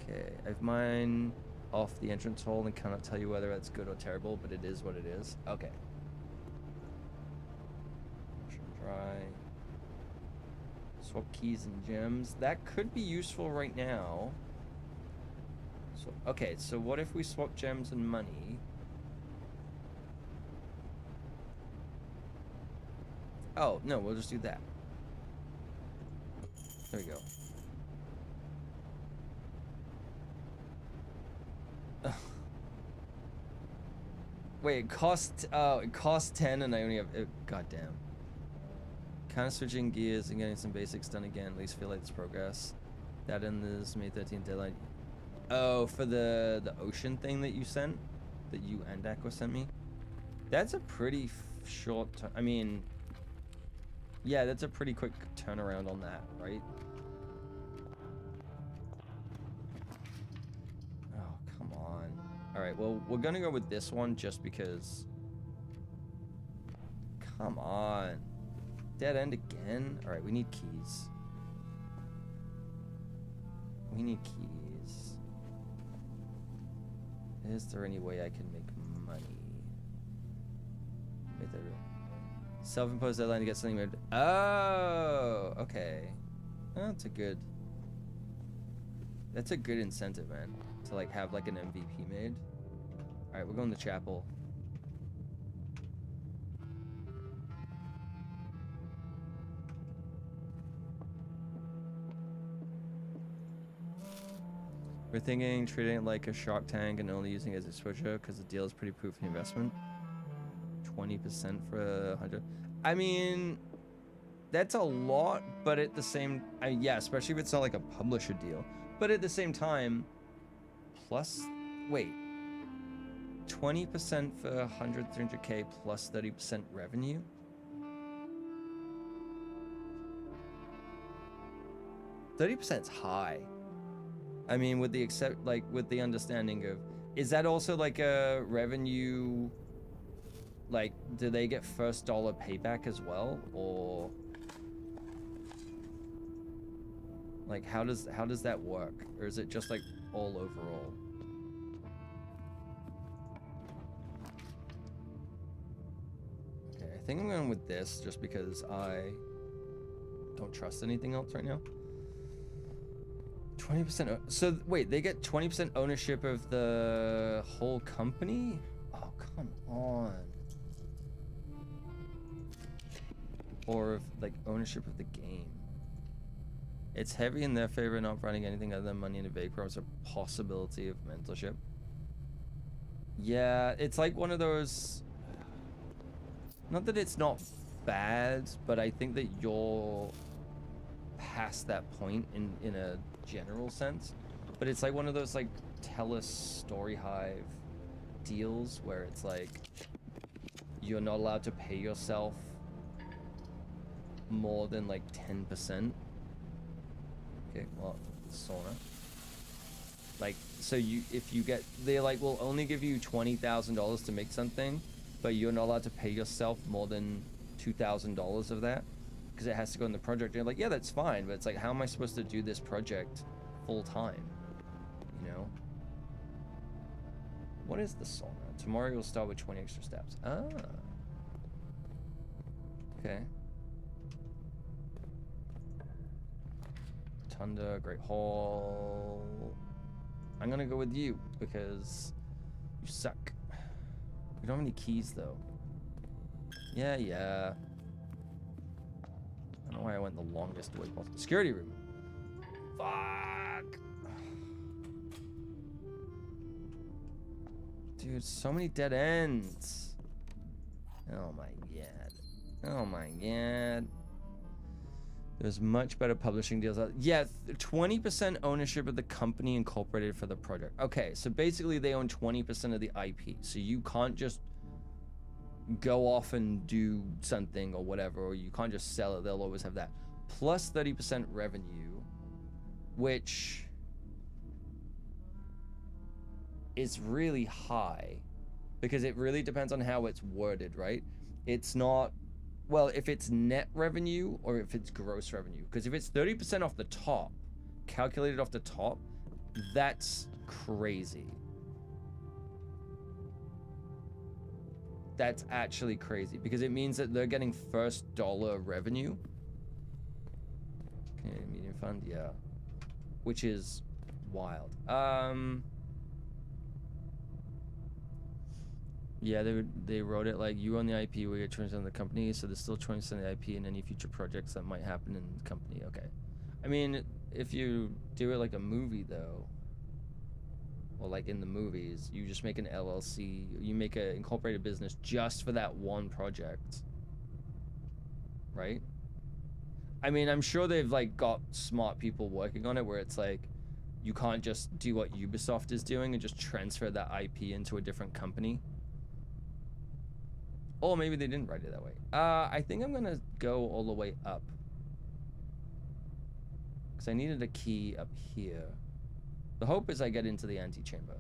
B: Okay, I have mine off the entrance hole and cannot tell you whether that's good or terrible, but it is what it is. Okay. Dry. Swap keys and gems. That could be useful right now. So, okay, so what if we swap gems and money? Oh, no, we'll just do that. There we go. Wait, it cost 10 and I only have, goddamn. Kind of switching gears and getting some basics done again. At least feel like it's progress. That in this May 13th deadline. Oh, for the ocean thing that you sent? That you and Aqua sent me? That's a pretty short, I mean, yeah, that's a pretty quick turnaround on that, right? Oh, come on. Alright, well, we're gonna go with this one just because. Come on. Dead end again? Alright, we need keys. We need keys. Is there any way I can make money? Make that real. Self-imposed deadline to get something made. Oh, okay. That's a good incentive, man. To like have like an MVP made. All right, we're going to chapel. We're thinking treating it like a Shark Tank and only using it as exposure because the deal is pretty proof of investment. 20% for 100. I mean, that's a lot, but at the same, yeah, especially if it's not like a publisher deal. But at the same time, plus, wait, 20% for 100, 300K plus 30% revenue. %30's high. I mean, with the with the understanding of, is that also like a revenue? Like, do they get first dollar payback as well, or like how does that work, or is it just like all overall? Okay, I think I'm going with this just because I don't trust anything else right now. 20%. So wait, they get 20% ownership of the whole company? Oh, come on. Or of like ownership of the game. It's heavy in their favor, not running anything other than money in a vapor as a possibility of mentorship. Yeah, it's like one of those. Not that it's not bad, but I think that you're past that point in a general sense. But it's like one of those like Tellus Story Hive deals where it's like you're not allowed to pay yourself more than like 10%. Okay, well, sauna. Like, so if you get, they're like, we'll only give you $20,000 to make something, but you're not allowed to pay yourself more than $2,000 of that because it has to go in the project. And you're like, yeah, that's fine, but it's like, how am I supposed to do this project full time? You know? What is the sauna? Tomorrow you'll start with 20 extra steps. Ah. Okay. Rotunda, Great Hall. I'm gonna go with you because you suck. We don't have any keys though. Yeah. I don't know why I went the longest way possible. Security room. Fuck. Dude, so many dead ends. Oh my god. Oh my god. There's much better publishing deals out. Yeah, 20% ownership of the company incorporated for the project. Okay, so basically they own 20% of the IP. So you can't just go off and do something or whatever, or you can't just sell it. They'll always have that. Plus 30% revenue, which is really high because it really depends on how it's worded, right? It's not, well, if it's net revenue or if it's gross revenue. Because if it's 30% off the top, calculated off the top, that's crazy. That's actually crazy because it means that they're getting first dollar revenue. Okay, medium fund, yeah. Which is wild. Yeah, they wrote it like you own the IP, we get 20% of the company, so there's still 20% of the IP in any future projects that might happen in the company. Okay. I mean, if you do it like a movie though, or like in the movies, you just make an LLC, you make an incorporated business just for that one project. Right? I mean, I'm sure they've like got smart people working on it where it's like you can't just do what Ubisoft is doing and just transfer that IP into a different company. Or maybe they didn't write it that way. I think I'm gonna go all the way up. Because I needed a key up here. The hope is I get into the antechamber.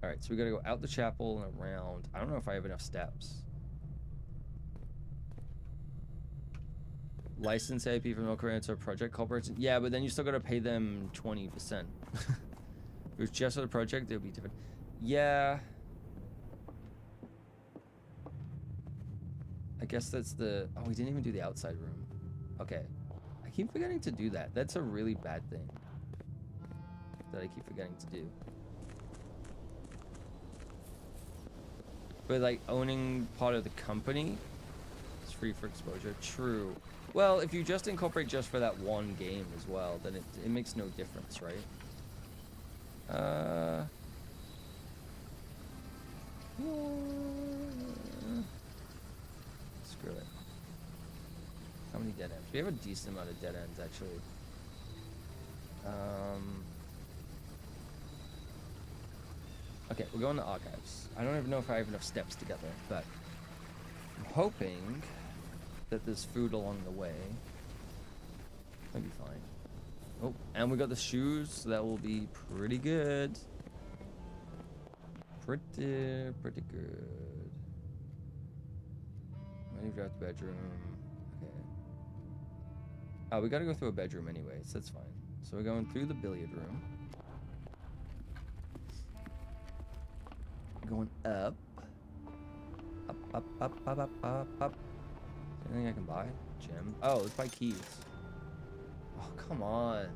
B: Alright, so we gotta go out the chapel and around. I don't know if I have enough steps. License AP from no career into a project corporation. Yeah, but then you still gotta pay them 20%. If it was just for the project, it would be different. Yeah. I guess that's the... Oh, we didn't even do the outside room. Okay. I keep forgetting to do that. That's a really bad thing that I keep forgetting to do. But, like, owning part of the company is free for exposure. True. Well, if you just incorporate just for that one game as well, then it makes no difference, right? Screw it. How many dead ends? We have a decent amount of dead ends, actually. Okay, we're going to archives. I don't even know if I have enough steps together, but I'm hoping that there's food along the way. That'll be fine. Oh, and we got the shoes, so that will be pretty good. Pretty good. Maybe out the bedroom. Okay. Oh, we gotta go through a bedroom anyway, so that's fine. So we're going through the billiard room. Going up. Up. Anything I can buy? Gem. Oh, let's buy keys. Oh, come on.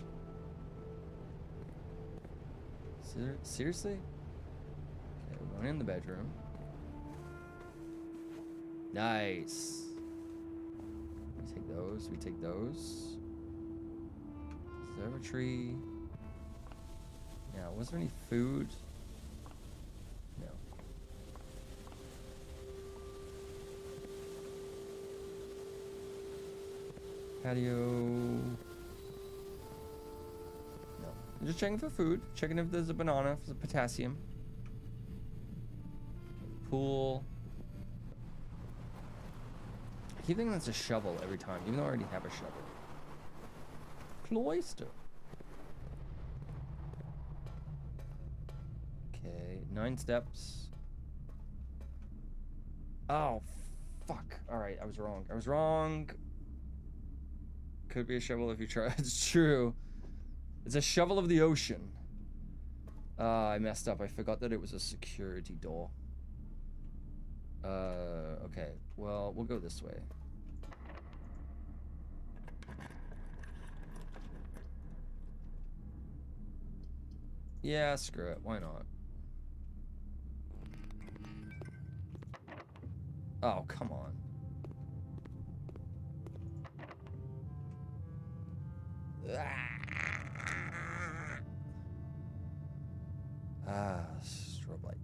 B: Seriously? Okay, we're going in the bedroom. Nice. We take those. We take those. Observatory. Now, was there any food? No. Patio. No. I'm just checking for food. Checking if there's a banana, if there's a potassium. Pool. I keep thinking that's a shovel every time, even though I already have a shovel. Cloister. Okay, 9 steps. Oh, fuck. Alright, I was wrong. I was wrong. Could be a shovel if you try. It's true. It's a shovel of the ocean. I messed up. I forgot that it was a security door. Okay. Well, we'll go this way. Yeah, screw it. Why not? Oh, come on. Strobe lights.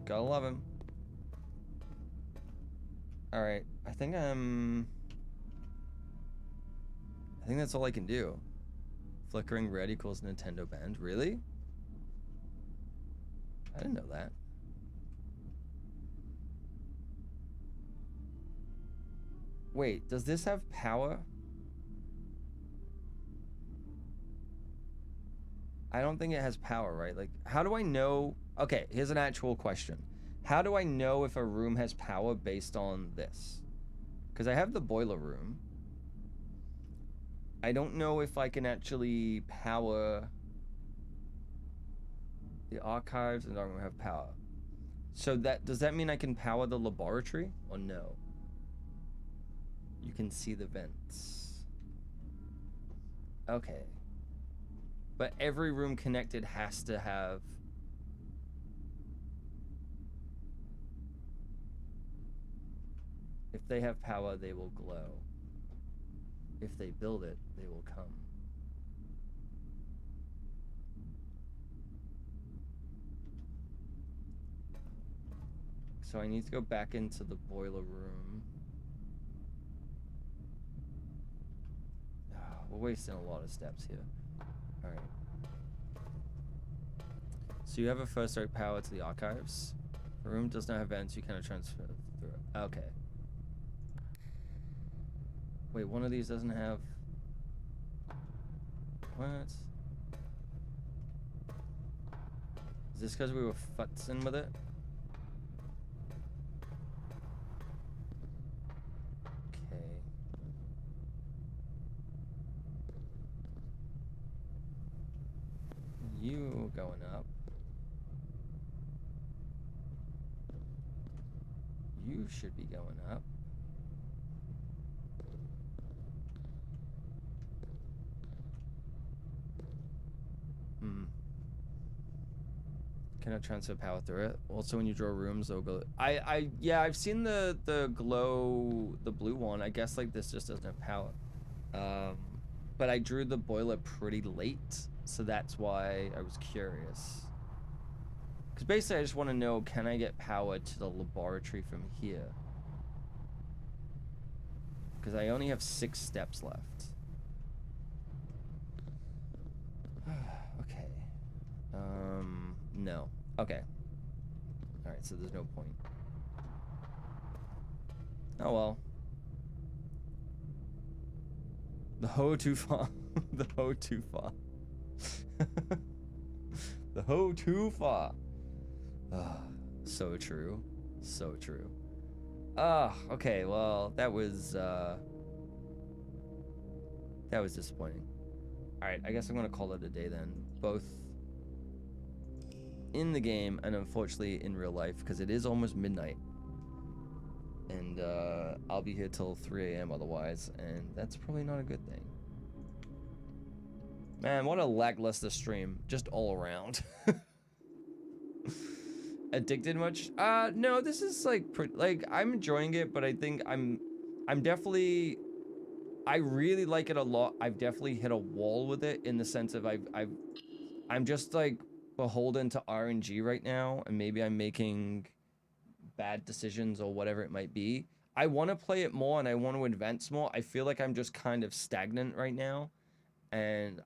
B: Gotta love him. Alright, I think that's all I can do. Flickering red equals Nintendo band. Really? I didn't know that. Wait, does this have power? I don't think it has power, right? Like, how do I know? Okay, here's an actual question. How do I know if a room has power based on this? Because I have the boiler room. I don't know if I can actually power the archives and I'm gonna have power. So does that mean I can power the laboratory or no? You can see the vents. Okay. But every room connected has to have... If they have power, they will glow. If they build it, they will come. So I need to go back into the boiler room. We're wasting a lot of steps here. Alright. So you have a first rate power to the archives. The room does not have vents, you cannot transfer through it. Okay. Wait, one of these doesn't have... What? Is this because we were futzing with it? Okay. You going up. You should be going up. Cannot transfer power through it. Also, when you draw rooms, they'll go. Yeah, I've seen the glow, the blue one. I guess like this just doesn't have power. But I drew the boiler pretty late, so that's why I was curious. Because basically, I just want to know, can I get power to the laboratory from here? Because I only have 6 steps left. Okay. No. Okay. Alright, so there's no point. Oh well. The hoe too far. The hoe too far. The hoe too far. Ah, so true. So true. Okay, well, that was disappointing. Alright, I guess I'm gonna call it a day then. Both in the game and unfortunately in real life, because it is almost midnight. And I'll be here till 3 a.m. otherwise, and that's probably not a good thing. Man, what a lackluster stream, just all around. Addicted much? No, this is like I'm enjoying it, but I think I'm definitely, I really like it a lot. I've definitely hit a wall with it in the sense of I'm just like beholden to RNG right now, and maybe I'm making bad decisions or whatever it might be. I want to play it more and I want to advance more. I feel like I'm just kind of stagnant right now, and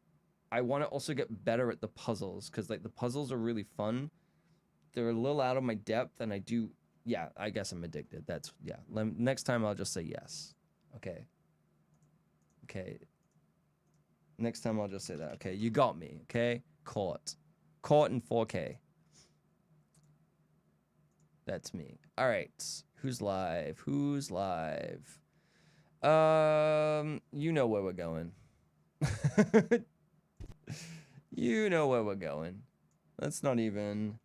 B: I want to also get better at the puzzles, because like the puzzles are really fun. They're a little out of my depth, and I do, yeah, I guess I'm addicted. That's, yeah. Next time I'll just say yes. Okay. Okay. Next time I'll just say that. Okay, you got me. Okay, caught in 4K. That's me. All right, who's live? Who's live? You know where we're going. You know where we're going. That's not even.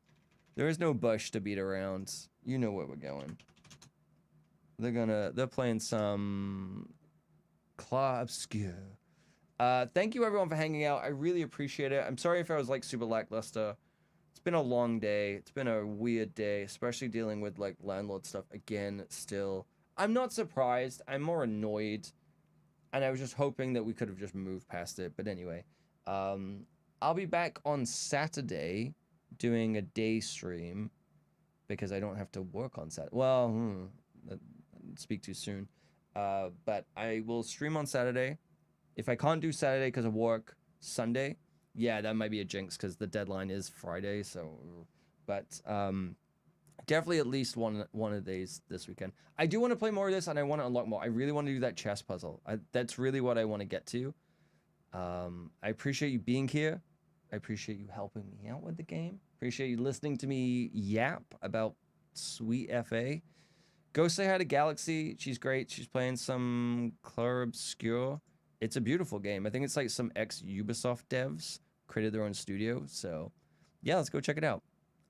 B: There is no bush to beat around. You know where we're going. They're playing some Claw Obscure. Thank you everyone for hanging out. I really appreciate it. I'm sorry if I was like super lackluster. It's been a long day. It's been a weird day, especially dealing with like landlord stuff again still. I'm not surprised. I'm more annoyed. And I was just hoping that we could have just moved past it. But anyway, I'll be back on Saturday doing a day stream because I don't have to work on Saturday. Well, speak too soon. But I will stream on Saturday. If I can't do Saturday because of work, Sunday, yeah, that might be a jinx because the deadline is Friday. So, but definitely at least one of these this weekend. I do want to play more of this, and I want to unlock more. I really want to do that chess puzzle. That's really what I want to get to. I appreciate you being here. I appreciate you helping me out with the game. Appreciate you listening to me yap about sweet FA. Go say hi to Galaxy. She's great. She's playing some Claw Obscure. It's a beautiful game. I think it's like some ex-Ubisoft devs created their own studio. So, yeah, let's go check it out.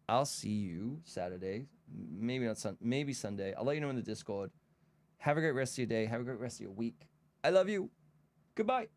B: I'll see you Saturday. Maybe not maybe Sunday. I'll let you know in the Discord. Have a great rest of your day. Have a great rest of your week. I love you. Goodbye.